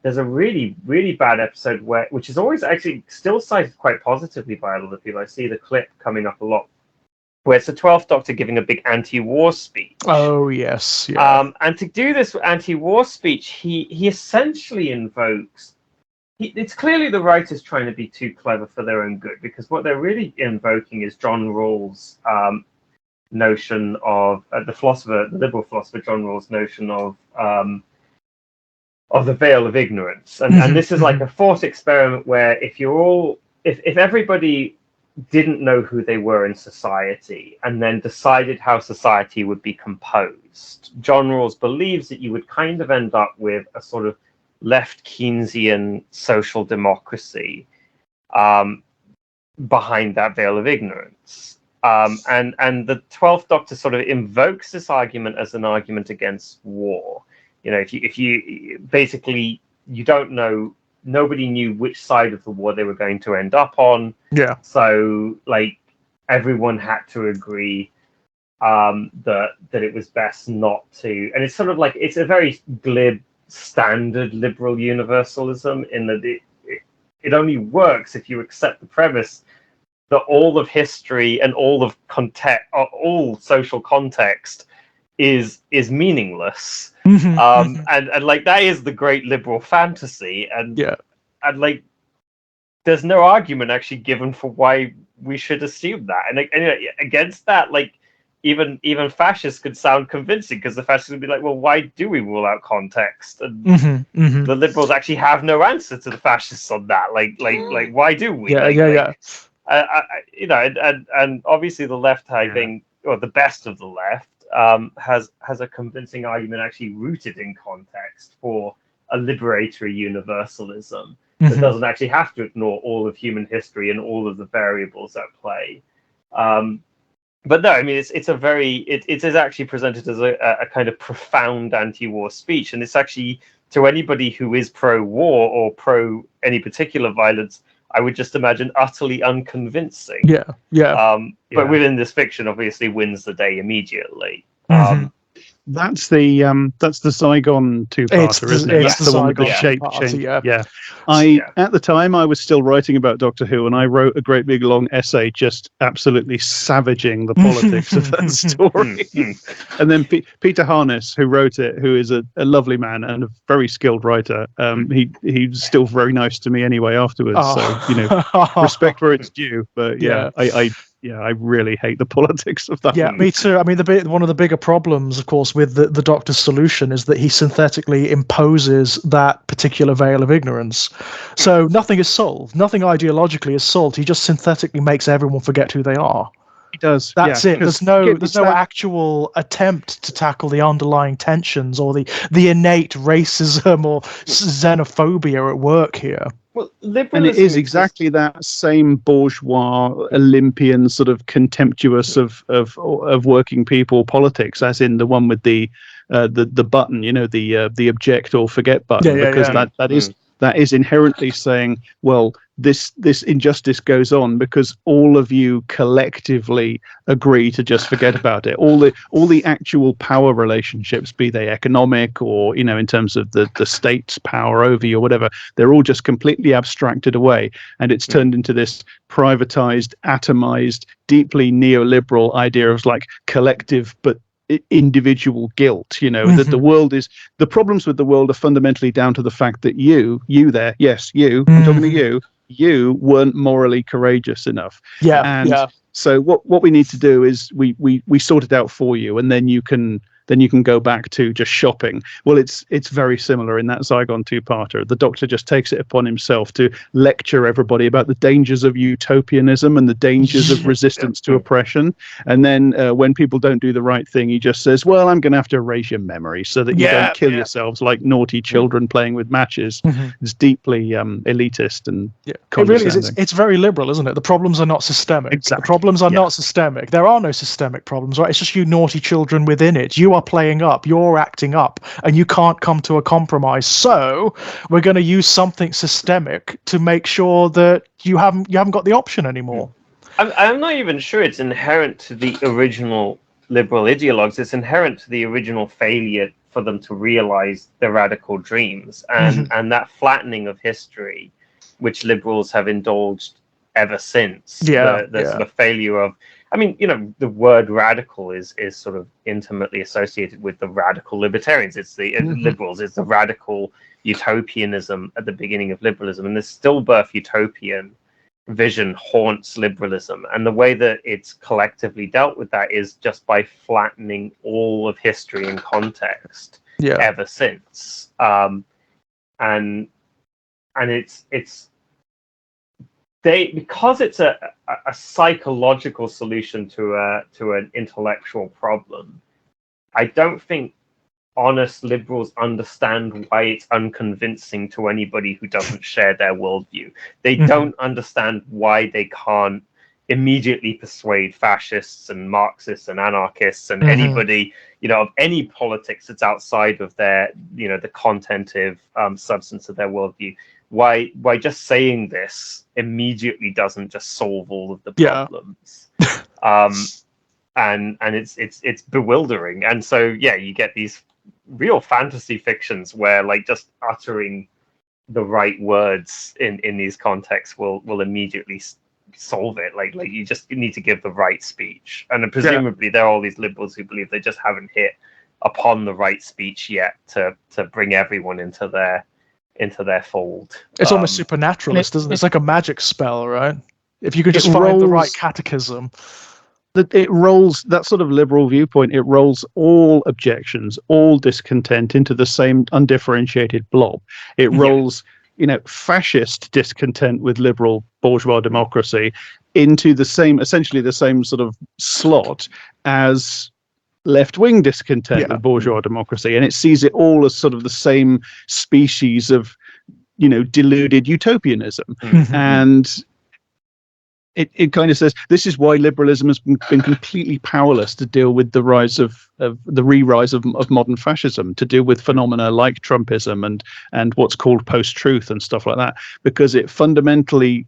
There's a really, really bad episode which is always actually still cited quite positively by a lot of people. I see the clip coming up a lot, where it's the 12th Doctor giving a big anti-war speech. Oh, yes. Yeah. And to do this anti-war speech, he essentially invokes... It's clearly the writers trying to be too clever for their own good, because what they're really invoking is John Rawls' notion of... the liberal philosopher John Rawls' notion of the veil of ignorance. And this is like a thought experiment where if everybody didn't know who they were in society and then decided how society would be composed, John Rawls believes that you would kind of end up with a sort of left Keynesian social democracy behind that veil of ignorance. And the 12th Doctor sort of invokes this argument as an argument against war. If you basically, you don't know, nobody knew which side of the war they were going to end up on. Yeah. So everyone had to agree that it was best not to. And it's sort of like, it's a very glib standard liberal universalism in that it only works if you accept the premise that all of history and all of context, all social context is meaningless. And that is the great liberal fantasy, and there's no argument actually given for why we should assume that. And against that, even fascists could sound convincing, because the fascists would be like, well, why do we rule out context? And the liberals actually have no answer to the fascists on that. Why do we? And obviously the left, or the best of the left, has a convincing argument actually rooted in context for a liberatory universalism that doesn't actually have to ignore all of human history and all of the variables at play. But no, I mean, it is actually presented as a kind of profound anti-war speech, and it's actually, to anybody who is pro-war or pro any particular violence, I would just imagine utterly unconvincing. But within this fiction, obviously wins the day immediately. That's the Zygon two-parter, isn't it? That's the one with the shape change. At the time, I was still writing about Doctor Who, and I wrote a great big long essay just absolutely savaging the politics of that story. And then Peter Harness, who wrote it, who is a lovely man and a very skilled writer, he's still very nice to me anyway afterwards. So respect where it's due. But I really hate the politics of that. Yeah, me too. I mean, one of the bigger problems, of course, with the Doctor's solution is that he synthetically imposes that particular veil of ignorance. So nothing is solved. Nothing ideologically is solved. He just synthetically makes everyone forget who they are. He does. That's it. There's no actual attempt to tackle the underlying tensions or the innate racism or xenophobia at work here. Well, and it is exactly that same bourgeois, Olympian sort of contemptuous of working people politics, as in the one with the button, the object or forget button, that is inherently saying, well, this injustice goes on because all of you collectively agree to just forget about it. All the actual power relationships, be they economic or in terms of the state's power over you or whatever, they're all just completely abstracted away, and it's turned into this privatized, atomized, deeply neoliberal idea of collective but individual guilt, that the world is, the problems with the world are fundamentally down to the fact that you there, yes, you, I'm talking to you weren't morally courageous enough. So what we need to do is we sort it out for you, and then you can go back to just shopping. Well, it's very similar in that Zygon two-parter. The Doctor just takes it upon himself to lecture everybody about the dangers of utopianism and the dangers of resistance to oppression. And then when people don't do the right thing, he just says, well, I'm going to have to erase your memory so that you don't kill yourselves like naughty children playing with matches. It's deeply elitist and it really is. It's very liberal, isn't it? The problems are not systemic. Exactly. The problems are not systemic. There are no systemic problems, right? It's just you naughty children within it. You are playing up, you're acting up, and you can't come to a compromise. So we're going to use something systemic to make sure that you haven't got the option anymore. I'm not even sure it's inherent to the original liberal ideologues. It's inherent to the original failure for them to realize their radical dreams and that flattening of history, which liberals have indulged ever since. The sort of failure of, I mean, the word radical is sort of intimately associated with the radical libertarians. It's the liberals. It's the radical utopianism at the beginning of liberalism. And the stillbirth utopian vision haunts liberalism. And the way that it's collectively dealt with that is just by flattening all of history and context ever since. And it's because it's a psychological solution to an intellectual problem. I don't think honest liberals understand why it's unconvincing to anybody who doesn't share their worldview. They don't understand why they can't immediately persuade fascists and Marxists and anarchists and anybody, of any politics that's outside of their, the contentive substance of their worldview. Why just saying this immediately doesn't just solve all of the problems. And it's bewildering. And so you get these real fantasy fictions where like just uttering the right words in these contexts will immediately solve it. Like you just need to give the right speech. And then presumably there are all these liberals who believe they just haven't hit upon the right speech yet to bring everyone into their fold. It's almost supernaturalist, isn't it? It's like a magic spell, right? If you could just find the right catechism. It rolls, that sort of liberal viewpoint, it rolls all objections, all discontent into the same undifferentiated blob. It rolls, fascist discontent with liberal bourgeois democracy into essentially the same sort of slot as left-wing discontent with bourgeois democracy, and it sees it all as sort of the same species of, deluded utopianism. And it kind of says this is why liberalism has been completely powerless to deal with the rise of the re-rise of modern fascism, to deal with phenomena like Trumpism and what's called post-truth and stuff like that, because it fundamentally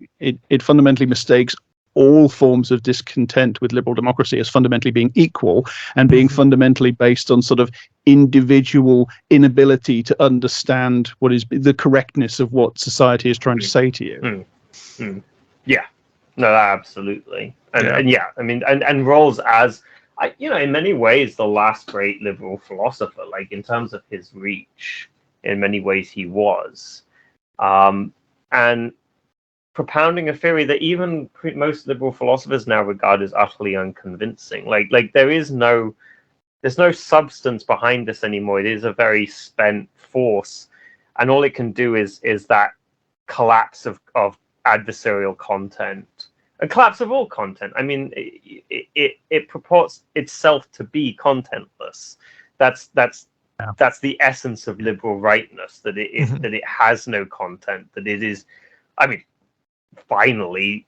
mistakes all forms of discontent with liberal democracy as fundamentally being equal and being fundamentally based on sort of individual inability to understand what is the correctness of what society is trying to say to you. Yeah, no, absolutely. And I mean, and Rawls as, in many ways, the last great liberal philosopher, like in terms of his reach, in many ways he was. And propounding a theory that even most liberal philosophers now regard as utterly unconvincing. Like there's no substance behind this anymore. It is a very spent force, and all it can do is that collapse of adversarial content, a collapse of all content. I mean, it purports itself to be contentless. That's the essence of liberal rightness, that that it has no content, that it is, I mean, finally,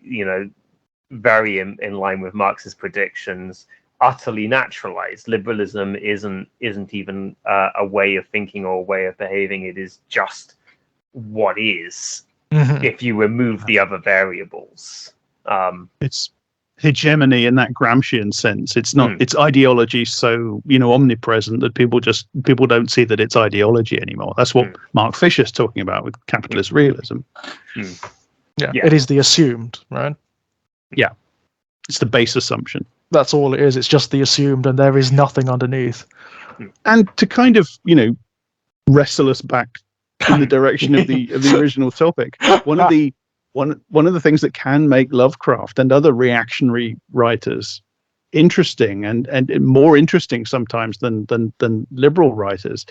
very in line with Marx's predictions, utterly naturalized. Liberalism isn't even a way of thinking or a way of behaving. It is just what is, if you remove the other variables. It's hegemony in that Gramscian sense. It's not. It's ideology so omnipresent that people don't see that it's ideology anymore. That's what Mark Fisher's talking about with capitalist realism. Yeah, it is the assumed, right? Yeah, it's the base assumption. That's all it is. It's just the assumed, and there is nothing underneath. And to kind of, wrestle us back in the direction of the original topic, one of the things that can make Lovecraft and other reactionary writers interesting and more interesting sometimes than liberal writers,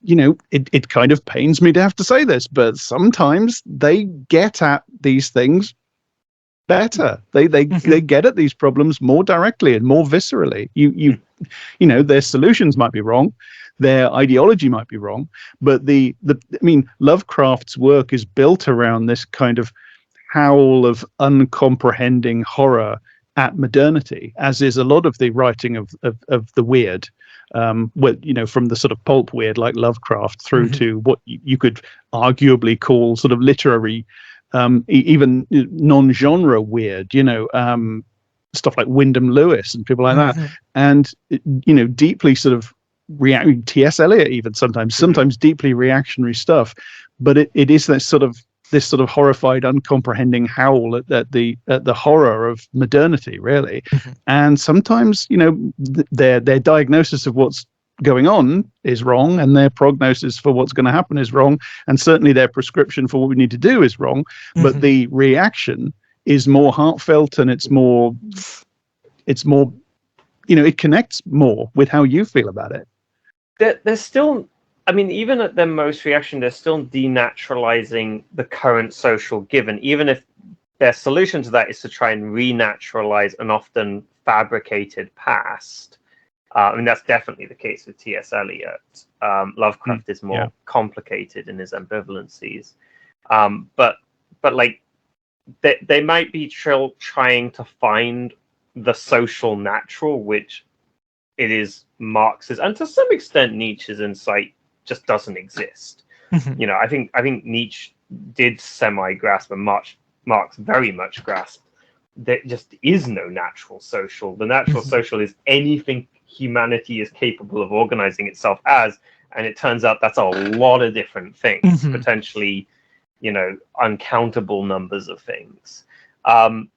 it kind of pains me to have to say this, but sometimes they get at these things better. They get at these problems more directly and more viscerally. Their solutions might be wrong, their ideology might be wrong, but Lovecraft's work is built around this kind of howl of uncomprehending horror at modernity, as is a lot of the writing of the weird, from the sort of pulp weird like Lovecraft through to what you could arguably call sort of literary, even non-genre weird, stuff like Wyndham Lewis and people like that, and deeply sort of T.S. Eliot even sometimes deeply reactionary stuff, but it is this sort of horrified, uncomprehending howl at the horror of modernity, really. And sometimes their diagnosis of what's going on is wrong, and their prognosis for what's going to happen is wrong, and certainly their prescription for what we need to do is wrong. But the reaction is more heartfelt, and it's more it connects more with how you feel about it. There's still, even at their most reaction, they're still denaturalizing the current social given, even if their solution to that is to try and renaturalize an often fabricated past. That's definitely the case with T.S. Eliot. Lovecraft is more complicated in his ambivalencies. But like, they might be trying to find the social natural, which it is Marx's, and to some extent Nietzsche's insight just doesn't exist. I think Nietzsche did semi-grasp, and Marx very much grasped, there just is no natural social. The natural social is anything humanity is capable of organizing itself as, and it turns out that's a lot of different things, potentially, uncountable numbers of things. But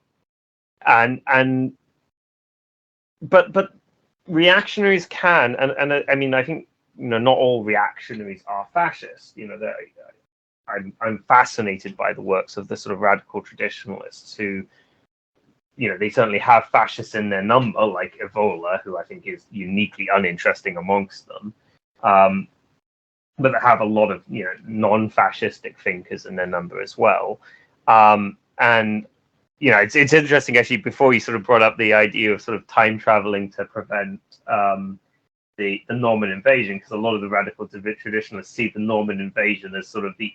reactionaries can, and I think not all reactionaries are fascist. I'm fascinated by the works of the sort of radical traditionalists who, they certainly have fascists in their number, like Evola, who I think is uniquely uninteresting amongst them. But they have a lot of non-fascistic thinkers in their number as well. And it's interesting, actually, before you sort of brought up the idea of sort of time traveling to prevent the Norman invasion, because a lot of the radical traditionalists see the Norman invasion as sort of the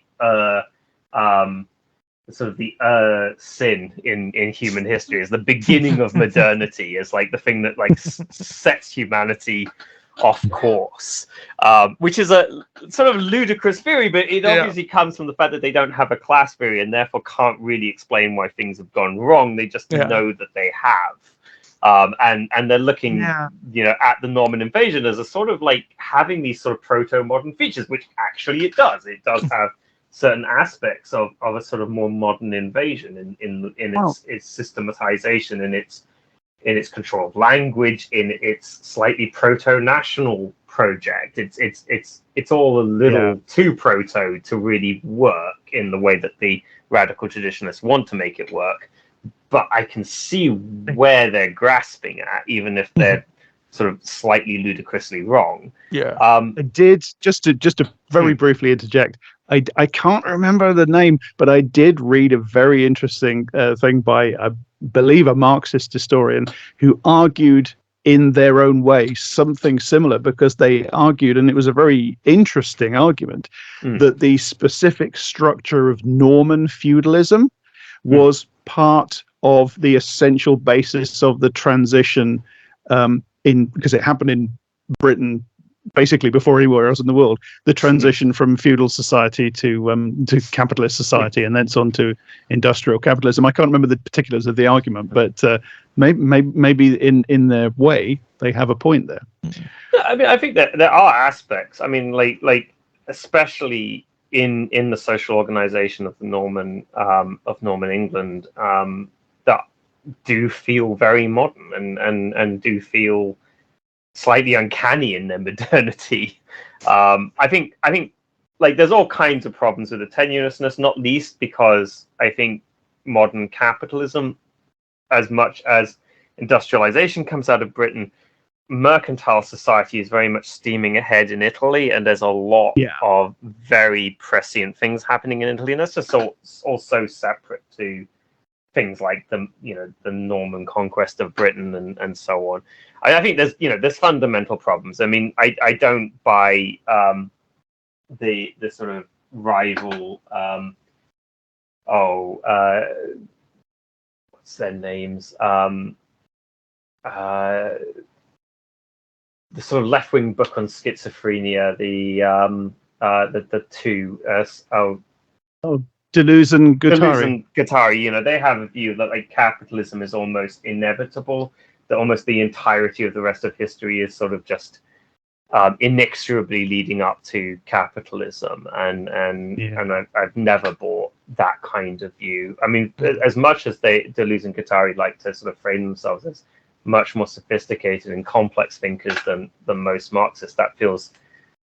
sin in human history, as the beginning of modernity, as like the thing that like sets humanity off course, which is a sort of ludicrous theory, but it obviously comes from the fact that they don't have a class theory and therefore can't really explain why things have gone wrong. They just know that they have, and they're looking, at the Norman invasion as a sort of like having these sort of proto-modern features, which actually it does. It does have certain aspects of a sort of more modern invasion in its systematization, in its control of language, in its slightly proto-national project. It's all a little too proto to really work in the way that the radical traditionalists want to make it work. But I can see where they're grasping at, even if they're sort of slightly ludicrously wrong. I did, just to very briefly interject, I can't remember the name, but I did read a very interesting thing by, I believe, a Marxist historian who argued in their own way something similar, because they argued, and it was a very interesting argument, that the specific structure of Norman feudalism was part of the essential basis of the transition, because it happened in Britain basically before anywhere else in the world, the transition from feudal society to capitalist society, and thence on to industrial capitalism. I can't remember the particulars of the argument, but maybe in their way they have a point there. I think that there are aspects. Like especially in the social organization of the Norman England, that do feel very modern and do feel slightly uncanny in their modernity. I think like there's all kinds of problems with the tenuousness, not least because I think modern capitalism, as much as industrialization comes out of Britain, mercantile society is very much steaming ahead in Italy, and there's a lot of very prescient things happening in Italy, and that's just also separate to things like the Norman conquest of Britain and so on. I think there's fundamental problems. I mean, I don't buy the sort of rival what's their names, the sort of left-wing book on schizophrenia, the two Deleuze and Guattari. Deleuze and Guattari, they have a view that like capitalism is almost inevitable, that almost the entirety of the rest of history is sort of just inexorably leading up to capitalism, and I've never bought that kind of view. I mean, as much as Deleuze and Guattari like to sort of frame themselves as much more sophisticated and complex thinkers than most Marxists, that feels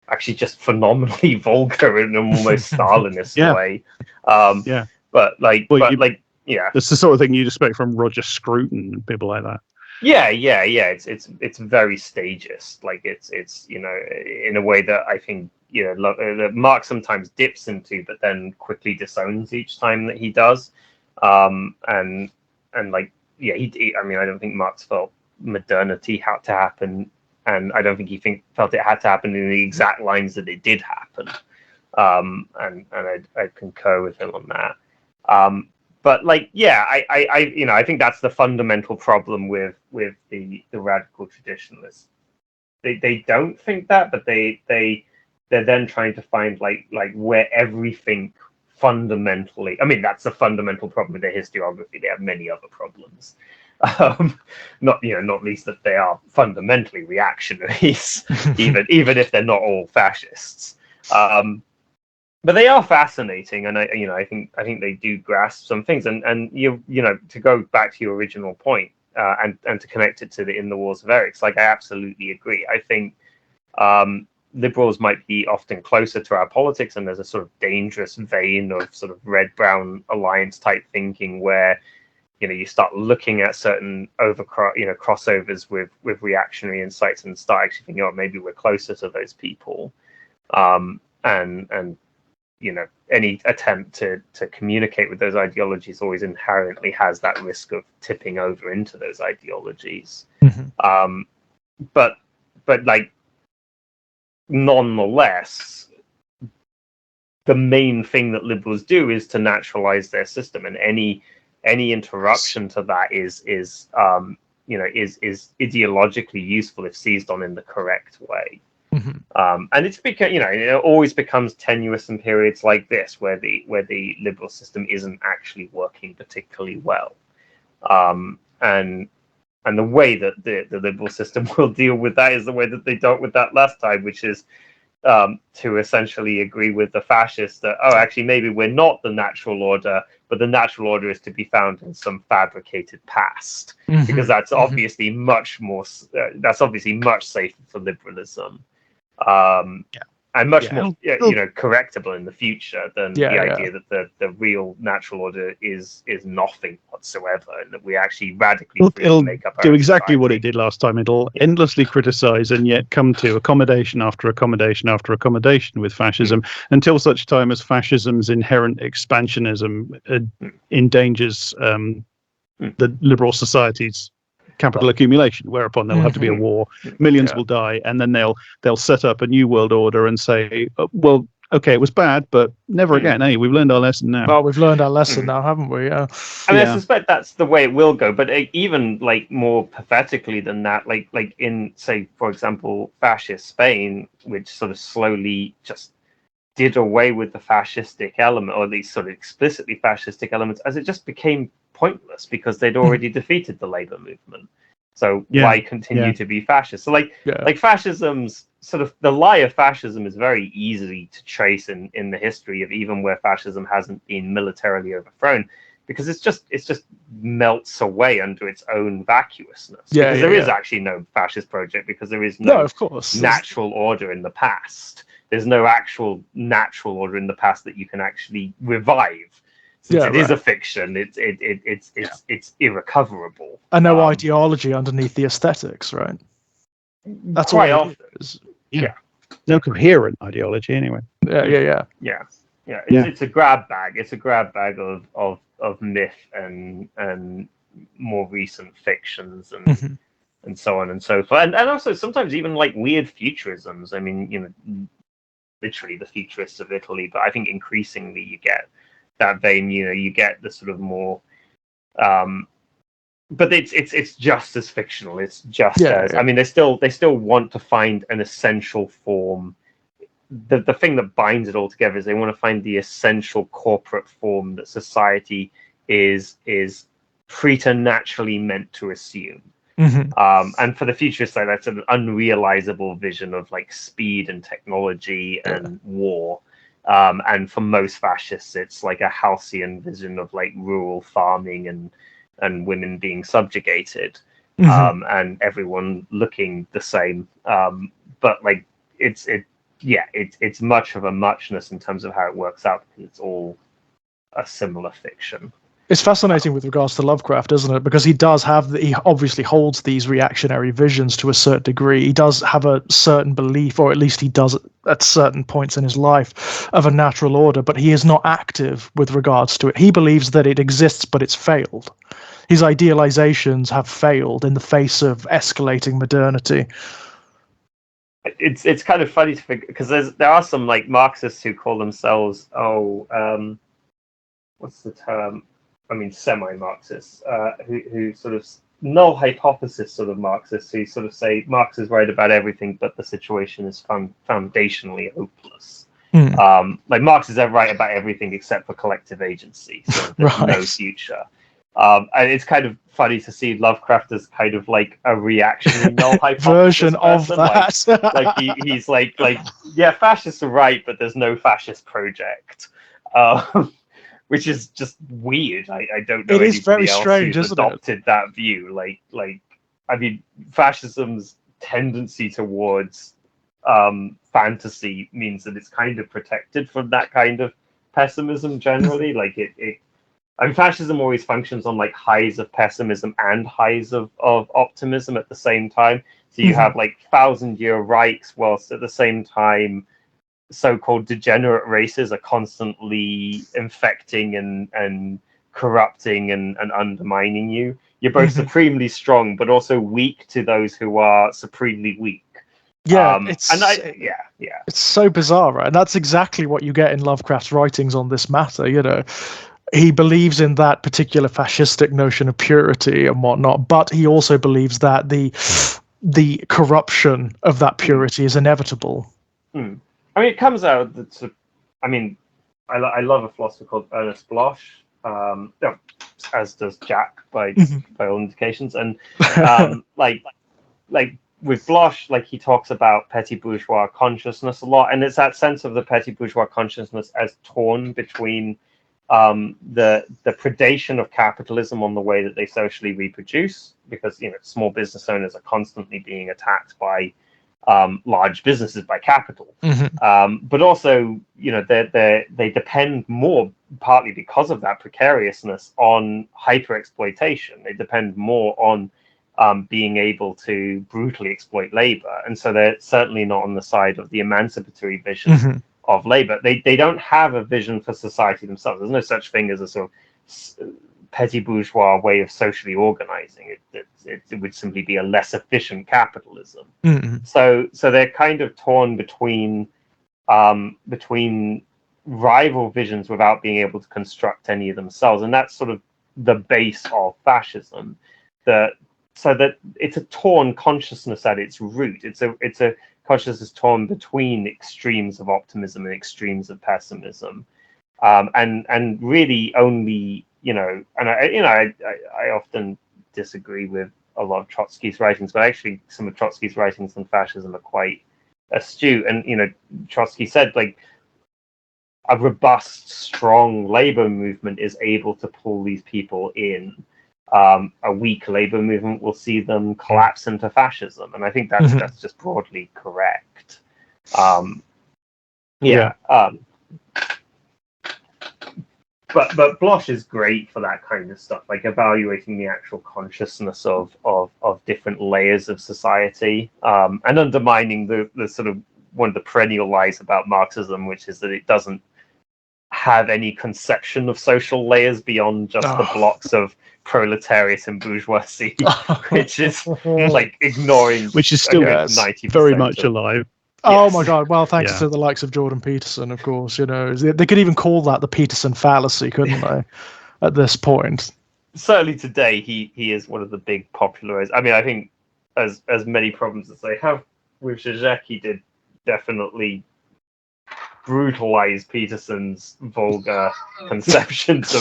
actually just phenomenally vulgar in an almost Stalinist way. But that's the sort of thing you'd expect from Roger Scruton and people like that. It's very stagist. Like it's in a way that I think that Marx sometimes dips into, but then quickly disowns each time that he does. I don't think Marx felt modernity had to happen, and I don't think he felt it had to happen in the exact lines that it did happen. And I concur with him on that. But I think that's the fundamental problem with the radical traditionalists. They don't think that, but they're then trying to find like where everything fundamentally. I mean, that's the fundamental problem with their historiography. They have many other problems, not least that they are fundamentally reactionaries, even if they're not all fascists. But they are fascinating, and I think they do grasp some things. And to go back to your original point, and to connect it to In the Wars of Eryx, like I absolutely agree. I think liberals might be often closer to our politics, and there's a sort of dangerous vein of sort of red-brown alliance type thinking where you start looking at certain crossovers with reactionary insights and start actually thinking, maybe we're closer to those people, and any attempt to communicate with those ideologies always inherently has that risk of tipping over into those ideologies. But like, nonetheless, the main thing that liberals do is to naturalize their system, and any interruption to that is ideologically useful if seized on in the correct way. And it's because it always becomes tenuous in periods like this where the liberal system isn't actually working particularly well, and the way that the liberal system will deal with that is the way that they dealt with that last time, which is to essentially agree with the fascists that actually maybe we're not the natural order, but the natural order is to be found in some fabricated past, because that's obviously much much safer for liberalism. And much more, correctable in the future than the idea that the real natural order is nothing whatsoever, and that we actually radically make up our do exactly society. what it did last time. It'll endlessly criticize and yet come to accommodation after accommodation after accommodation with fascism, until such time as fascism's inherent expansionism endangers the liberal society's capital accumulation, whereupon there'll have to be a war, millions will die, and then they'll set up a new world order and say, well, okay, it was bad, but never again. Hey, we've learned our lesson now. Well, we've learned our lesson now, haven't we? I mean, I suspect that's the way it will go, but even like more pathetically than that, like in, say, for example, fascist Spain, which sort of slowly just did away with the fascistic element, or at least sort of explicitly fascistic elements, as it just became pointless because they'd already defeated the labor movement. So why continue to be fascist? So like fascism's sort of, the lie of fascism is very easy to trace in the history of even where fascism hasn't been militarily overthrown. because it's just melts away under its own vacuousness. Yeah, because there is actually no fascist project, because there is no of course, natural order in the past. There's no actual natural order in the past that you can actually revive. Since it is a fiction, it's irrecoverable. And no ideology underneath the aesthetics, right? That's quite all often. Yeah. No coherent ideology, anyway. Yeah. It's a grab bag. It's a grab bag of myth and more recent fictions and so on and so forth. And also sometimes even like weird futurisms. I mean, literally the futurists of Italy, but I think increasingly you get that vein. You get the sort of more but it's just as fictional. It's just as I mean, they still want to find an essential form. The thing that binds it all together is they want to find the essential corporate form that society is preternaturally meant to assume. And for the futurists, like, that's an unrealizable vision of like speed and technology and war. And for most fascists, it's like a halcyon vision of like rural farming and women being subjugated, and everyone looking the same. But like it's much of a muchness in terms of how it works out, because it's all a similar fiction. It's fascinating with regards to Lovecraft, isn't it? Because he obviously holds these reactionary visions to a certain degree. He does have a certain belief, or at least he does at certain points in his life, of a natural order, but he is not active with regards to it. He believes that it exists, but it's failed. His idealizations have failed in the face of escalating modernity. It's kind of funny to figure, because there are some like Marxists who call themselves what's the term? I mean, semi-Marxists, who sort of null hypothesis sort of Marxists, who sort of say Marx is right about everything, but the situation is foundationally hopeless. Like Marx is right about everything except for collective agency, so there's no future. And it's kind of funny to see Lovecraft as kind of like a reactionary null hypothesis version of that. Like he's like yeah, fascists are right, but there's no fascist project. Which is just weird. I don't know. It is very else strange, who's isn't adopted that view. Like I mean, fascism's tendency towards fantasy means that it's kind of protected from that kind of pessimism generally. Like I mean, fascism always functions on like highs of pessimism and highs of optimism at the same time. So you have like 1,000-year Reichs, whilst at the same time so-called degenerate races are constantly infecting and corrupting and undermining you. You're both supremely strong, but also weak to those who are supremely weak. It's so bizarre, right? And that's exactly what you get in Lovecraft's writings on this matter. He believes in that particular fascistic notion of purity and whatnot, but he also believes that the corruption of that purity is inevitable. I mean, it comes out that. I mean, I love a philosopher called Ernest Bloch, as does Jack by all indications, and like with Bloch, like he talks about petty bourgeois consciousness a lot, and it's that sense of the petty bourgeois consciousness as torn between the predation of capitalism on the way that they socially reproduce, because small business owners are constantly being attacked by large businesses, by capital, but also they depend more, partly because of that precariousness, on hyper exploitation. They depend more on being able to brutally exploit labor, and so they're certainly not on the side of the emancipatory vision of labor. They don't have a vision for society themselves. There's no such thing as a sort of petty bourgeois way of socially organizing. It would simply be a less efficient capitalism. So they're kind of torn between rival visions without being able to construct any of themselves, and that's sort of the base of fascism. So that it's a torn consciousness at its root. It's a consciousness torn between extremes of optimism and extremes of pessimism, and really only and I often disagree with a lot of Trotsky's writings, but actually some of Trotsky's writings on fascism are quite astute. And Trotsky said, like, a robust, strong labor movement is able to pull these people in. A weak labor movement will see them collapse into fascism, and I think that's just broadly correct. But Bloch is great for that kind of stuff, like evaluating the actual consciousness of different layers of society, and undermining the sort of one of the perennial lies about Marxism, which is that it doesn't have any conception of social layers beyond just the blocks of proletariat and bourgeoisie, which is like ignoring, which is still 90% very much alive. Oh my God! Well, thanks to the likes of Jordan Peterson, of course. You know, they could even call that the Peterson fallacy, couldn't they? At this point, certainly today, he is one of the big popularizers. I mean, I think as many problems as they have with Zizek, he did definitely brutalize Peterson's vulgar conceptions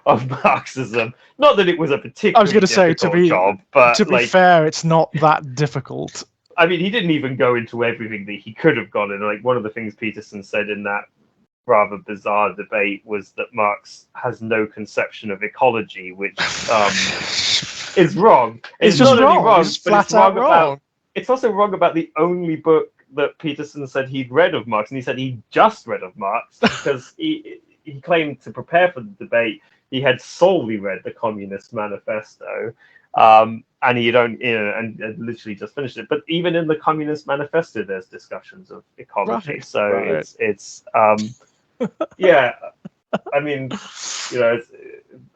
of Marxism. Not that it was a particularly I was going to say, job, but to be fair, it's not that difficult. I mean, he didn't even go into everything that he could have gone in. Like, one of the things Peterson said in that rather bizarre debate was that Marx has no conception of ecology, which is wrong. It's just not only wrong. It's flat out wrong. It's also wrong about the only book that Peterson said he'd read of Marx, and he said he just read of Marx because he claimed to prepare for the debate he had solely read the Communist Manifesto, and he and literally just finished it. But even in the Communist Manifesto, there's discussions of ecology. Right, so right. it's yeah. I mean, I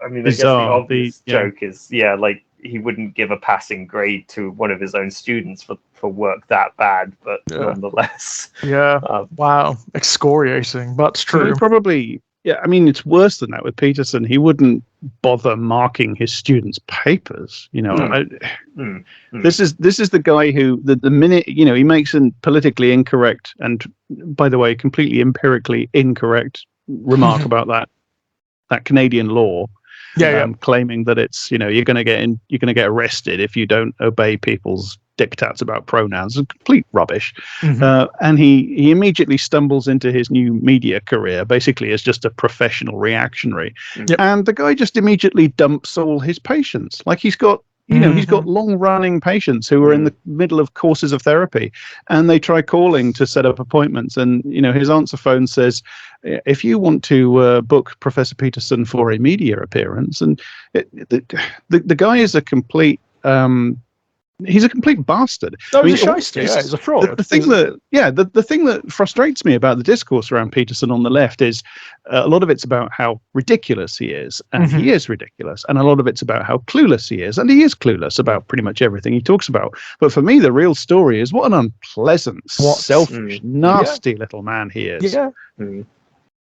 guess the obvious joke is like he wouldn't give a passing grade to one of his own students for work that bad, but nonetheless. Yeah. Wow. Excoriating, but it's true. Probably. Yeah, I mean, it's worse than that with Peterson. He wouldn't bother marking his students' papers. This is the guy who the minute he makes a politically incorrect and, by the way, completely empirically incorrect remark about that Canadian law. Claiming that it's you're going to get arrested if you don't obey people's diktats about pronouns. It's complete rubbish. And he immediately stumbles into his new media career basically as just a professional reactionary. And the guy just immediately dumps all his patients. Like he's got he's got long-running patients who are in the middle of courses of therapy, and they try calling to set up appointments. And his answer phone says, "If you want to book Professor Peterson for a media appearance," and the guy is a complete. He's a complete bastard. No, he's a shyster. Yeah, he's a fraud. The thing that frustrates me about the discourse around Peterson on the left is a lot of it's about how ridiculous he is, and he is ridiculous, and a lot of it's about how clueless he is, and he is clueless about pretty much everything he talks about. But for me, the real story is what an unpleasant, selfish, nasty little man he is. Yeah.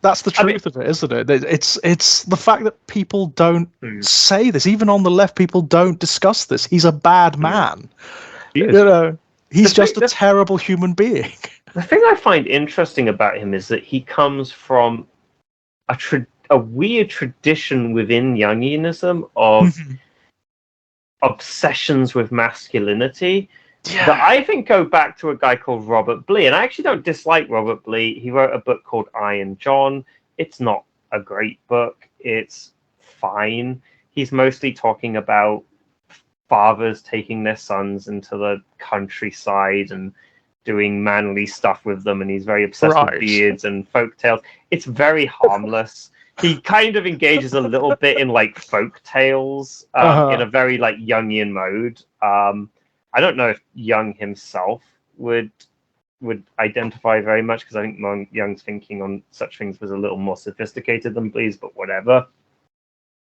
That's the truth of it, isn't it? It's the fact that people don't say this. Even on the left, people don't discuss this. He's a bad man. He's just a terrible human being. The thing I find interesting about him is that he comes from a weird tradition within Jungianism of obsessions with masculinity. That I think go back to a guy called Robert Blee. And I actually don't dislike Robert Blee. He wrote a book called Iron John. It's not a great book. It's fine. He's mostly talking about fathers taking their sons into the countryside and doing manly stuff with them. And he's very obsessed with beards and folk tales. It's very harmless. He kind of engages a little bit in like folk tales in a very like Jungian mode. I don't know if Jung himself would identify very much, because I think Jung's thinking on such things was a little more sophisticated than Blee's, but whatever.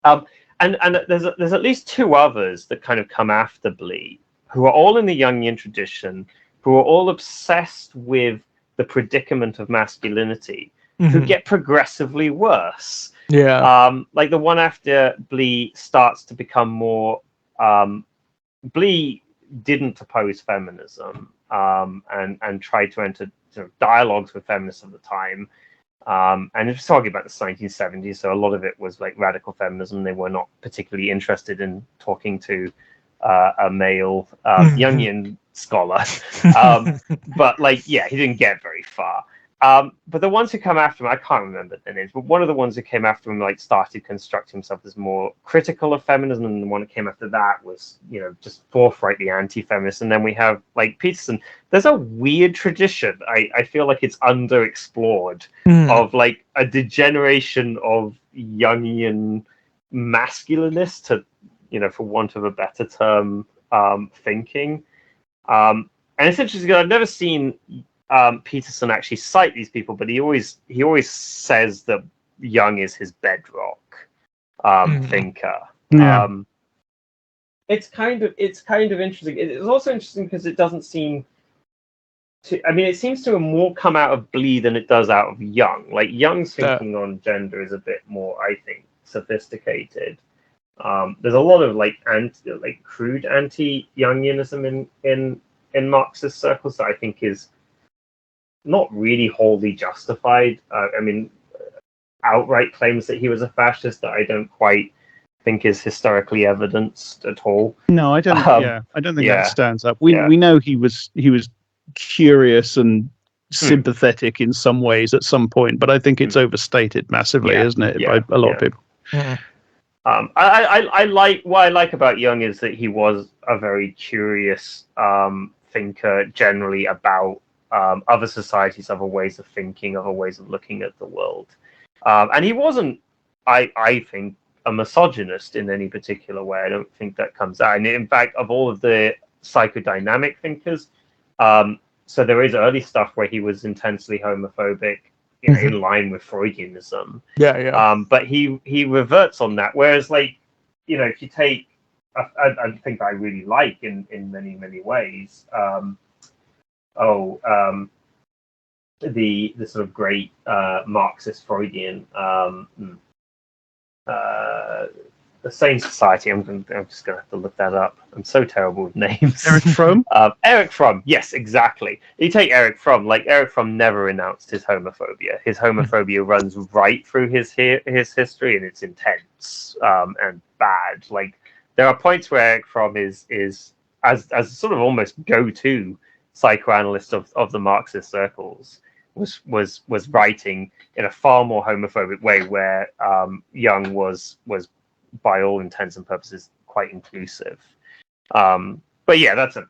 And there's at least two others that kind of come after Blee, who are all in the Jungian tradition, who are all obsessed with the predicament of masculinity, who get progressively worse. Like the one after Blee starts to become more Blee didn't oppose feminism and tried to enter dialogues with feminists of the time. And it was talking about the 1970s, so a lot of it was like radical feminism. They were not particularly interested in talking to a male Jungian scholar. But he didn't get very far. But the ones who come after him, I can't remember their names, but one of the ones who came after him like started constructing himself as more critical of feminism, and the one that came after that was, just forthrightly anti-feminist. And then we have like Peterson. There's a weird tradition. I feel like it's underexplored of like a degeneration of Jungian masculinist to, for want of a better term, thinking. And it's interesting because I've never seen Peterson actually cite these people, but he always says that Jung is his bedrock thinker. Yeah. It's kind of interesting. It's also interesting because it doesn't seem to. I mean, it seems to more come out of Blee than it does out of Jung. Like Jung's thinking on gender is a bit more, I think, sophisticated. There's a lot of like crude anti-Jungianism in Marxist circles that I think is not really wholly justified. I mean, outright claims that he was a fascist that I don't quite think is historically evidenced at all. No, I don't. I don't think that stands up. We know he was curious and sympathetic in some ways at some point, but I think it's overstated massively, isn't it, by a lot of people? Yeah. I like what I like about Jung is that he was a very curious thinker generally about other societies, other ways of thinking, other ways of looking at the world. And he wasn't, I think, a misogynist in any particular way. I don't think that comes out. And in fact, of all of the psychodynamic thinkers, so there is early stuff where he was intensely homophobic, in line with Freudianism. But he reverts on that. Whereas, like, if you take, I think I really like in many, many ways, the sort of great Marxist Freudian, the Sane Society. I'm just gonna have to look that up. I'm so terrible with names. Erich Fromm? Erich Fromm, yes, exactly. You take Erich Fromm, like Erich Fromm never announced his homophobia. His homophobia runs right through his history, and it's intense and bad. Like there are points where Erich Fromm is as sort of almost go-to psychoanalyst of the Marxist circles was writing in a far more homophobic way, where Jung was by all intents and purposes quite inclusive. But yeah, that's a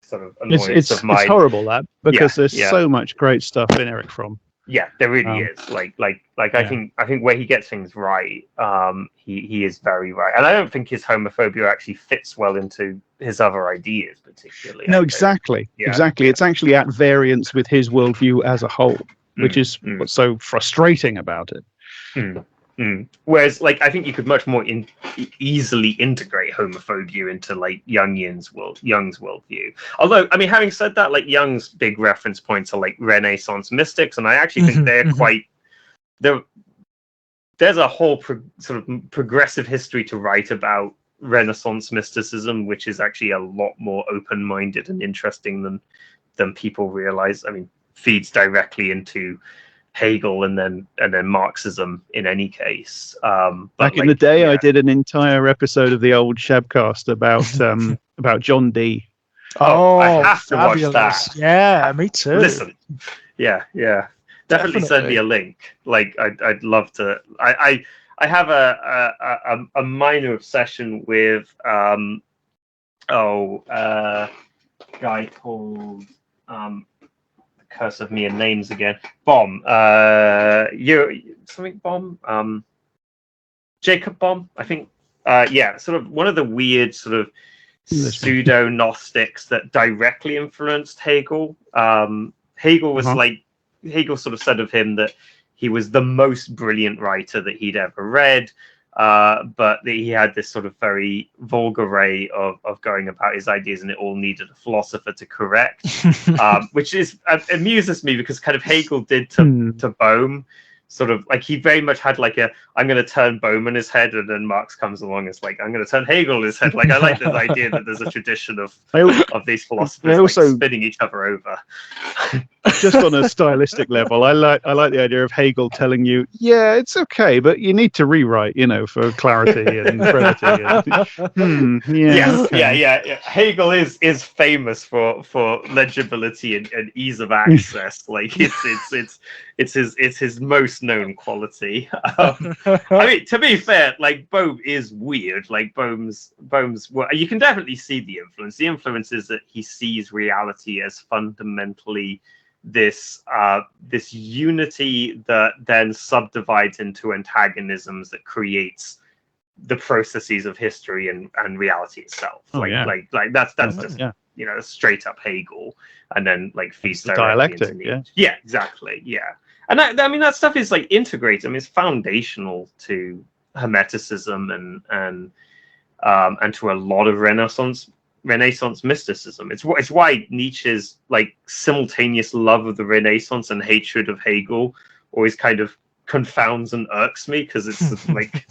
sort of annoyance of mine. It's horrible that because there's so much great stuff in Erich Fromm. Yeah, there really is. Like I think where he gets things right, he is very right, and I don't think his homophobia actually fits well into his other ideas, particularly. No, exactly. It's actually at variance with his worldview as a whole, which is what's so frustrating about it. Whereas, like, I think you could much more easily integrate homophobia into like Jung's worldview. Although, I mean, having said that, like Jung's big reference points are like Renaissance mystics, and I actually think they're quite. There's a whole sort of progressive history to write about Renaissance mysticism, which is actually a lot more open-minded and interesting than people realize. I mean, feeds directly into Hegel and then Marxism in any case. Back in the day, I did an entire episode of the old Shabcast about John Dee. Oh, I have to watch that. Yeah, me too. Listen, yeah, definitely send me a link. Like, I'd love to. I have a minor obsession with a guy called curse of me and names again. Bomb. Something Bomb. Jacob Bomb, I think. Sort of one of the weird sort of pseudo Gnostics that directly influenced Hegel. Hegel was Hegel sort of said of him that he was the most brilliant writer that he'd ever read. But that he had this sort of very vulgar way of going about his ideas, and it all needed a philosopher to correct, which amuses me because kind of Hegel did to Bohm sort of like he very much had like I'm going to turn Bowman his head, and then Marx comes along and it's like I'm going to turn Hegel his head. Like I like this idea that there's a tradition of these philosophers also, like spinning each other over. Just on a stylistic level, I like the idea of Hegel telling you, yeah, it's okay, but you need to rewrite, for clarity and brevity. Yeah. Hegel is famous for legibility and ease of access. Like it's his most known quality. I mean, to be fair, like Bohm is weird. Like Bohm's well, you can definitely see the influence. The influence is that he sees reality as fundamentally this unity that then subdivides into antagonisms that creates the processes of history and reality itself. Like that's just straight up Hegel, and then like feeds dialectic. Yeah, exactly. Yeah, and I mean that stuff is like integrated. I mean, it's foundational to Hermeticism and to a lot of Renaissance mysticism. It's why Nietzsche's like simultaneous love of the Renaissance and hatred of Hegel always kind of confounds and irks me, because it's like,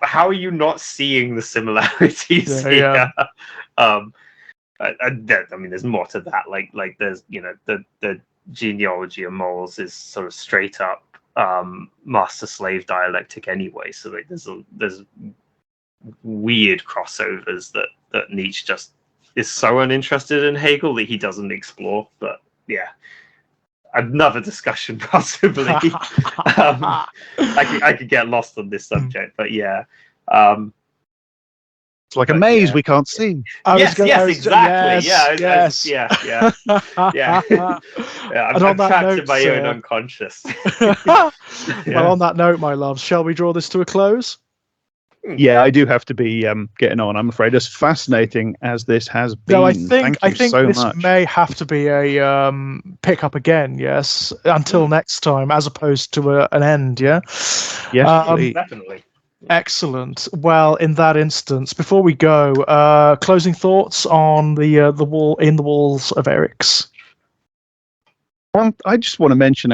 how are you not seeing the similarities here? I mean, there's more to that. Like there's the genealogy of morals is sort of straight up master-slave dialectic anyway. So like there's weird crossovers that Nietzsche just is so uninterested in Hegel that he doesn't explore. But yeah, another discussion possibly. I could get lost on this subject, but yeah. It's like a maze we can't see. Exactly. Yes. Yeah. I'm trapped in my own unconscious. Well, on that note, my loves, shall we draw this to a close? Yeah, I do have to be getting on, I'm afraid. As fascinating as this has been, no, I think so this much. may have to be a pick up again. Yes, until next time, as opposed to an end. Yeah. Yes, definitely. Excellent. Well, in that instance, before we go, closing thoughts on the walls of Eryx. I just want to mention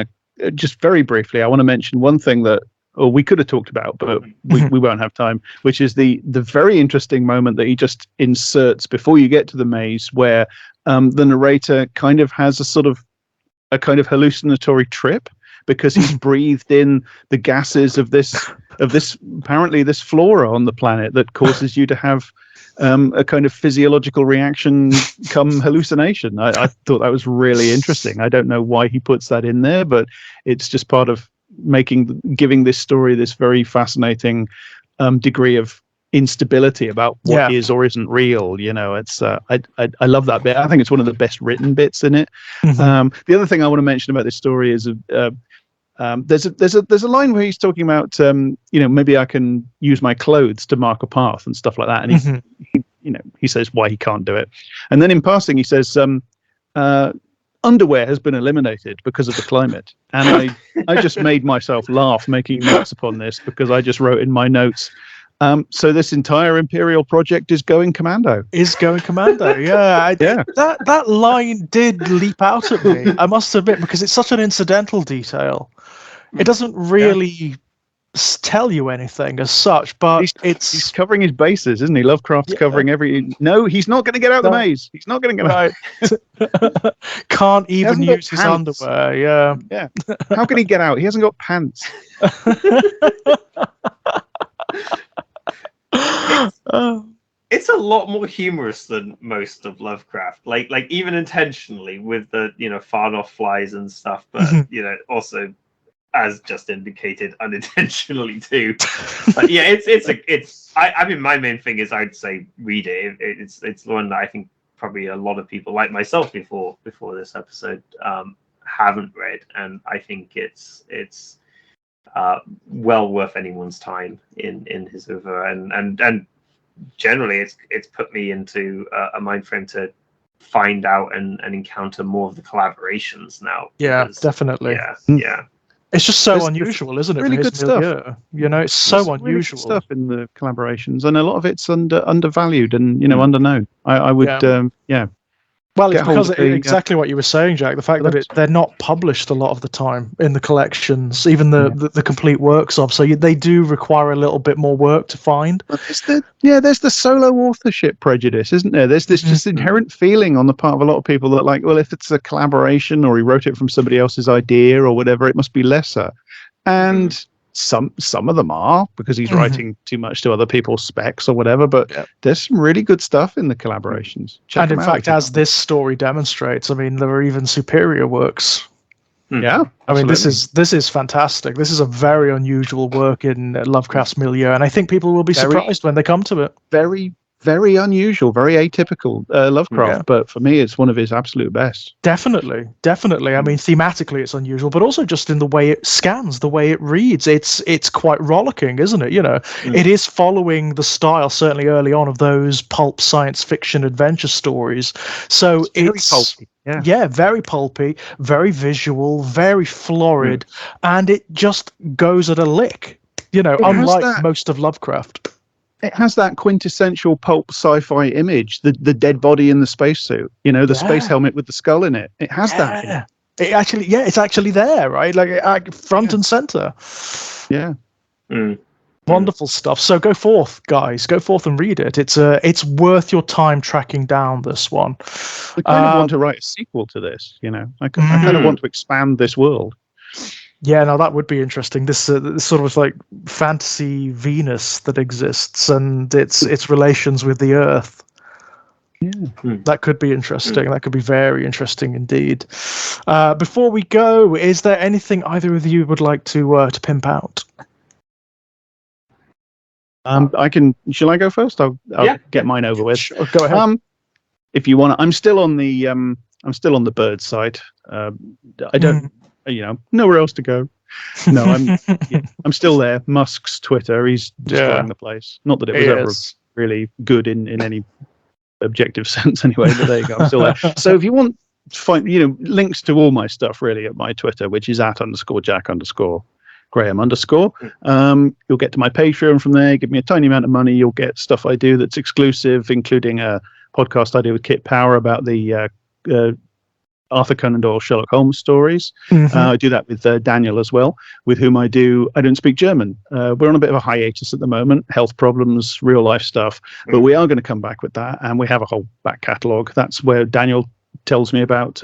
just very briefly. I want to mention one thing that we could have talked about, but we won't have time. Which is the very interesting moment that he just inserts before you get to the maze, where the narrator kind of has a kind of hallucinatory trip, because he's breathed in the gases of this apparently this flora on the planet that causes you to have a kind of physiological reaction come hallucination. I thought that was really interesting. I don't know why he puts that in there, but it's just part of giving this story this very fascinating degree of instability about what is or isn't real. It's I love that bit. I think it's one of the best written bits in it. The other thing I want to mention about this story is there's a line where he's talking about maybe I can use my clothes to mark a path and stuff like that, and he says why he can't do it, and then in passing he says underwear has been eliminated because of the climate, and I just made myself laugh making notes upon this, because I just wrote in my notes, so this entire Imperial project is going commando. Yeah. That line did leap out at me, I must admit, because it's such an incidental detail. It doesn't really tell you anything as such, but he's covering his bases, isn't he? Lovecraft's covering every. No, he's not going to get out of the maze. He's not going to get out. Can't even use his underwear. Yeah. How can he get out? He hasn't got pants. It's a lot more humorous than most of Lovecraft, like even intentionally with the far off flies and stuff, but also, as just indicated, unintentionally too. But yeah, it's I mean, my main thing is I'd say read it. It's the one that I think probably a lot of people like myself before this episode haven't read, and I think it's well worth anyone's time in his over, and generally it's put me into a mind frame to find out and encounter more of the collaborations now. Definitely. Yeah. It's just so unusual, isn't it? Really good stuff. It's so unusual. Really good stuff in the collaborations, and a lot of it's undervalued and underknown. I would. Well, Well, it's get hold because of the, exactly what you were saying, Jack. The fact that they're not published a lot of the time in the collections, even the complete works of. So they do require a little bit more work to find. There's the solo authorship prejudice, isn't there? There's this just inherent feeling on the part of a lot of people that, like, well, if it's a collaboration or he wrote it from somebody else's idea or whatever, it must be lesser. And some of them are, because he's writing too much to other people's specs or whatever, but there's some really good stuff in the collaborations. Check And in them out fact, as this story demonstrates, I mean, there are even superior works. Yeah, I mean, this is fantastic. This is a very unusual work in Lovecraft's milieu, and I think people will be surprised when they come to it. Very, very unusual, very atypical Lovecraft, but for me, it's one of his absolute best. Definitely. I mean, thematically, it's unusual, but also just in the way it scans, the way it reads. It's quite rollicking, isn't it? You know, it is following the style, certainly early on, of those pulp science fiction adventure stories. So it's very pulpy. Yeah, very pulpy, very visual, very florid, and it just goes at a lick. You know, unlike most of Lovecraft. It has that quintessential pulp sci-fi image, the dead body in the spacesuit, you know, the space helmet with the skull in it. It has that. It's actually there, right? Like front and center. Yeah. Wonderful stuff. So go forth, guys. Go forth and read it. It's worth your time tracking down this one. I kind of want to write a sequel to this, you know. I kind of want to expand this world. Yeah, no, that would be interesting. This sort of like fantasy Venus that exists and its relations with the Earth. Yeah, that could be interesting. That could be very interesting indeed. Before we go, is there anything either of you would like to pimp out? I can. Shall I go first? I'll get mine over with. Sure, go ahead. If you want, I'm still on the bird site. I don't. You know, nowhere else to go. No, I'm still there. Musk's Twitter, he's destroying the place. Not that it was ever really good in any objective sense anyway, but there you go, I'm still there. So if you want to find, you know, links to all my stuff really at my Twitter, which is @@Jack_Graham_. You'll get to my Patreon from there. Give me a tiny amount of money. You'll get stuff I do that's exclusive, including a podcast I do with Kit Power about the Arthur Conan Doyle Sherlock Holmes stories. I do that with Daniel as well, with whom I don't speak German. We're on a bit of a hiatus at the moment, health problems, real life stuff, but we are going to come back with that, and we have a whole back catalogue. That's where Daniel tells me about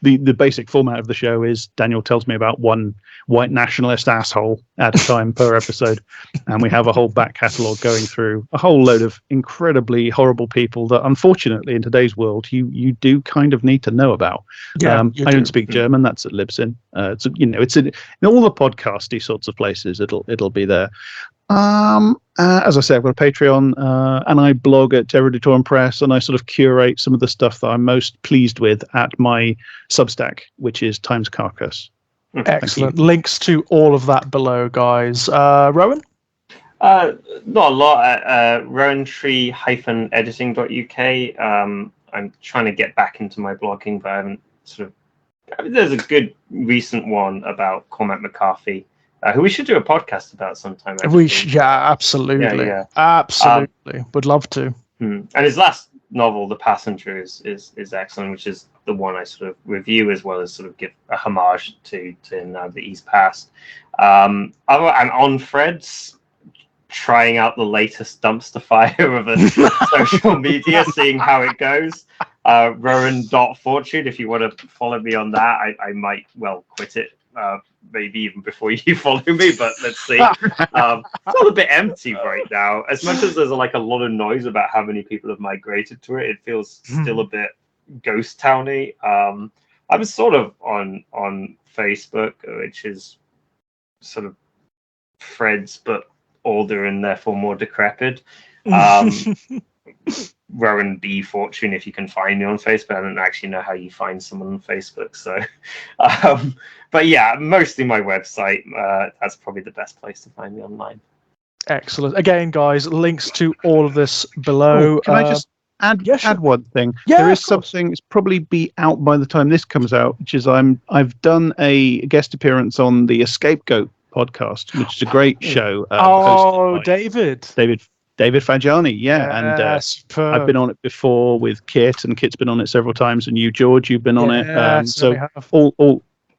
the basic format of the show is Daniel tells me about one white nationalist asshole at a time per episode, and we have a whole back catalogue going through a whole load of incredibly horrible people that unfortunately in today's world you do kind of need to know about. I don't speak German. That's at Libsyn. It's in all the podcasty sorts of places. It'll be there. As I said, I've got a Patreon, and I blog at Eruditorium Press, and I sort of curate some of the stuff that I'm most pleased with at my Substack, which is Times Carcass. Excellent. Links to all of that below, guys. Rowan? Not a lot at rowantree-editing.uk. I'm trying to get back into my blogging, but I haven't there's a good recent one about Cormac McCarthy, who we should do a podcast about sometime. Absolutely. Absolutely. Would love to. And his last novel, The Passenger, is excellent, which is the one I sort of review as well as sort of give a homage to now that he's passed. I'm on Threads, trying out the latest dumpster fire of a social media, seeing how it goes. Rowan.fortune, if you want to follow me on that. I might quit it. Maybe even before you follow me, but let's see. It's all a bit empty right now. As much as there's a lot of noise about how many people have migrated to it, it feels still a bit ghost towny. I'm sort of on Facebook, which is sort of Threads, but older and therefore more decrepit. Rowan B. Fortune, if you can find me on Facebook. I don't actually know how you find someone on Facebook. So, but yeah, mostly my website. That's probably the best place to find me online. Excellent. Again, guys, links to all of this below. Can I just add one thing? Yeah, there is something. It's probably be out by the time this comes out, which is I've done a guest appearance on the Scapegoat podcast, which is a great show. David David Fagiani, and superb. I've been on it before with Kit, and Kit's been on it several times, and you, George, you've been on it. So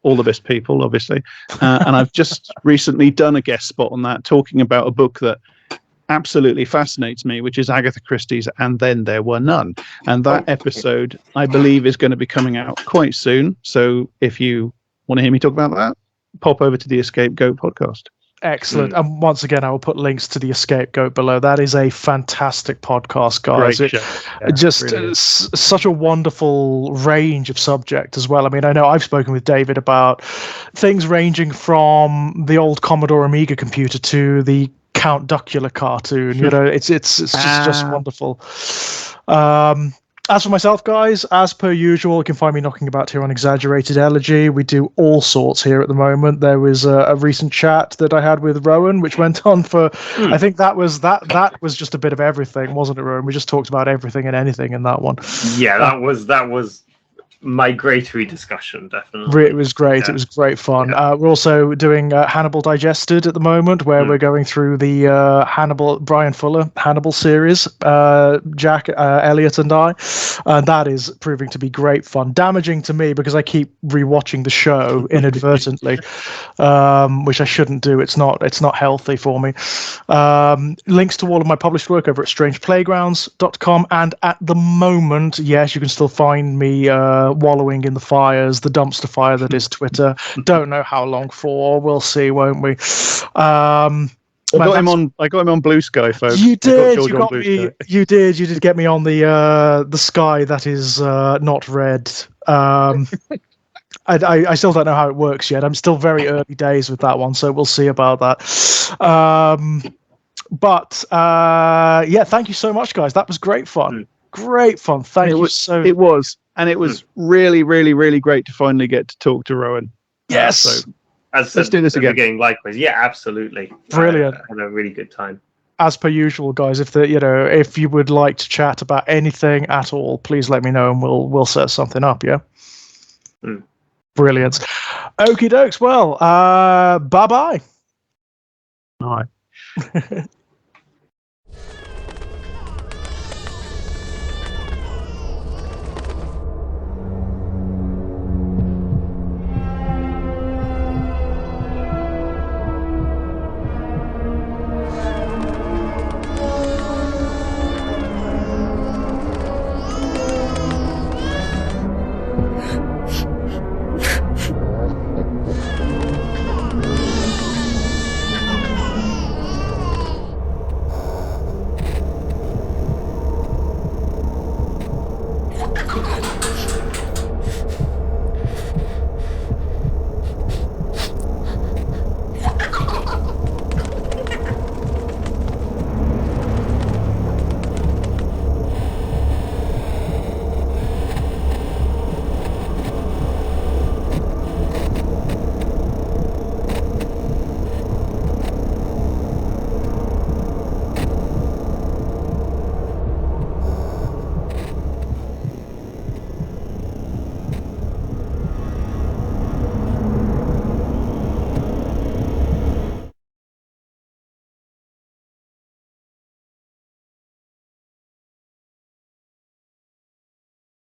all the best people, obviously. And I've just recently done a guest spot on that, talking about a book that absolutely fascinates me, which is Agatha Christie's And Then There Were None. And that episode, I believe, is going to be coming out quite soon. So if you want to hear me talk about that, pop over to the Escape Goat podcast. Excellent. And once again, I will put links to the Escape Goat below. That is a fantastic podcast, guys. Great show. Yeah, Such a wonderful range of subject as well. I mean, I know I've spoken with David about things ranging from the old Commodore Amiga computer to the Count Duckula cartoon. You know, it's just wonderful. As for myself, guys, as per usual, you can find me knocking about here on Exaggerated Elegy. We do all sorts here at the moment. There was a recent chat that I had with Rowan, which went on for, I think that was just a bit of everything, wasn't it, Rowan? We just talked about everything and anything in that one. Yeah, that was migratory discussion, definitely. It was great. Yeah. It was great fun. Yeah. We're also doing Hannibal Digested at the moment, where we're going through the Brian Fuller Hannibal series, Jack, Elliot, and I. That is proving to be great fun. Damaging to me because I keep rewatching the show inadvertently, which I shouldn't do. It's not healthy for me. Links to all of my published work over at strangeplaygrounds.com, and at the moment, yes, you can still find me wallowing in the fires, the dumpster fire that is Twitter. Don't know how long for. We'll see, won't we? I got him on Blue Sky, folks. You did. You did get me on the sky that is not red. I still don't know how it works yet. I'm still very early days with that one, so we'll see about that. But thank you so much, guys. That was great fun. Great fun. Thank you so. It was. And it was really, really, really great to finally get to talk to Rowan. Yes. So, let's do this again. Likewise. Yeah, absolutely. Brilliant. I had a really good time. As per usual, guys, if you would like to chat about anything at all, please let me know and we'll set something up, yeah? Brilliant. Okie dokes. Well, bye-bye. Bye.